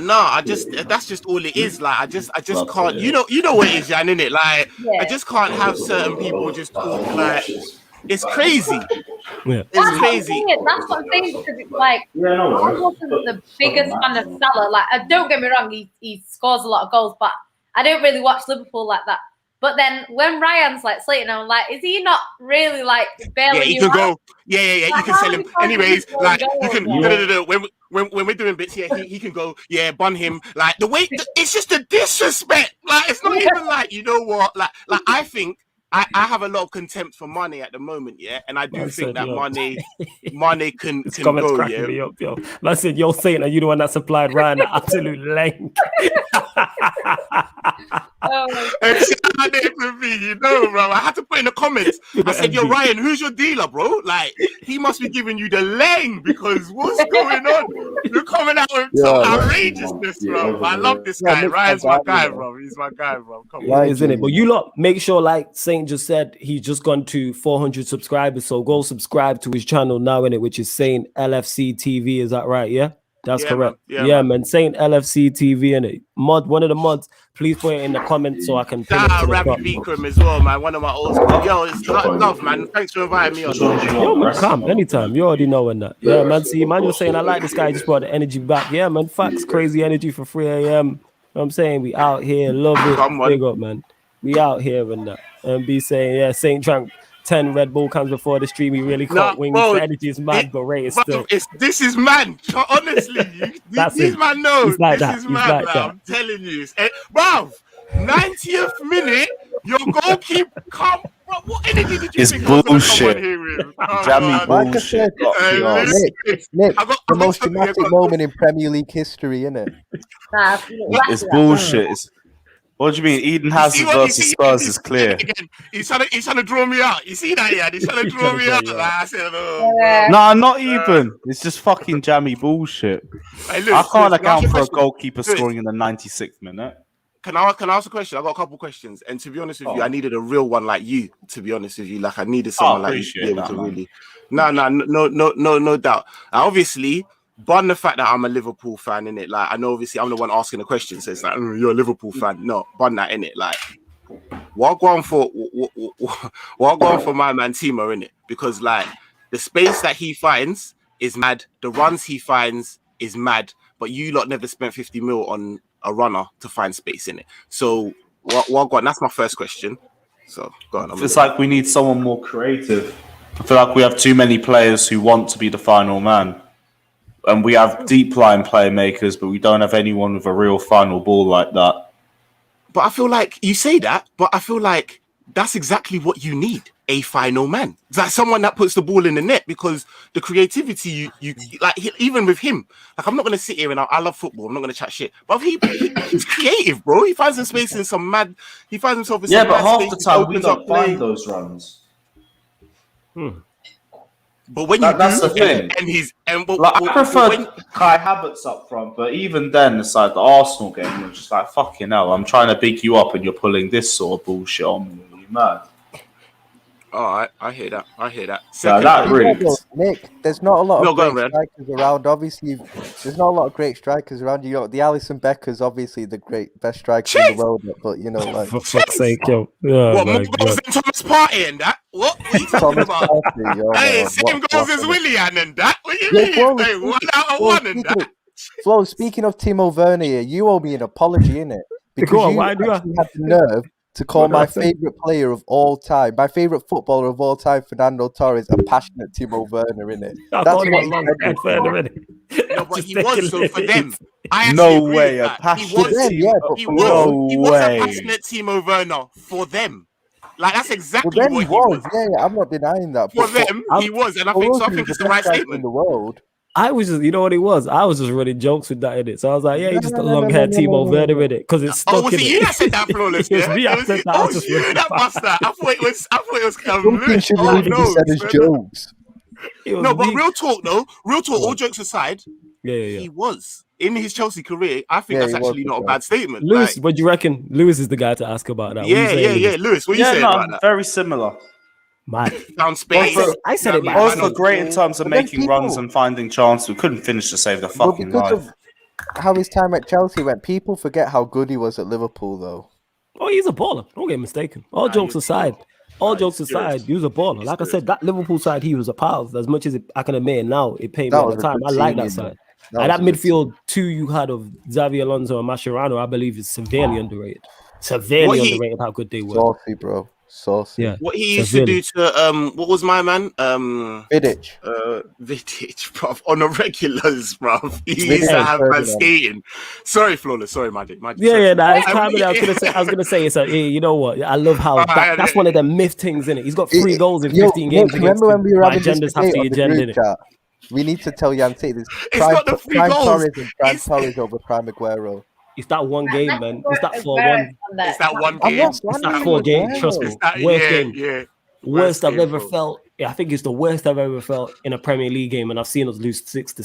E: No. That's just all it is. Like, I just can't. You know what it is, Jan, innit? Like, I just can't have certain people just talk like. It's crazy.
B: Yeah.
E: It's crazy.
C: That's what I'm saying, because it's like I wasn't the biggest fan of Salah. Like, don't get me wrong, he scores a lot of goals, but I don't really watch Liverpool like that. But then when Ryan's like slating, I'm like, is he not really like barely?
E: Yeah, he can go. Yeah.
C: Like,
E: you can sell him. Anyways, like you can.
C: Yeah.
E: When we're doing bits, he can go. Yeah, bun him. Like the way it's just a disrespect. Like it's not even like, you know what. Like I think. I have a lot of contempt for Mane at the moment, yeah, and I do think that Mane can go, yeah.
B: Me up, yo. I said, you're saying that you the one that supplied Ryan an absolute length.
E: You know, bro. I had to put in the comments. I said, "Yo, Ryan, who's your dealer, bro? Like, he must be giving you the leng because what's going on? You're coming out with some outrageousness, bro. I love this guy. Ryan's my guy, bro. He's my guy, bro. Come on,
B: isn't it? But you lot make sure, like Saint just said, he's just gone to 400 subscribers. So go subscribe to his channel now, innit, which is SaintLFC TV. Is that right? Yeah. That's correct. Man. SaintLFC TV, innit? One of the mods, please put it in the comments so I can pin it to the
E: Rabbi Vikram as well, man. One of my old school. Yo, it's love, man. Thanks for inviting me on.
B: Yo, man, come anytime. You already know when that. Yeah, man. See, man, you're saying I like this guy. Just brought the energy back. Yeah, man. Facts, crazy energy for 3 a.m. You know what I'm saying? We out here, love it. Big up, man. We out here and that. And be saying, yeah, Saint drank 10 Red Bull cans before the stream. He really caught wings. The energy is mad, but rate is still.
E: This is man. Honestly, this man knows.
B: Like
E: this is man. Like I'm telling you, bruv. 90th minute, your goalkeeper come. What energy did you think was going to come on here with?
D: Jammy bullshit.
A: Nick, the most dramatic moment in Premier League history, innit?
D: It's bullshit. What do you mean? Eden Hazard versus Spurs is clear.
E: He's trying to draw me out. You see that? Yeah, he's trying to draw me out. Like, I said,
D: Nah, not even. It's just fucking jammy bullshit.
E: Hey, look,
D: I can't account for a goalkeeper scoring in the 96th minute.
E: Can I ask a question? I got a couple questions, and to be honest with you, I needed a real one like you. To be honest with you, like I needed someone like you to be able to really. No doubt. Obviously, bun the fact that I'm a Liverpool fan, innit? Like I know, obviously, I'm the one asking the question, so it's like you're a Liverpool fan. No, bun that, innit? Like what going for my man Timo, innit? Because like the space that he finds is mad. The runs he finds is mad. But you lot never spent 50 mil on a runner to find space in it. So what going? That's my first question. So go on.
D: It's like we need someone more creative. I feel like we have too many players who want to be the final man. And we have deep line playmakers, but we don't have anyone with a real final ball like that.
E: But I feel like you say that, but I feel like that's exactly what you need. A final man. It's like someone that puts the ball in the net, because the creativity you like, even with him, like I'm not going to sit here and I love football. I'm not going to chat shit, but he's creative, bro. He finds some space in some mad. He finds himself in some
F: but half
E: space,
F: the time we don't find those runs.
E: But when
F: that's the thing,
E: I
F: prefer Kai Havertz up front, but even then, it's like the Arsenal game. You're just like, fucking hell, I'm trying to big you up, and you're pulling this sort of bullshit on me. Are you mad?
E: All right, I hear that.
F: Yeah,
E: Second,
F: that
A: Yeah,
F: rigged.
A: but Nick, there's not a lot
E: No,
A: of
E: go on,
A: great
E: man.
A: strikers around. Obviously, there's not a lot of great strikers around. You know, the Alisson Becker's obviously the best striker in the world, but you know, like
B: For fuck's sake, yo. Oh,
E: what,
B: my
E: more goals
B: God.
E: than Thomas Partey and that? What are you talking
A: Thomas
E: about?
A: Partey, oh
E: Hey,
A: man,
E: same
A: what
E: goals as
A: a-
E: Willian and that? What you
A: Yeah,
E: mean?
A: Flo,
E: Hey, 1 out of
A: Flo,
E: 1 and that?
A: Flo, speaking of Timo Werner here, you owe me an apology, innit? Because
B: Go on,
A: you
B: why do I?
A: actually had the nerve to call
B: What did I
A: my
B: say?
A: favourite player of all time, my favourite footballer of all time, Fernando Torres, a passionate Timo Werner, innit?
B: I
A: That's
B: called him
A: what
B: a
A: he
B: long
A: said
B: head
A: was
B: fan
A: wrong.
B: already.
E: No, but
B: Just
E: he was, so for
B: taking
E: them,
B: it.
E: I actually
F: No
E: agree
F: way,
E: with
F: a
E: that.
F: passionate
E: He was,
A: them,
F: team.
A: yeah, but
E: he
A: for
E: was,
F: No
E: he was a
F: way.
E: passionate Timo Werner for them. Like, that's
A: Well,
E: exactly
A: then he
E: what he was.
A: was, yeah, I'm not denying that.
E: For
A: But
E: them,
B: I'm-
E: he was, and I
A: for
E: think
A: us,
E: so. I
A: he
E: think
A: was
E: it's
A: the
E: the right
A: best striker in
E: statement.
A: the world.
B: I was just, you know what it was? I was just running jokes with that in it. So I was like, yeah, he's just a
A: No,
B: long haired Timo
A: no.
B: Werner in it because it's stuck
E: Oh, was
B: in
E: it
B: it.
E: you that said that, Flawless?
B: It was
E: Yeah,
B: me. I said that. I
E: Oh,
B: was just
E: you
B: running
E: that
B: back.
E: bust that. I thought it was
A: Something
E: Lewis.
A: shouldn't
E: Oh
A: even be
E: no,
A: said as
E: no.
A: jokes.
B: It was
E: No, but
B: me.
E: real talk though. Real talk.
B: Go
E: All
B: on.
E: jokes aside,
B: Yeah.
E: he was in his Chelsea career. I think
A: Yeah,
E: that's
A: he was
E: actually
A: for
E: not a
A: sure.
E: bad statement.
B: Lewis,
E: Like,
B: what do you reckon? Lewis is the guy to ask about that. What you saying, Lewis?
E: Lewis, what you
F: Yeah,
E: saying
F: no,
E: about that?
F: very similar.
B: Mad.
E: Down space.
B: I said it by
F: Both
B: accident.
F: are great in terms of
A: But then
F: making runs
A: people-
F: and finding chances. We couldn't finish to save the
A: But
F: fucking
A: because
F: life.
A: of how his time at Chelsea went, people forget how good he was at Liverpool, though.
B: Oh, he's a baller. Don't get mistaken. All jokes aside, he was a baller. Like I said, that Liverpool side he was a part of. As much as I can admit now, it paid me
A: That
B: at
A: was
B: the
A: a
B: time.
A: good
B: I like
A: team,
B: that
A: you
B: side.
A: know.
B: And that
A: was a good
B: midfield two you had of Xavi Alonso and Mascherano, I believe, is severely underrated. Severely underrated how good they were.
A: Saucy, bro. Saucy.
B: Yeah.
E: What he used to do to what was my man?
A: Vidic.
E: Vidic, bruv, on the regulars, bruv. He
A: Vidic
E: used to have man
A: Ferdinand.
E: skating. Sorry, Flawless. Sorry, Magic.
B: Yeah, nah, it's
E: I
B: probably. I was gonna say it's you know what? I love how that's one of the myth things in it. He's got 3 goals in 15 games.
A: Remember when we were having this
B: agendas have
A: debate
B: the
A: on the
B: agenda in
A: group
B: it.
A: chat? We need to tell Yanti this.
E: It's not the 3
A: Prime
E: goals.
A: Torres and Prime
E: It's-
A: Torres over Prime Aguero.
B: It's that one game, man. It's that 4-1.
E: It's that one
A: I'm
E: game.
A: not
B: It's that
A: slandering
B: 4 game.
A: Aguero.
B: Trust me.
E: It's that,
B: Worst
E: yeah,
B: game.
E: yeah.
B: Worst I've
E: game,
B: ever
E: bro.
B: felt. Yeah, I think it's the worst I've ever felt in a Premier League game, and I've seen us lose 6-0.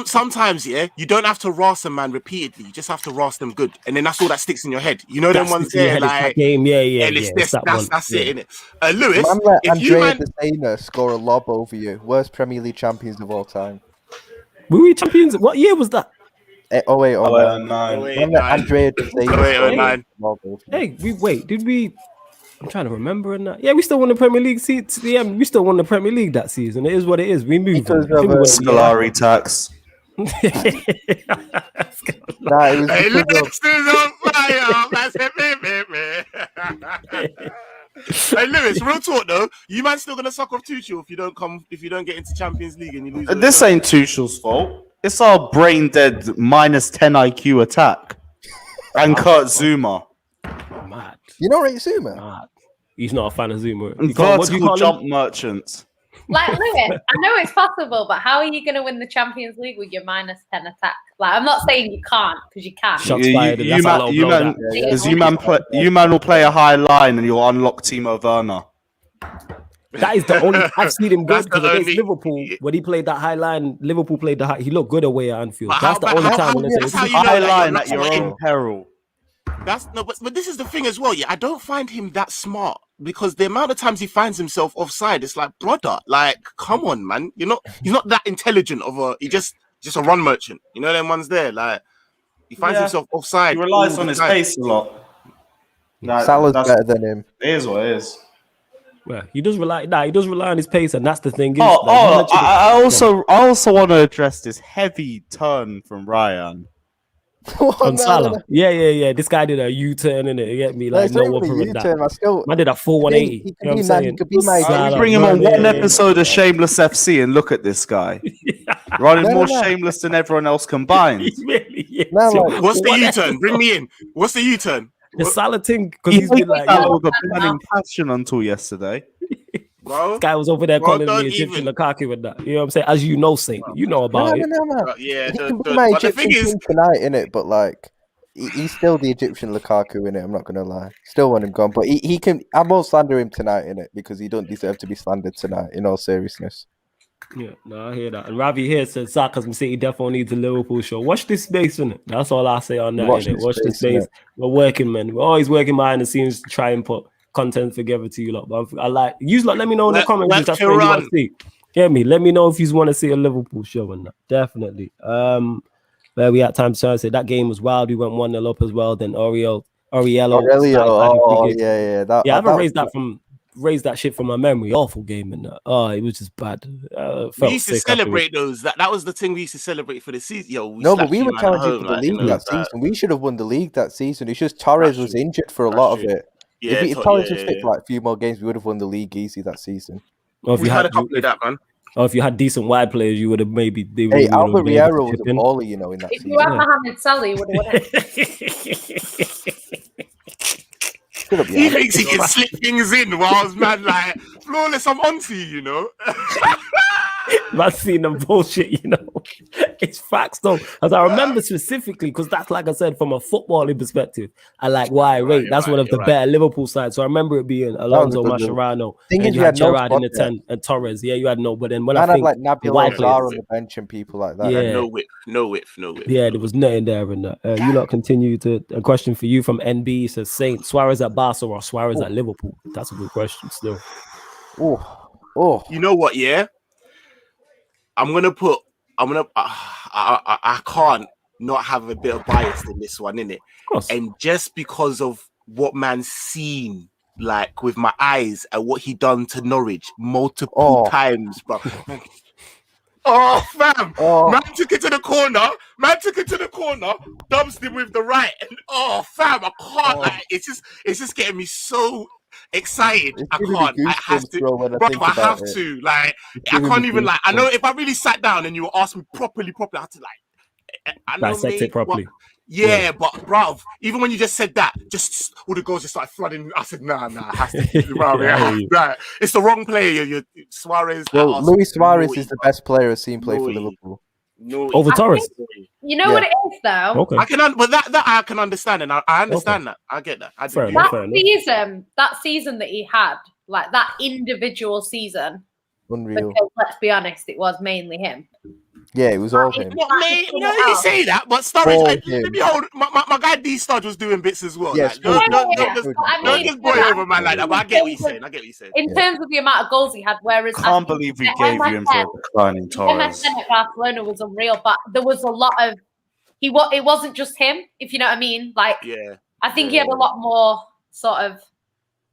E: Sometimes, yeah, you don't have to ras a man repeatedly. You just have to ras them good, and then that's all that sticks in your head. You know them ones there, like
B: game. Yeah.
E: and it's
B: It's that one.
E: that's it, innit? Lewis,
A: Man let
E: if you
A: Andrea
E: man,
A: Desena score a lob over you. Worst Premier League champions of all time.
B: Were we champions? What year was that?
A: 08 or 09.
F: 9.
A: Man let Andrea Desena score a
E: 09.
A: lob over you.
B: Hey, did we? I'm trying to remember in that. Yeah, we still won the Premier League seat to the end. We still won the Premier League that season. It is what it is. We moved.
A: Because
B: on. I think
A: of,
B: we
F: Scolari tax.
A: Nah, it was
E: hey,
A: because of,
E: Leicester's on fire. That's it, me. Hey, Lewis, real talk though, you man still gonna suck off Tuchel if you don't get into Champions League and you lose.
F: This ain't Tuchel's fault. It's our brain dead minus 10 IQ attack. And Kurt Zuma.
B: mad.
A: you know, right, Zuma?
B: Mad. He's not a fan of Zuma.
F: And
B: You can't- what do you
F: vertical
B: call
F: jump
B: him?
F: merchants.
C: Like Lewis, I know it's possible, but how are you going to win the Champions League with your minus 10 attack? Like, I'm not saying you can't because you can.
B: Shots fired. That's a low blow. That.
F: Because you man will play a high line and you'll unlock Timo Werner.
B: That is the only. I've seen him
E: That's
B: good
E: the
B: because against
E: only-
B: Liverpool, when he played that high line, Liverpool played the high. He looked good away at Anfield.
E: But
B: That's the
E: how-
B: only
E: how-
B: time
E: how-
B: when
E: that's
B: they
E: how
B: say
E: you know
F: High
E: that
F: line
E: you're
F: at your
E: not
F: own peril.
E: But this is the thing as well. Yeah, I don't find him that smart because the amount of times he finds himself offside, it's like, brother, like, come on, man. He's not that intelligent he's just a run merchant. You know them ones there, like he finds himself offside.
F: He relies
E: all
F: on
E: the
F: his
E: time.
F: pace a lot.
A: Salah's better than him.
F: It is what it is.
B: well, he does rely. He does rely on his pace, and that's the thing.
F: I also want to address this heavy turn from Ryan.
B: on Salah. Yeah. This guy did a U-turn in it. You get me? Like no one from that. Man did a full 180.
A: He
B: You know what I'm saying?
A: could be my
B: Salah,
F: Bring him on
B: yeah,
F: one
B: yeah.
F: episode of Shameless FC and look at this guy. Running
A: No,
F: more
A: no.
F: shameless than everyone else combined.
B: He really is.
A: No, like,
E: What's the U-turn? Bring me in. What's the U-turn?
B: The Salah thing because
F: He
B: he's been like, yo,
F: with a burning passion until yesterday.
E: Bro,
B: this guy was over there
E: Bro,
B: calling
E: don't
B: me Egyptian
E: even.
B: Lukaku and that. You know what I'm saying? As you know, Saint, you know about it.
A: no.
E: yeah,
A: He can be my
E: but the
A: Egyptian
E: thing is,
A: king tonight, innit? But like, he's still the Egyptian Lukaku, innit? I'm not gonna lie. Still want him gone, but he can. I won't slander him tonight, innit? Because he don't deserve to be slandered tonight. In all seriousness.
B: Yeah, no, I hear that. And Ravi here said Sarcasm City definitely needs a Liverpool show. Watch this space, innit? That's all I say on that.
A: Watch
B: Innit?
A: this
B: Watch this
A: space,
B: space. We're working, man. We're always working behind the scenes to try and put content together to you lot. But I like you lot. Let me know in the comments if that's what you want to see. Get me? Let me know if you want to see a Liverpool show and that. Definitely. Where we at time Thursday. That game was wild. We went 1-0 up as well. Then Aurelio.
A: Oh, yeah.
B: I haven't raised that shit from my memory. Awful game and that. Oh, it was just bad.
E: We used to celebrate those. That was the thing we used to celebrate for the season.
A: But we were challenging for the league that season. We should have won the league that season. It's just Torres was injured for a lot of it.
E: Yeah,
A: if Torres was fit for like a few more games, we would have won the league easy that season.
B: Or if
E: we had a couple of that, man.
B: Or if you had decent wide players, you would have maybe.
A: Albert Riera was a baller, in that
C: if
A: season.
C: you had Mohamed Salah, you would have won it.
E: He thinks he can slip things in whilst man like flawless. I'm onto you,
B: I've seen them bullshit, It's facts though. As I remember specifically, because that's like I said, from a footballing perspective, I like that's one of the better Liverpool sides. So I remember it being Alonso, Mascherano, and you had Gerrard in the 10 and Torres. Yeah, you had no, but then when I think
A: like Nabil Lazar on the bench and people like that.
E: Yeah. No width.
B: Yeah, there was nothing there in that. You lot continue to a question for you from NB says Saint Suarez at Barca or Suarez at Liverpool. That's a good question still.
A: Oh.
E: You know what? Yeah. I can't not have a bit of bias in this one, innit? And just because of what man's seen, like with my eyes and what he done to Norwich multiple times, bro. Oh, fam! Man took it to the corner. Dumped him with the right, and fam! I can't. Like, it's just getting me so excited. I can't. I have to, bro. I have to. Like, I can't even. Like, I know if I really sat down and you were asking me properly, I had to
B: dissect it properly.
E: Yeah, but bruv, even when you just said that, just all the goals just started flooding. I said, nah, it has to be, right. It's the wrong player. You're Suarez.
A: Well, Luis Suarez is the best player I've seen play for Liverpool.
B: Over Torres.
C: You know what it is, though.
B: Okay.
E: I can, but that I can understand, and I understand that. I get that.
C: That season that he had, like that individual season,
A: unreal.
C: Because, let's be honest, it was mainly him.
A: Yeah, it was all him.
E: You say that, but Sturridge, my guy D Studge was doing bits as well.
A: Yes,
E: don't just boy over man like that. But I get what you're saying.
C: In terms of the amount of goals he had, whereas
F: Can't believe we gave you him for declining Torres.
C: MSN at Barcelona was unreal, but there was a lot of it wasn't just him, if you know what I mean. Like, I think he had a lot more sort of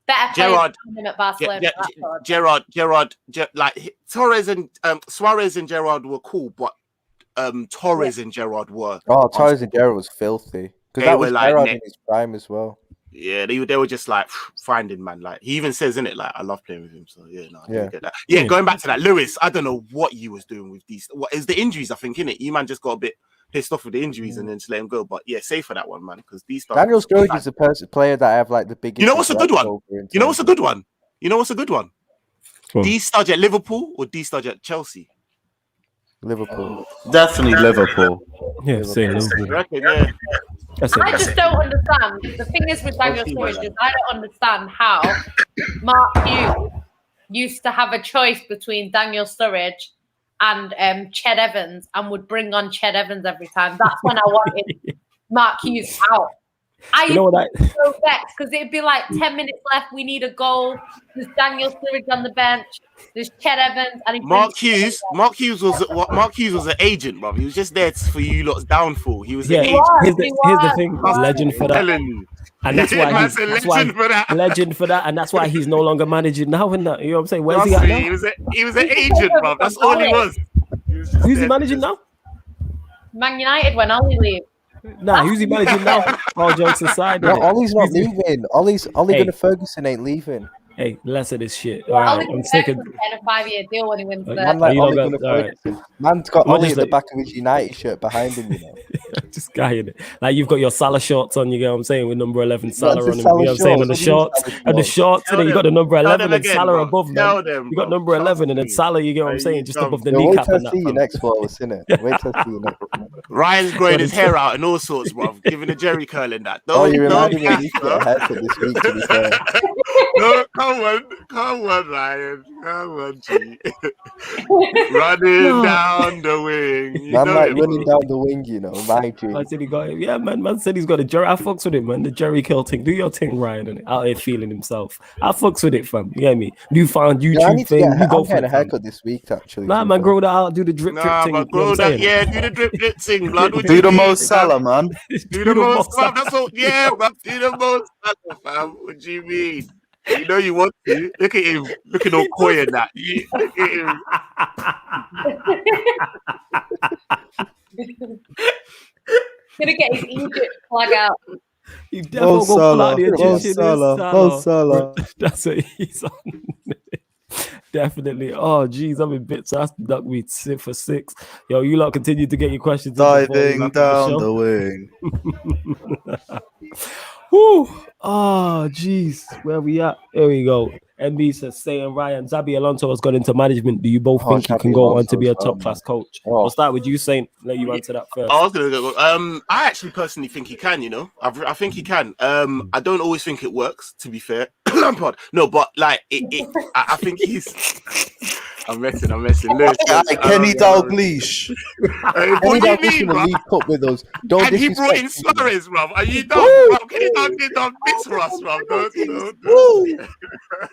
C: better players than him at Barcelona.
E: Gerrard, like Torres and Suarez and Gerrard were cool, but Torres and Gerrard were.
A: Oh, Torres and Gerrard was filthy because that was like Gerrard in his prime as well.
E: Yeah, they were just like finding man. Like he even says in it, like I love playing with him. So I get that. Yeah, going back to that, Lewis. I don't know what you was doing with these. What is the injuries? I think in it, you man just got a bit pissed off with the injuries and then to let him go. But yeah, safe for that one, man. Because these
A: Daniel Sturridge is the player that I have like the biggest.
E: You know what's a good one? You know what's a good one? D Studge at Liverpool or D Studge at Chelsea?
A: Liverpool.
F: Definitely Liverpool.
B: Yeah, same Liverpool.
C: I just don't understand. The thing is with Daniel Sturridge is I don't understand how Mark Hughes used to have a choice between Daniel Sturridge and Ched Evans and would bring on Ched Evans every time. That's when I wanted Mark Hughes out. I
B: know what
C: so vexed because it'd be like 10 minutes left. We need a goal. There's Daniel Sturridge on the bench. There's Ched Evans and
E: Mark Hughes was an agent, bro. He was just there for you lot's downfall. He was an agent.
B: Here's the thing. Legend for that. And that's why legend for that, and that's why he's no longer managing now. In that, you know what I'm saying? Where's he at now?
E: He was an agent, bro. That's all he was.
B: Who's he managing now?
C: Man United when Ollie leaves.
B: Nah, who's he managing now? All jokes aside.
A: No, Ollie's not leaving. Ollie Gunnar Ferguson ain't leaving.
B: Hey, less of this shit. All right, I'm sick of
C: a 5-year deal when he wins the.
A: Man's got Ollie at the back of his United shirt behind him, you know.
B: This guy in it. Like you've got your Salah shorts on, you get what I'm saying, with number 11 Salah on him. You know what I'm saying? On the shorts. And the shorts, and then you got the number 11 and Salah above them. You got number 11 and then Salah, you get what I'm saying, just above the kneecap.
A: Wait till I see you next Wallace, innit? Wait till I see you next.
E: Ryan's growing his hair out and all sorts, bro. Giving a Jerry curl in that.
A: You reminded me you got a haircut this week, to be fair.
E: No, come on, Ryan. Come on, G. Running down the wing. You
A: Man,
E: know
A: like
E: it,
A: running
E: bro.
A: down the wing, you know, my G.
B: Man said he got it. Yeah, man said he's got a Jerry. I fucks with him, man. The Jerry Kill thing. Do your thing, Ryan, and out here feeling himself. I fucks with it, fam. You get me? You found YouTube
A: Yeah, I need to
B: thing. You go
A: I'm
B: for
A: getting
B: it,
A: a
B: fam.
A: haircut this week, actually.
B: Nah, man, grow that out. Do the drip
E: Nah,
B: thing.
E: but
B: You know
E: grow
B: what
E: that.
B: I'm saying?
E: Yeah, do the drip thing, blood. What
F: Do
E: you
F: the
E: mean,
F: most
E: fam?
F: Salah, man.
E: Do the most, fam. That's all. Yeah, man. Do the most, fam. What do you mean? You know you want to. Look at him. Looking all coy and that. Look at him.
C: Gonna get his Egypt flag out.
B: You definitely gonna pull out the Egyptian.
F: Mo Salah.
B: That's what he's on. Definitely. Oh, geez, I'm in bits. That's duck me for 6. Yo, you lot continue to get your questions. in before we
F: Diving
B: wrap up
F: down
B: show.
F: the wing.
B: Whew. Oh, geez. Where we at? Here we go. MB says, Say and Ryan, Xabi Alonso has got into management. Do you both think he can
A: Xabi
B: go on to be a
A: Alonso's,
B: top-class coach?
A: oh.
B: We'll start with you, Saint. Let you answer that first.
E: I was gonna go. I actually personally think he can. You know, I think he can. I don't always think it works. To be fair, Lampard. No, but like I think he's. I'm messing. Listen,
F: Kenny Dalglish.
E: what do you mean, bro?
A: League Cup with us. Don't
E: And he brought in
A: disrespect me.
E: Suarez, bro. Are you done, bro? Can you done bits for us, bro? Don't.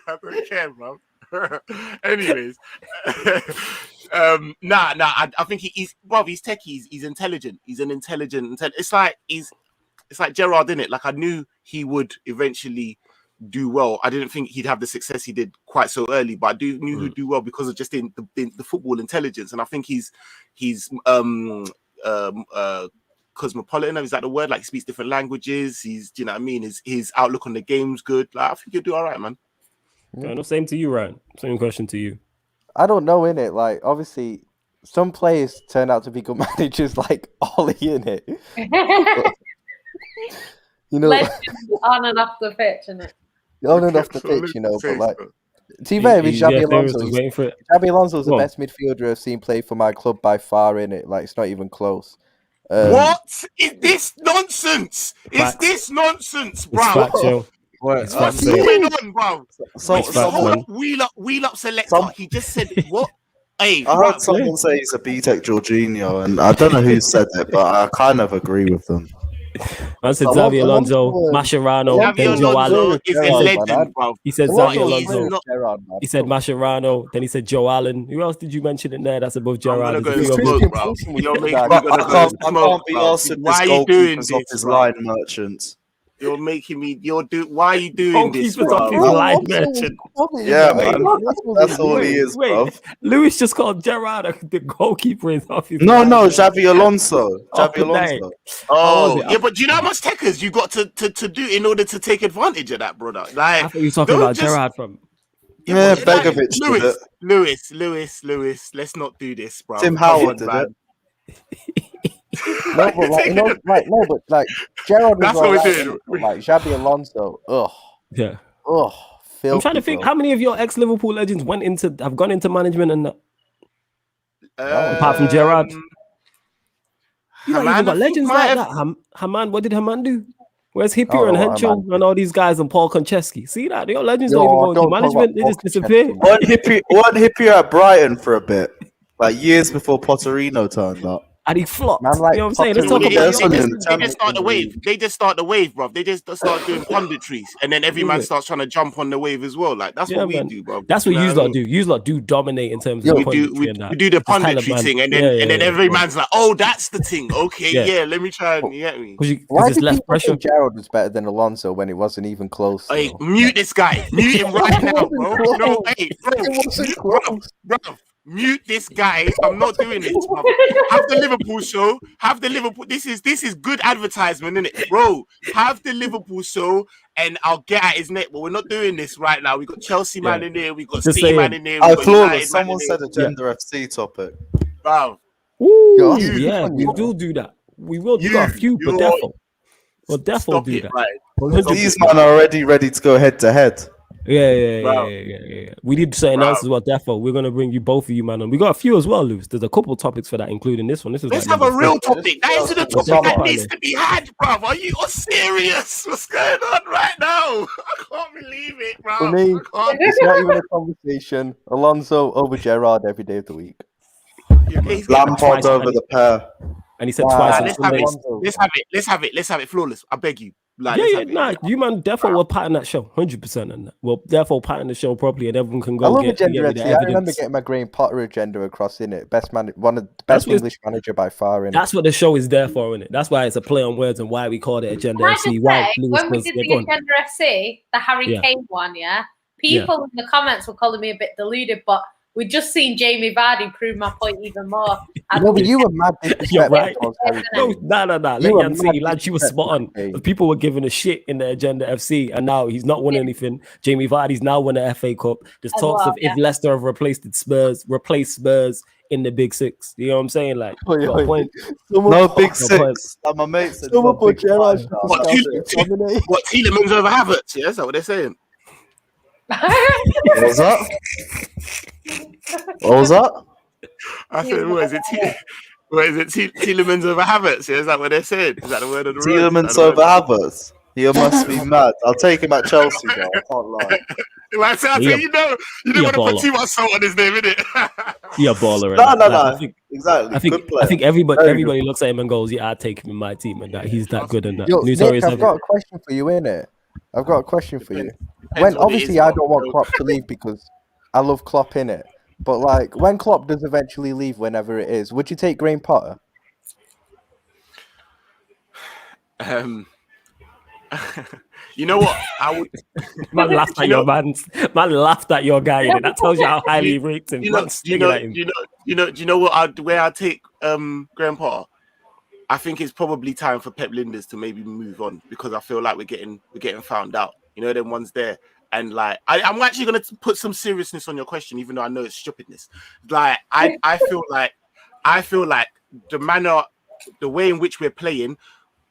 E: I don't care, bro. Anyways, I think he's techie. He's intelligent. He's an intelligent. It's like Gerrard, innit? Like I knew he would eventually do well. I didn't think he'd have the success he did quite so early, but I knew he'd do well because of just the football intelligence. And I think he's cosmopolitan. Is that the word? Like he speaks different languages. Do you know what I mean? His outlook on the game's good. Like I think he'll do all right, man.
B: Yeah, no, same to you, Ryan. Same question to you.
A: I don't know, innit? Like, obviously, some players turn out to be good managers, like Ollie, innit? You know,
C: Legend on and off the pitch, innit?
A: on and off the pitch, you know, but like, to be fair, with Xabi Alonso, Xabi Alonso's the best midfielder I've seen play for my club by far, innit? Like, it's not even close.
E: What is this nonsense? Is this nonsense, bro? What's going on, bro? Wheel up selector. He just said what? Hey,
F: I heard someone say he's a BTEC Jorginho, and I don't know who said it, but I kind of agree with them.
B: I said Xabi Alonso, Mascherano, then Joe Allen.
E: Is a legend, bro.
B: He said Xabi Alonso. He said Mascherano, then he said Joe Allen. Who else did you mention in there that's above Gerrard?
F: I can't be asked if this goalkeeper's off his line, merchants.
E: You're making me. Why are you doing this, bro?
B: Line merchant.
F: Yeah, man. That's all he is, bro.
B: Lewis just called Gerrard the goalkeeper is off his
F: No, Xabi Alonso.
E: Oh, yeah, but do you know how much techers you got to do in order to take advantage of that, brother? Like,
B: I thought you were talking about Gerrard from.
F: Yeah, Begovic.
E: Lewis. Let's not do this, bro.
F: Tim Howard did it.
A: No, but like, Gerrard was all right, like Xabi Alonso.
B: Yeah.
A: Filthy,
B: I'm trying to think how many of your ex-Liverpool legends have gone into management and apart from Gerrard. You don't even got legends like that. Haman, what did Haman do? Where's Hippier and Henschel and all these guys and Paul Konchesky? See that? Your legends don't even go into management. They just disappear.
F: One Hippier at Brighton for a bit. Like years before Potterino turned up.
B: And he flopped.
A: Man, like,
B: you know what I'm saying? Let's talk
E: They
B: about
E: just start the wave. They just start the wave, bro. They just start doing punditries, and then every man starts trying to jump on the wave as well. Like that's what we do, bro.
B: That's what you lot do. You lot do dominate in terms of
E: we do the punditry thing, and then every man's like, "Oh, that's the thing." Okay, let me try and get me.
A: Why did people think Gerrard was better than Alonso when it wasn't even close?
E: Hey, mute this guy. Mute him right now, bro. No, hey, bro. Mute this guy. I'm not doing this, bro. Have the Liverpool show. Have the Liverpool. This is good advertisement, isn't it, bro? Have the Liverpool show, and I'll get at his neck. But we're not doing this right now. We got Chelsea man in there. We got City man in there.
F: Flawless. Someone said a gender FC topic.
E: Wow.
B: We will do that. We will do a few, but definitely. We'll definitely do that.
E: Right.
F: These men are already ready to go head to head.
B: Yeah. We need something
E: Bro.
B: else as well. Therefore, we're gonna bring you both of you, man. And we got a few as well, Luz. There's a couple topics for that, including this one. This is
E: Let's
B: like
E: have a
B: number
E: real
B: 4.
E: topic. That isn't a
B: Let's
E: topic
B: have
E: that
B: a
E: needs to be had, bruv. Are you serious? What's going on right now? I can't believe it, bro.
A: For me,
E: I can't.
A: it's not even a conversation. Alonso over Gerrard every day of the week.
E: He's getting
F: Lampard over the pair.
B: And he said
A: Wow.
B: twice.
E: Nah,
B: on
E: let's have
B: Sundays.
E: it. Let's have it flawless. I beg you. Like,
B: Yeah,
E: let's
B: yeah,
E: have it.
B: nah, you man, therefore we'll pattern that show, 100%, and that. We'll therefore pattern the show properly, and everyone can
A: I
B: go
A: love
B: get
A: agenda
B: me
A: FC.
B: the
A: I remember
B: evidence.
A: getting my Graham Potter agenda across in it. One of the
B: That's
A: best
B: what-
A: English manager by far. In
B: That's what the show is there for, innit? That's why it's a play on words and why we called it Agenda
C: Can I just
B: FC. Why
C: say,
B: Lewis
C: when we
B: was
C: did
B: yeah,
C: the
B: go on.
C: Agenda FC, the Harry
B: Yeah.
C: Kane one, people in the comments were calling me a bit deluded, but we just seen Jamie Vardy prove my point even more.
A: No, but you were mad
B: You're
A: disrespectful
B: right.
A: towards Harry
B: No,
A: Kane.
B: nah. Let
A: You were
B: Jan see,
A: mad
B: lad, you were spot on.
A: disrespectful.
B: People were giving a shit in the Agenda FC, and now he's not won anything. Jamie Vardy's now won the FA Cup. There's
C: As
B: talks
C: well,
B: of if Leicester have replaced Spurs in the Big Six. You know what I'm saying? Like,
A: Oi,
B: got a
A: oi.
B: point.
F: No big
B: Got a
F: six.
B: point.
F: Like my mate said.
A: Someone
F: no
A: put
F: big
A: Gerrard
F: five.
E: What, what Tielemans over Havertz? Yeah, is that what they're saying?
F: What was that? What was that?
E: I said, what is it? Tielemans over Havertz? Yeah, is that what they're saying? Is that the word of the road?
F: Tielemans over Havertz. You must be mad. I'll take him at Chelsea, though. I can't lie.
E: I said,
B: He a-
E: you don't
B: he a
E: want to put
B: baller.
E: too much salt on his name, innit?
B: He a baller.
F: No,
B: innit?
F: no,
B: Like,
F: no. Exactly.
B: I think
F: Good player.
B: everybody
F: Very
B: everybody looks at him and goes, "Yeah, I'd take him in my team," and that he's that good and that.
A: Yo,
B: Notorious
A: Nick, I've
B: Evan.
A: got a question for you, innit? I've got a question for you.
E: Depends
A: When
E: what it
A: obviously
E: is,
A: I
E: bro.
A: don't want Klopp to leave because I love Klopp in it. But like when Klopp does eventually leave, whenever it is, would you take Graham Potter?
E: You know what? I would.
B: Man laughed at your man. Man laughed at your guy. innit? That tells you how highly he rates him.
E: You know,
B: Man stinging at him.
E: do you know what? Where I take Graham Potter? I think it's probably time for Pep Linders to maybe move on because I feel like we're getting found out. You know, them ones there, and like I'm actually gonna put some seriousness on your question, even though I know it's stupidness. Like I feel like the way in which we're playing.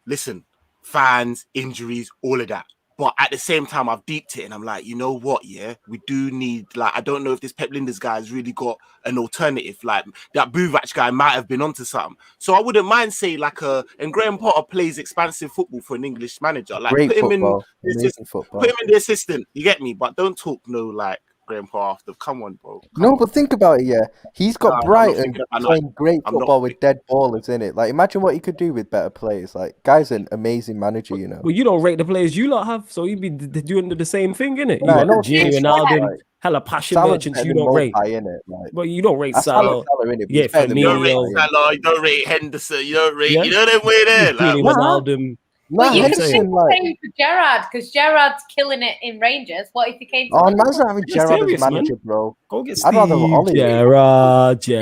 E: Listen, fans, injuries, all of that. But at the same time, I've deeped it and I'm like, you know what? Yeah, we do need, like, I don't know if this Pep Linders guy has really got an alternative. Like, that Buvac guy might have been onto something. So I wouldn't mind say, and Graham Potter plays expansive football for an English manager. Like,
A: Great
E: put him
A: football.
E: in
A: Amazing football.
E: put him in the assistant. You get me? But don't talk like Graham Potter after. Come on, bro.
A: No, but think about it, yeah. He's got
E: Nah, I'm not
A: Brighton
E: thinking about
A: playing great
E: I'm not
A: football with dead ballers in it. Like, imagine what he could do with better players. Like, guy's an amazing manager, you know.
B: Well, you don't rate the players you lot have, so you'd be doing the same thing, innit? You
A: Nah,
B: got
A: no,
B: Gini,
A: it's
B: Ronaldo,
A: like-
B: hella passion
A: Salah's
B: merchants
A: better
B: you
A: than
B: don't rate.
A: Mopai, innit? Like,
B: But you don't rate
A: I
B: Salah.
A: Salah in it.
B: Yeah, for me,
E: You don't rate
B: Firmino.
E: Salah, you don't rate Henderson, you don't rate,
B: Yeah.
E: you know them way there. Like,
B: Gini,
A: Nah.
B: Ronaldo.
A: Nah,
C: Well, you can
A: Henderson,
C: say the
A: like,
C: same for Gerrard because Gerrard's killing it in Rangers. What if he came to
A: oh,
C: Liverpool?
A: man's not having
B: You're
A: Gerrard
B: serious,
A: as manager, bro.
B: Go get
A: I'd rather
B: Steve
A: Ollie.
B: Gerrard.
E: He's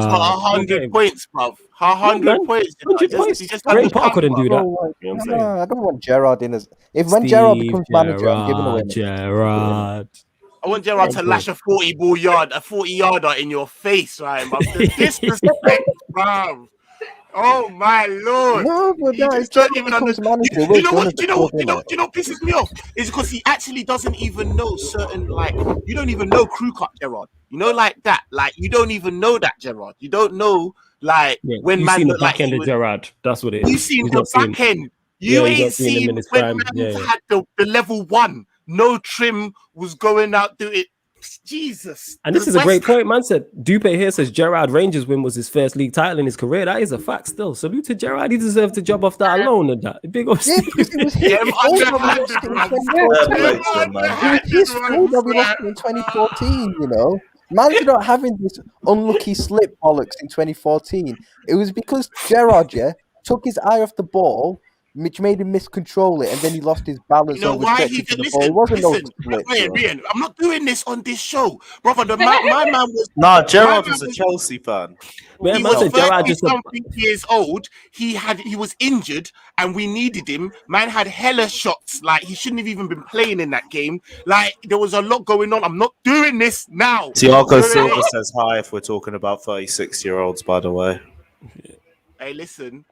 E: got 100 points, bruv. 100
B: man.
E: points.
B: 100 points.
E: He just
B: Graham
E: had
B: Potter couldn't do that.
A: Bro, like,
B: You know what I'm saying?
A: nah, I don't want Gerrard in as. When Gerrard
B: Steve
A: becomes manager, I'm giving away.
B: Gerrard.
E: I want Gerrard to lash a 40-yarder in your face, right? Bruv. The disrespect, bruv. Oh my lord!
A: No, but
E: You
A: that
E: just
A: is
E: don't
A: Gerrard
E: even
A: becomes
E: understand.
A: manager.
E: You
A: We're
E: know
A: done
E: what?
A: as a
E: You know
A: club,
E: what
A: innit?
E: pisses me off is because he actually doesn't even know certain you don't even know crew cut Gerrard. You know, like that. Like you don't even know that Gerrard. You don't know when
B: You've
E: man
B: seen the
E: looked like
B: back end
E: he
B: of
E: was.
B: Gerrard. That's what it is.
E: You seen
B: He's
E: the
B: not seen-
E: back end.
B: Yeah,
E: You
B: he's not
E: ain't
B: seen him
E: seen
B: in his
E: when
B: prime.
E: man
B: Yeah.
E: had the level 1. No trim was going out do it. Jesus.
B: And this is a great point, man. Said Dupe here says Gerrard Rangers win was his first league title in his career. That is a fact still. Salute to Gerrard. He deserved to job off that alone and that. Big up
A: Yeah, because it was his
E: Yeah,
A: fault that we
E: underhanded,
A: lost it in
E: man.
A: 2014.
F: Fair play to him, man.
A: It was his fault that we lost it in 2014, you know. Man's not having this unlucky slip bollocks in 2014. It was because Gerrard, took his eye off the ball, which made him miscontrol it, and then he lost his balance
E: You know
A: over
E: why he
A: stretching to
E: did
A: the ball. It wasn't no split.
E: Ryan, I'm not doing this on this show, brother. My man was
F: Nah, Gerrard was a Chelsea fan.
B: Man,
E: he
B: man
E: was
B: said Gerrard just
E: 30-something years old. He was injured, and we needed him. Man had hella shots. Like he shouldn't have even been playing in that game. Like there was a lot going on. I'm not doing this now.
F: Thiago Silva says hi if we're talking about 36-year-olds, by the way.
E: Hey, listen.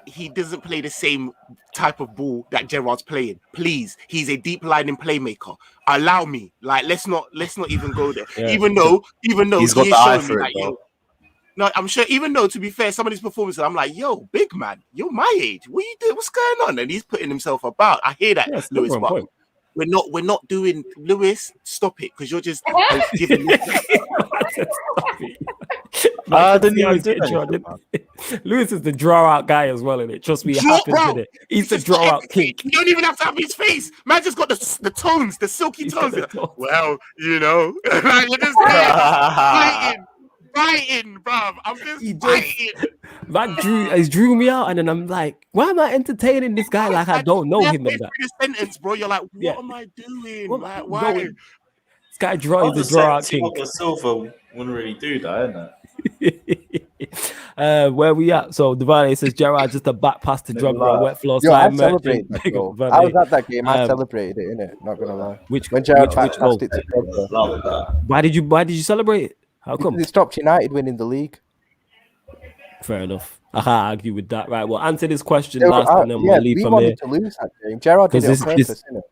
E: he doesn't play the same type of ball that Gerrard's playing. Please, he's a deep lining playmaker. Allow me. Like, let's not even go there.
B: Yeah.
E: Even though
D: He's
E: he
D: got
E: is
D: the eye
E: showing me
D: for it,
E: like,
D: though.
E: yo. No, I'm sure. Even though, to be fair, some of these performances, I'm like, yo, big man, you're my age. What you doing? What's going on? And he's putting himself about. I hear that,
B: Yeah,
E: Lewis,
B: still
E: but
B: point.
E: we're not doing Lewis. Stop it, because you're just giving.
F: I didn't even do anything, man.
B: Lewis is the draw out guy as well, innit? Trust me, it
E: Draw-
B: happens,
E: bro,
B: innit? He's the
E: Just
B: draw
E: not
B: out king.
E: You don't even have to have his face. Man just got the tones, the silky
B: He's
E: tones.
B: got the tones.
E: Well, you know, like, you're just fighting, bruv. I'm just
B: He just-
E: fighting.
B: Man drew me out, and then I'm like, why am I entertaining this guy like I don't know him and that?
E: This sentence, bro. You're like, what
B: Yeah.
E: am I doing?
B: What
E: like,
B: am I
E: why?
B: doing? This guy draw is the draw out king.
F: Silver wouldn't really do that, innit?
B: Where we at? So Devane says Gerrard just a back pass to
F: Never
B: Drogba,
F: lie.
B: wet floor
A: Yo, I
B: slide
A: celebrated
B: merchant.
A: that
B: Big up
A: goal.
B: Devane.
A: I was at that game. I
B: Um,
A: celebrated it, innit? Not gonna lie.
B: Which
A: When Gerrard
B: which
A: passed
B: goal?
A: it to Drogba.
F: Love that.
B: Why did you celebrate it? How come?
A: Because it stopped United winning the league.
B: Fair enough. I can't argue with that. Right. Well, answer this question
A: They were-
B: last, and then
A: yeah,
B: we'll leave
A: we
B: from here.
A: wanted to lose that game. Gerrard did it on
B: 'Cause
A: purpose,
B: this-
A: innit?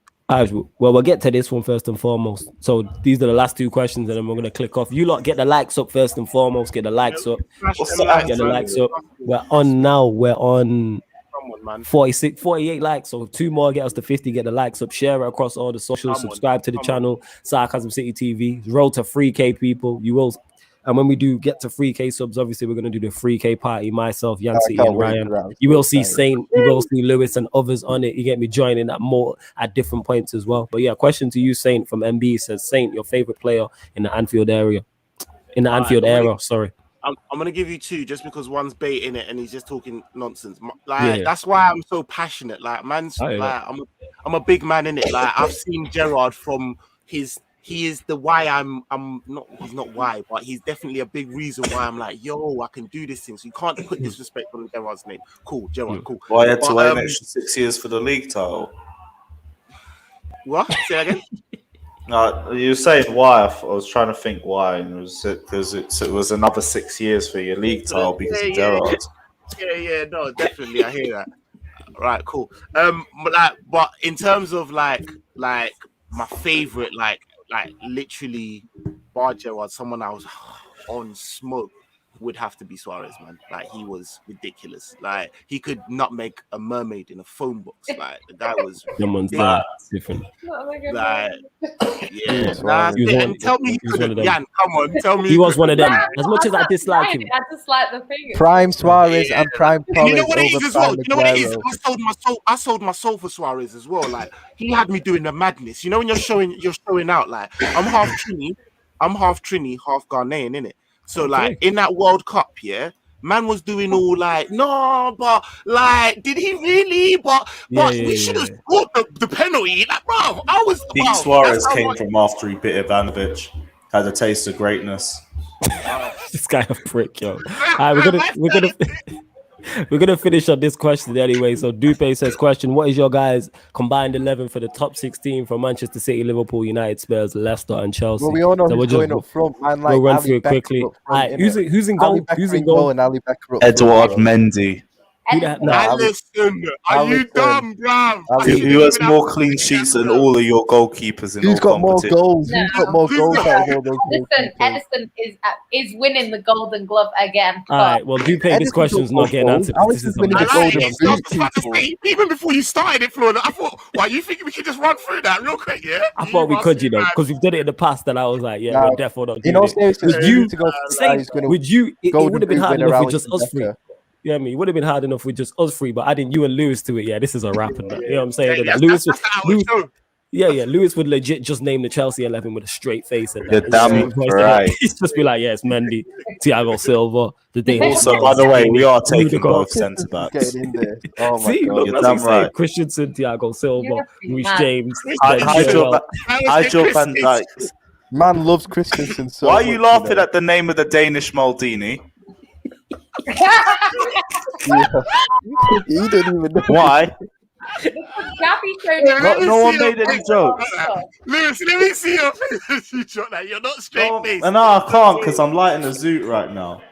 B: Well, we'll get to this one first and foremost. So these are the last two questions, and then we're gonna click off. You lot get the likes up first and foremost. Get the likes up.
F: What's that?
B: Get the likes up. We're on now. We're on
E: Come on, man.
B: 46, 48 likes. So 2 more get us to 50. Get the likes up. Share it across all the socials.
E: Come on,
B: Subscribe to the
E: come
B: channel. Sarcasm City TV. Roll to 3K people. You will. And when we do get to 3K subs, obviously we're gonna do the 3K party. Myself, Yancy,
A: can't
B: and
A: wait
B: Ryan.
A: for that.
B: You will see
A: Excited.
B: Saint. You will see Lewis and others on it. You get me joining at more at different points as well. But yeah, question to you, Saint from MB says, Saint, your favorite player in the Anfield area, in the
E: All right,
B: Anfield
E: I'm gonna-
B: era. Sorry.
E: I'm gonna give you 2 just because one's baiting it and he's just talking nonsense.
B: Yeah.
E: That's why I'm so passionate. Like, man's
B: Oh, yeah.
E: like, I'm a big man in it. Like, I've seen Gerrard from his. He is the why I'm not. He's not why, but he's definitely a big reason why I'm like, yo, I can do this thing. So you can't put disrespect on Gerrard's name. Cool, Gerrard, cool.
F: Why had to
E: But,
F: wait an extra 6 years for the league title?
E: What? Say that again.
F: You were saying why? I was trying to think why, and it was because it was another 6 years for your league title because of Gerrard.
E: Yeah, no, definitely, I hear that. Right, cool. But in terms of like my favorite, like literally bar Gerrard, someone I was on smoke would have to be Suarez, man. Like, he was ridiculous. Like, he could nutmeg a mermaid in a phone box. Like, the guy was
B: Someone's
E: ridiculous.
B: different.
E: Like, yeah.
A: Suarez.
B: He was
E: And
B: one-
E: tell me
B: he
E: you
B: was one of
E: couldn't.
B: them.
E: Jan, come on, tell me
B: He
E: you
B: was one of them.
C: Yeah,
B: As much as I
C: I'm
B: dislike
C: not
B: him,
C: I just like the thing.
A: Prime Suarez and Prime
E: You
A: Torres
E: know what it is
A: over
E: as well.
A: Prime
E: You know what it is.
A: Aguero.
E: I sold my soul for Suarez as well. Like, he had me doing the madness. You know when you're showing out. Like, I'm half Trini, half Ghanaian, innit? So like in that World Cup, yeah, man was doing all like, no, but like, did he really? But we should have scored the penalty. Like, bro, I was.
F: Pete
E: wow,
F: Suarez
E: that's how
F: came
E: much-
F: from after he bit Ivanovic, had a taste of greatness.
B: this guy a prick, yo. All right, we're gonna finish on this question anyway. So Dupe says, question: what is your guys' combined 11 for the top 16 for Manchester City, Liverpool, United, Spurs, Leicester, and Chelsea?
A: Well, we all know
B: So
A: who's going up front, man. Like,
B: we'll run
A: Ali
B: through it
A: Becker
B: quickly.
A: up front,
B: Alright,
A: innit?
B: who's in
A: Ali
B: goal?
A: Becker
B: Who's in
A: in goal
B: goal?
A: and Ali Becker up
F: Edouard
A: front, bro.
F: Mendy.
E: Allison, are you dumb, bruv?
F: Who has more clean sheets than all of your goalkeepers in
A: Who's
F: all
A: got more
F: competition?
A: goals? Who's got more goals out of all those
C: Listen,
A: goalkeepers?
C: Edison is winning the Golden Glove again.
B: All right, well, Dupe, this
A: Edison's
B: question's
A: got more
B: not getting
A: goals.
B: answered. This
A: Alisson's
B: is
A: winning
E: I
A: the
B: something
E: like
A: Golden
E: it.
B: else.
E: So I was
A: Boot,
E: about to
A: people.
E: say, even before you started it, Florida, I thought, why you think we could just run through that real quick? Yeah,
B: I thought we could, you know, because we've done it in the past, and I was like, yeah,
A: Nah,
B: we're definitely not
A: In
B: doing
A: all
B: it.
A: seriousness,
B: Would
A: we
B: you
A: need to go for the guy
B: say,
A: who's going
B: would you? It
A: Golden
B: would have been
A: Boot
B: hard
A: winner,
B: enough with just
A: Alisson
B: us three.
A: Becker.
B: Yeah, I mean, it would have been hard enough with just us three, but adding you and Lewis to it, yeah, this is a wrap. And that, you know what I'm saying?
E: Yeah,
B: That Lewis,
E: that's how
B: Lewis,
E: it show.
B: yeah, Lewis would legit just name the Chelsea 11 with a straight face. And
F: You're
B: that.
F: damn right.
B: He's just be like, yeah, it's Mendy, Thiago Silva, the day.
F: Also, by the way, we are taking
B: Rudiger.
F: both centre backs.
A: Getting in there. Oh my
B: See,
A: god.
B: look,
F: You're
B: that's
F: damn
B: what I'm saying.
F: right.
B: Christensen, Thiago Silva,
C: You're
B: Reece
C: mad.
B: James.
F: Hi,
B: Ben
F: hi,
B: Chilwell.
F: Joe Van Dijk.
A: Man loves Christensen so
F: Why are
A: much,
F: you
A: you
F: laughing
A: know.
F: at the name of the Danish Maldini?
A: He didn't even know.
F: Why?
C: Gabby showed him.
F: No one made any jokes.
E: Lewis, let me see your face. You shot that. You're not straight faced.
F: No, I can't because I'm lighting a zoot right now.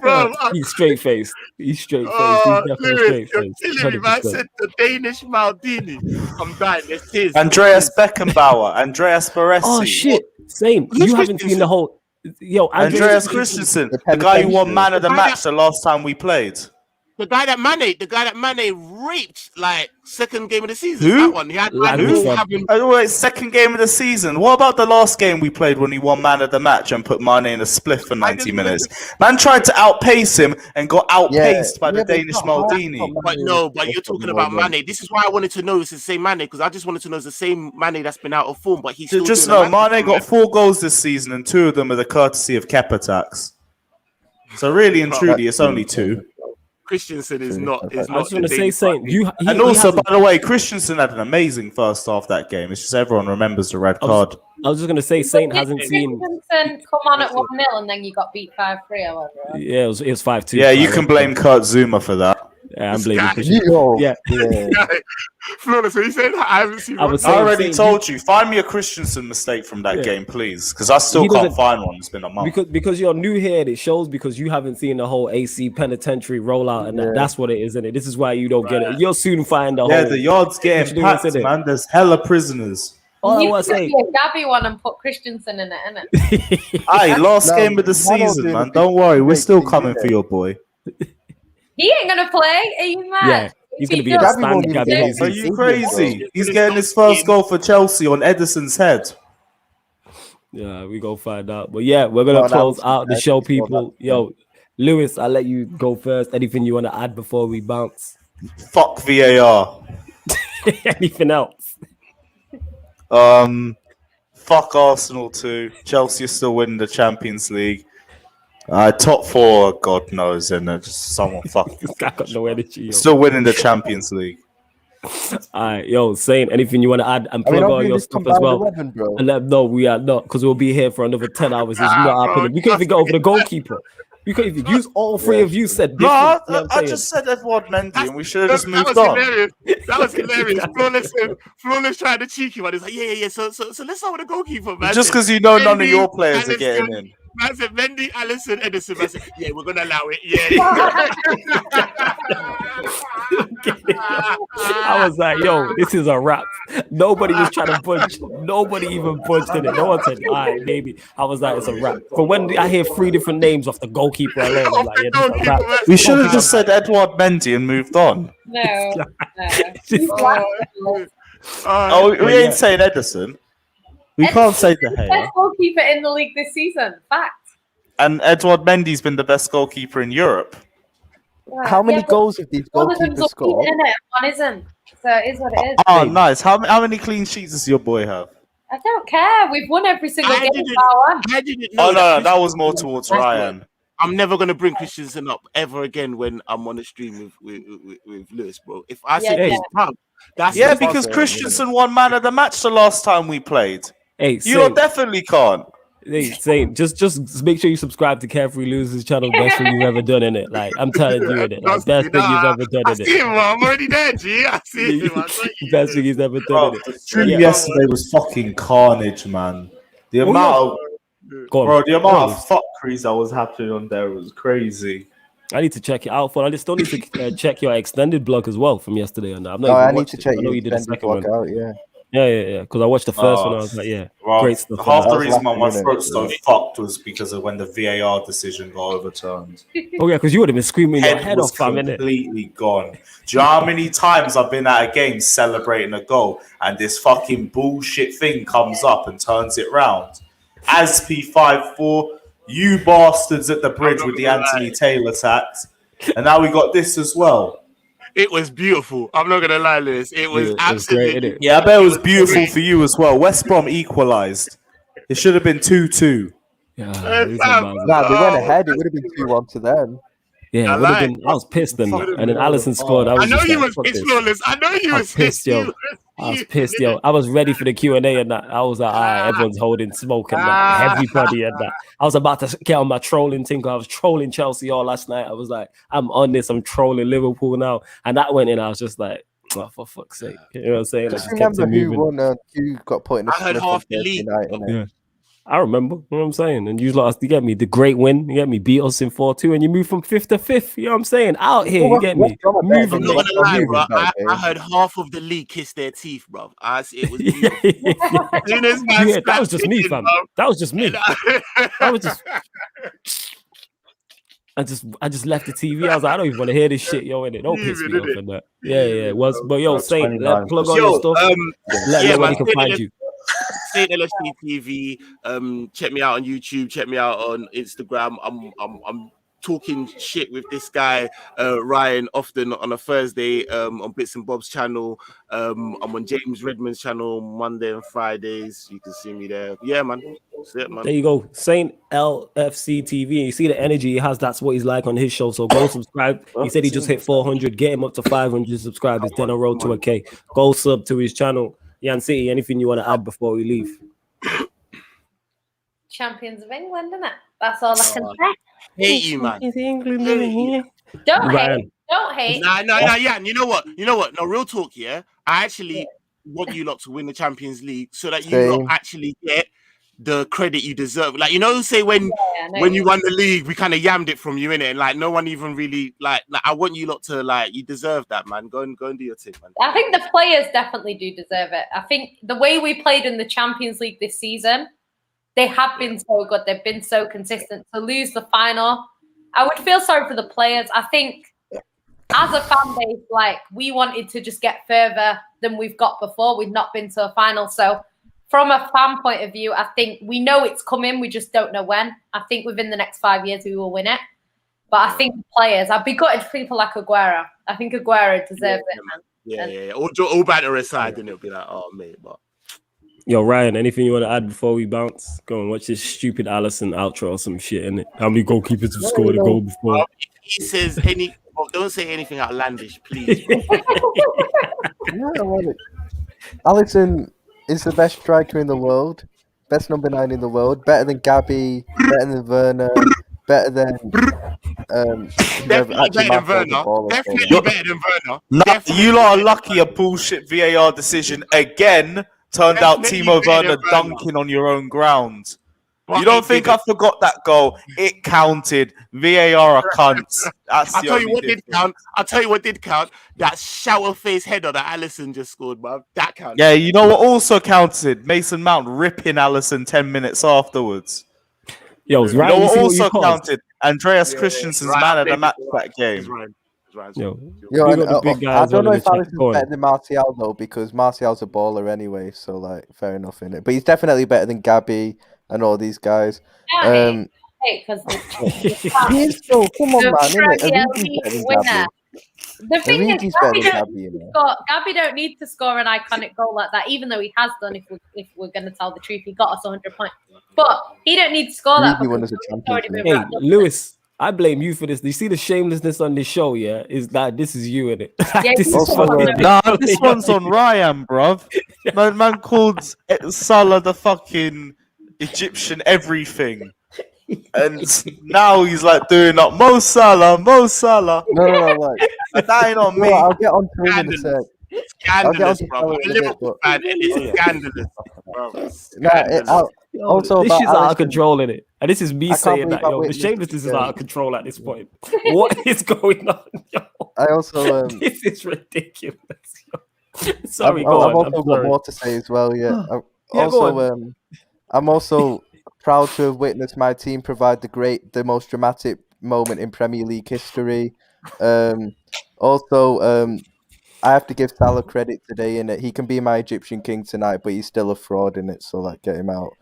E: Bro,
B: He's straight faced. He's straight faced.
E: oh,
B: He's definitely
E: Lewis,
B: straight
E: you're
B: faced.
E: killing me, man. I said the Danish Maldini. I'm dying. This is
F: Andreas Beckenbauer, Andreas Baresi.
B: Oh shit, Saint.
E: Who's
B: You haven't seen the whole. Yo,
F: Andreas Christensen, the guy who won man of the match the last time we played.
E: The guy that Mane raped like second game of the season.
F: Who?
E: That one. He had
F: Wait, second game of the season. What about the last game we played when he won man of the match and put Mane in a spliff for 90 minutes? Man tried to outpace him and got outpaced by the Danish Maldini.
E: But you're talking about Mane. This is why I wanted to know it's the same Mane, because I just wanted to know it's the same Mane that's been out of form, but he's still
F: just know Mane got 4 goals this season and 2 of them are the courtesy of Kepa attacks. So really and truly, it's only 2.
E: Christensen is not.
B: I just want to say, Saint.
F: And also, by the way, Christensen had an amazing first half that game. It's just everyone remembers the red card.
B: I was just going to say, Saint hasn't seen.
C: Christensen come on at 1-0 and then you got beat 5-3 or whatever.
B: Yeah, it was 5-2.
F: Yeah, you can blame Kurt Zuma for that.
B: Yeah, I'm blaming
A: Christensen.
B: Yeah.
E: Flawless. So you said I haven't seen.
F: I already told you. Find me a Christensen mistake from that game, please, because I still can't find one. It's been a month.
B: Because you're new here, it shows because you haven't seen the whole AC penitentiary rollout, and that's what it is, isn't it? This is why you don't get it. You'll soon find the whole.
F: Yeah, the yard's getting packed, man. There's hella prisoners.
C: You could be a Gabby one and put Christensen in it, innit?
F: Aye, last game of the season, man. Don't worry, we're still coming for your boy.
C: He ain't gonna play. Are you mad?
B: Yeah, he's gonna be in the stand. Gabby.
F: Are you crazy? He's getting his first goal for Chelsea on Edison's head.
B: Yeah, we go find out. But yeah, we're gonna close out the show, people. Yo, Lewis, I'll let you go first. Anything you want to add before we bounce?
F: Fuck VAR.
B: Anything else?
F: Fuck Arsenal too. Chelsea is still winning the Champions League. Top 4, God knows, and just someone fucking.
B: I got no energy. Yo.
F: Still winning the Champions League.
B: Alright, yo, Saint, anything you want to add and plug all your stuff as well? 11, and let them know we are not, because we'll be here for another 10 hours. It's not happening. We can't even get over the goalkeeper. You can't even use all 3 of you said.
F: No, I just said Edouard Mendy, and we should have just moved on.
E: That was hilarious. Flawless tried the cheeky one. He's like, yeah. So let's start with the goalkeeper, man.
F: Just because you know none of your players are getting in.
E: I said Mendy, Alisson, Edison. I said, yeah, we're gonna allow it. Yeah.
B: I was like, yo, this is a wrap. Nobody was trying to punch. Nobody even punched in it. No one said, all right, maybe. I was like, it's a wrap. But when I hear 3 different names off the goalkeeper alone, I'm like, yeah, this is a wrap.
F: We should have just said Edouard Mendy and moved on.
C: No.
F: We ain't saying Edison. We can't say the
C: best goalkeeper in the league this season. Fact.
F: And Edouard Mendy's been the best goalkeeper in Europe.
C: Yeah.
A: How many goals have these goalkeepers scored?
C: One isn't. So it is what it is.
F: Oh, nice. How many clean sheets does your boy have?
C: I don't care. We've won every single game.
E: I didn't know.
F: Oh, no, that was more towards Ryan.
E: I'm never going to bring Christensen up ever again when I'm on the stream with Lewis, bro. If I say that's
F: because Christensen won man of the match the last time we played.
B: Hey,
F: you definitely can't.
B: Hey, Saint, just make sure you subscribe to Carefree Losers channel. Best thing you've ever done in it. Like, I'm telling you in it. Like, best thing you've ever done in it.
E: I see him, I'm already there, G. I see him.
B: Best thing he's ever done in it.
F: The stream yesterday was fucking carnage, man. The amount of fuckeries that was happening on there was crazy.
B: I need to check it out. I just still need to check your extended blog as well from yesterday. And
A: I need to check your extended blog out.
B: Yeah. Because I watched the first one. I was like, great stuff.
F: Half the reason why my throat's so fucked was because of when the VAR decision got overturned.
B: Oh yeah, because you would have been screaming your head off.
F: Completely gone. Do you know how many times I've been at a game celebrating a goal and this fucking bullshit thing comes up and turns it round? ASP 5-4, you bastards at the bridge with the Anthony Taylor tax, and now we got this as well.
E: It was beautiful. I'm not gonna lie, Lewis. It was absolutely
B: great,
F: I bet it was beautiful for you as well. West Brom equalised. It should have been 2-2.
B: Yeah,
A: they went ahead. It would have been 2-1 to them.
B: Yeah, it would have been. I was pissed then, and then Alisson scored. I know
E: you was pissed, Flawless. I know you was pissed,
B: yo. I was pissed, yo. I was ready for the Q&A and that. I was like, all right, everyone's holding smoke and that. Everybody and that. I was about to get on my trolling thing. I was trolling Chelsea all last night. I was like, I'm on this. I'm trolling Liverpool now. And that went in. I was just like, oh, for fuck's sake. You know what I'm saying?
A: Just remember who won, who got put in the
E: I heard half the league.
B: I remember. You know what I'm saying? And you lost. You get me the great win. You get me beat us in 4-2, and you move from 5th to 5th. You know what I'm saying? Out here, you get me.
E: I'm not gonna lie, bro. I heard half of the league kiss their teeth, bro. It was beautiful.
B: That was just me, fam. That was just me. That was just. I just left the TV. I was like, I don't even want to hear this shit, yo, innit? Don't piss me off and that. Yeah, it was. But yo, Saint, plug on your stuff. Let everybody can find you.
E: SaintLFC TV. Check me out on YouTube. Check me out on Instagram. I'm talking shit with this guy Ryan often on a Thursday on Bits and Bob's channel. I'm on James Redmond's channel Monday and Fridays. You can see me there. Yeah, man. That's it, man.
B: There you go. SaintLFC TV. You see the energy he has. That's what he's like on his show. So go subscribe. He said he just hit 400. Get him up to 500 subscribers. Then a road to a K. Go sub to his channel. Yan City, anything you want to add before we leave?
C: Champions of England, isn't it? That's all I can say.
E: Hate you, man.
C: Don't hate. Don't hate.
E: Nah, yeah. You know what? No, real talk, yeah. I actually want you lot to win the Champions League so that you lot actually get the credit you deserve. Like, you know, say when you won the league, we kind of yammed it from you, innit? And like no one even really like I want you lot to you deserve that, man. Go and do your thing, man.
C: I think the players definitely do deserve it. I think the way we played in the Champions League this season, they have been so good. They've been so consistent. To lose the final, I would feel sorry for the players. I think as a fan base, like we wanted to just get further than we've got before. We've not been to a final. So from a fan point of view, I think we know it's coming. We just don't know when. I think within the next 5 years, we will win it. But I think players, I'd be gutted for people like Aguero. I think Aguero deserves it, man.
E: Yeah. All banter aside, then it'll be like, oh, mate. But
B: yo, Ryan, anything you want to add before we bounce? Go and watch this stupid Alisson outro or some shit, innit? How many goalkeepers have scored a goal before?
E: He says don't say anything outlandish, please.
A: Alisson is the best striker in the world, best number 9 in the world, better than Gabby, better than Werner, better than
E: definitely better than Werner. Definitely better than Werner.
F: No, you lot are lucky a bullshit VAR decision again turned out Timo Werner dunking on your own ground. You don't think I forgot that goal? It counted. VAR are cunts. I'll
E: tell you what did count. That shower face header that Alisson just scored, man. That counted.
F: Yeah, you know what also counted? Mason Mount ripping Alisson 10 minutes afterwards.
B: Yo,
F: you know what also counted? Andreas Christensen's man of the match that game.
A: Yo, I don't know if Alisson's better than Martial though, because Martial's a baller anyway. So like, fair enough in it. But he's definitely better than Gabby and all these guys.
C: Because
A: he is so come on, man.
C: The thing is, Gabby don't need to score an iconic goal like that, even though he has done. If we're going to tell the truth, he got us 100 points, but he don't need to score that.
B: Hey, Lewis, I blame you for this. You see the shamelessness on this show, yeah? Is that this is you in it? This
F: one's on Ryan, bruv. Man called Salah the fucking Egyptian everything. And now he's like doing up Mo Salah.
A: No, like
F: that ain't on me.
A: I'll get on to him in a sec.
E: Scandalous, bro. I'm a Liverpool fan, and it's scandalous,
B: bro. Also, this is out of control in it, and this is me saying that. Yo, the shamelessness is out of control at this point. What is going on? Yo?
A: I also
B: this is ridiculous. Yo. Sorry, go on.
A: I've also got more to say as well. Yeah. I'm also proud to have witnessed my team provide the most dramatic moment in Premier League history. I have to give Salah credit today in it. He can be my Egyptian king tonight, but he's still a fraud in it. So like, get him out.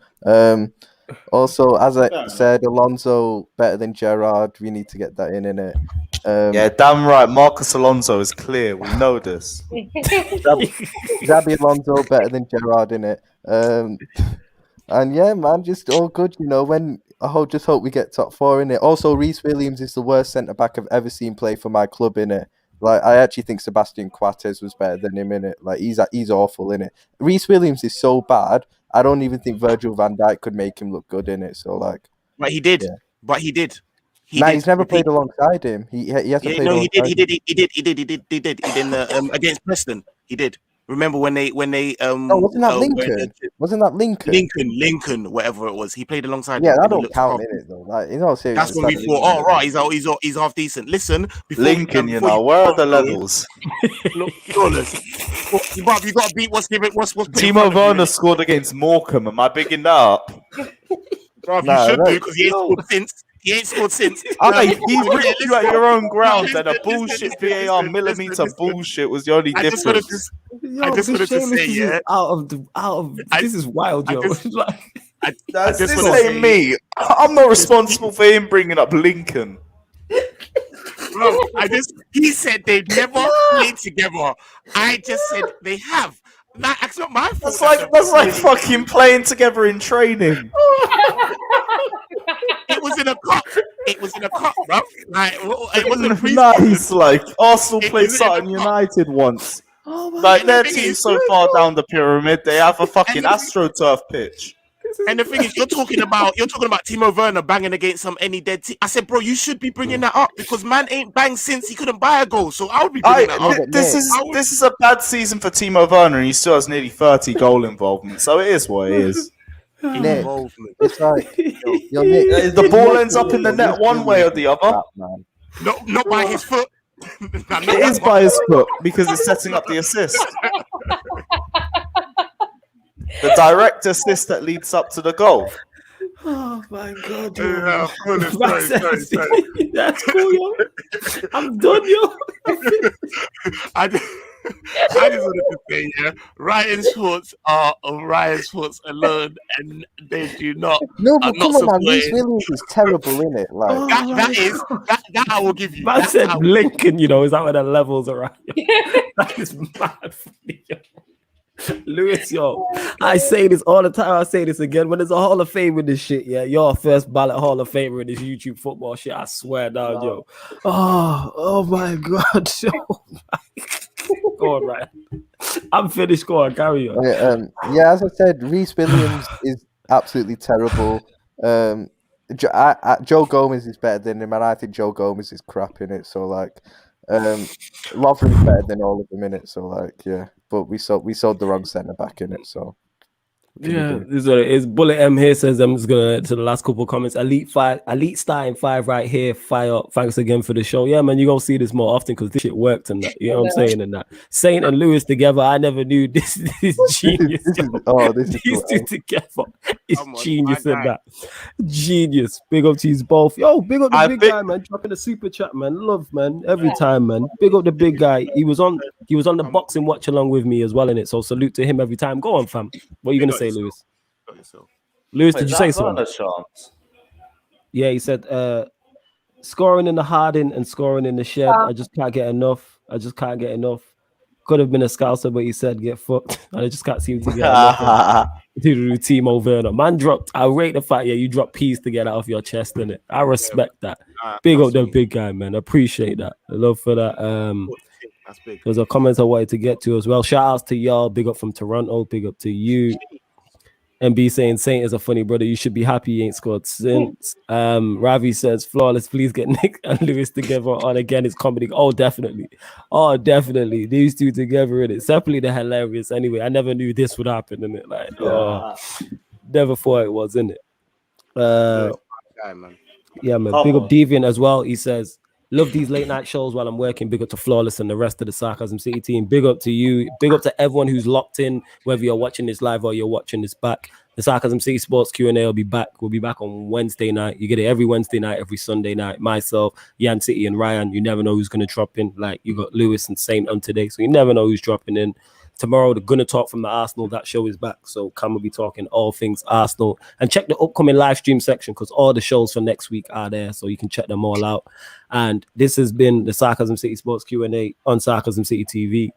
A: Also, as I said, Alonso better than Gerrard. We need to get that in it.
F: Yeah, damn right. Marcus Alonso is clear. We know this.
A: Xabi Alonso better than Gerrard in it. And yeah, man, just all good. You know, just hope we get top 4 in it. Also, Reece Williams is the worst centre back I've ever seen play for my club in it. Like, I actually think Sebastian Coates was better than him in it. Like, he's awful in it. Reece Williams is so bad. I don't even think Virgil van Dijk could make him look good in it. So like,
E: but he did. Yeah. But he did.
A: He's never played alongside him. He hasn't played.
E: No, he did. He did against Preston. He did. Remember when they
A: Oh, wasn't that Lincoln? Wasn't that Lincoln?
E: Lincoln, whatever it was. He played alongside.
A: Yeah,
E: him
A: that
E: and he
A: don't
E: looked
A: count
E: half
A: in it though. Like, in all seriousness,
E: That's when we thought, oh right, he's half decent. Listen, before
D: Lincoln, you
E: before
D: know, where are the levels?
E: look, flawless. You got to beat what's put in
D: Timo
E: front of you.
D: Werner scored against Morecambe. Am I bigging that up?
E: Bruv,
A: Nah,
E: you should
A: that-
E: do because he ain't scored since. He ain't scored since.
D: Aye, he's ripped you at your own ground, and a
E: Listen,
D: bullshit
E: listen,
D: VAR
E: listen,
D: millimeter
E: listen.
D: bullshit was the only
E: I just wanted
D: difference.
E: to. I just wanted to say, yeah.
B: This is wild, yo.
D: This
E: just wanna
D: ain't
E: say-
D: me. I'm not responsible for him bringing up Lincoln.
E: Bro, he said they'd never played together. I just said they have. That's not my fault.
D: That's like fucking playing together in training.
E: It was in a cup. It was in a cup, bro. Like, it wasn't
D: Nice, like Arsenal
E: It
D: played
E: was in a
D: Sutton
E: cup.
D: United once.
B: Oh my
D: Like their
E: God.
D: team's so far down the pyramid, they have a fucking
E: And-
D: AstroTurf pitch.
E: And the thing is, you're talking about Timo Werner banging against any dead team. I said, bro, you should be bringing that up because man ain't banged since he couldn't buy a goal. So I would be bringing that up.
D: This is a bad season for Timo Werner, and he still has nearly 30 goal involvement. So it is what it is.
A: Nick,
E: Involvement.
A: it's like you're Nick,
D: The ball ends up in the net one way or the other.
A: man.
E: Not by his foot.
D: It is by his foot because it's setting up the assist. The direct assist that leads up to the goal.
B: Oh my god, yo.
E: Yeah, sorry.
B: That's cool, yo. I'm done, yo.
E: I just wanted to say, yeah, Ryan Schwartz are of Ryan Schwartz alone, and they do not.
A: No,
E: are
A: but
E: not
A: come on, man. Reece
E: supporting-
A: Williams is terrible, in it. Like,
E: that I will give you.
B: Man
E: That
B: said
E: I will-
B: Lincoln, you know, is that where the levels are at? That is mad for me, yo. Lewis, yo, I say this all the time. I say this again. When there's a Hall of Fame with this shit, yeah, you're a first ballot Hall of Famer in this YouTube football shit. I swear down, yo. Oh my god, yo. Go on, right. I'm finished. Go on, carry on.
A: yeah, as I said, Reece Williams is absolutely terrible. Joe Gomez is better than him, and I think Joe Gomez is crap in it. So like, Lovren's better than all of them in it. So like, yeah. But we sold the wrong centre back in it. So
B: Yeah, this is what it is. Bullet M here says I'm just gonna to the last couple of comments. Elite starting 5 right here. Fire up. Thanks again for the show. Yeah, man, you're gonna see this more often because this shit worked and that. You know what I'm saying? And that Saint and Lewis together. I never knew this genius. These two together is genius in that. Genius. Big up to you both. Yo, big up the big guy, man. Dropping the super chat, man. Love, man. Every time, man. Big up the big guy. He was on the boxing watch along with me as well in it. So salute to him every time. Go on, fam. What are you gonna say, Lewis? Lewis, did you say something? Yeah, he said scoring in the Harding and scoring in the Shed. I just can't get enough. Could have been a Scouser, but he said get fucked. I just can't seem to get enough. Timo Werner. Man dropped. I rate the fact, yeah, you dropped peas to get out of your chest, innit? I respect that. Big up the big guy, man. Appreciate that. I love for that.
E: That's big.
B: There's a comment I wanted to get to as well. Shout outs to y'all. Big up from Toronto. Big up to you. MB saying Saint is a funny brother. You should be happy he ain't scored since. Ravi says flawless. Please get Nick and Lewis together on again. It's comedy. Oh, definitely. These two together in it. Separately, they're hilarious. Anyway, I never knew this would happen in it. Like, never thought it was in it. Yeah, man. Big up Deviant as well. He says, love these late night shows while I'm working. Big up to Flawless and the rest of the Sarcasm City team. Big up to you. Big up to everyone who's locked in, whether you're watching this live or you're watching this back. The Sarcasm City Sports Q&A will be back. We'll be back on Wednesday night. You get it every Wednesday night, every Sunday night. Myself, Yan City, and Ryan. You never know who's going to drop in. Like, you got Lewis and Saint on today, so you never know who's dropping in. Tomorrow, the Gonna Talk from the Arsenal. That show is back. So Cam will be talking all things Arsenal. And check the upcoming live stream section because all the shows for next week are there. So you can check them all out. And this has been the Sarcasm City Sports Q&A on Sarcasm City TV.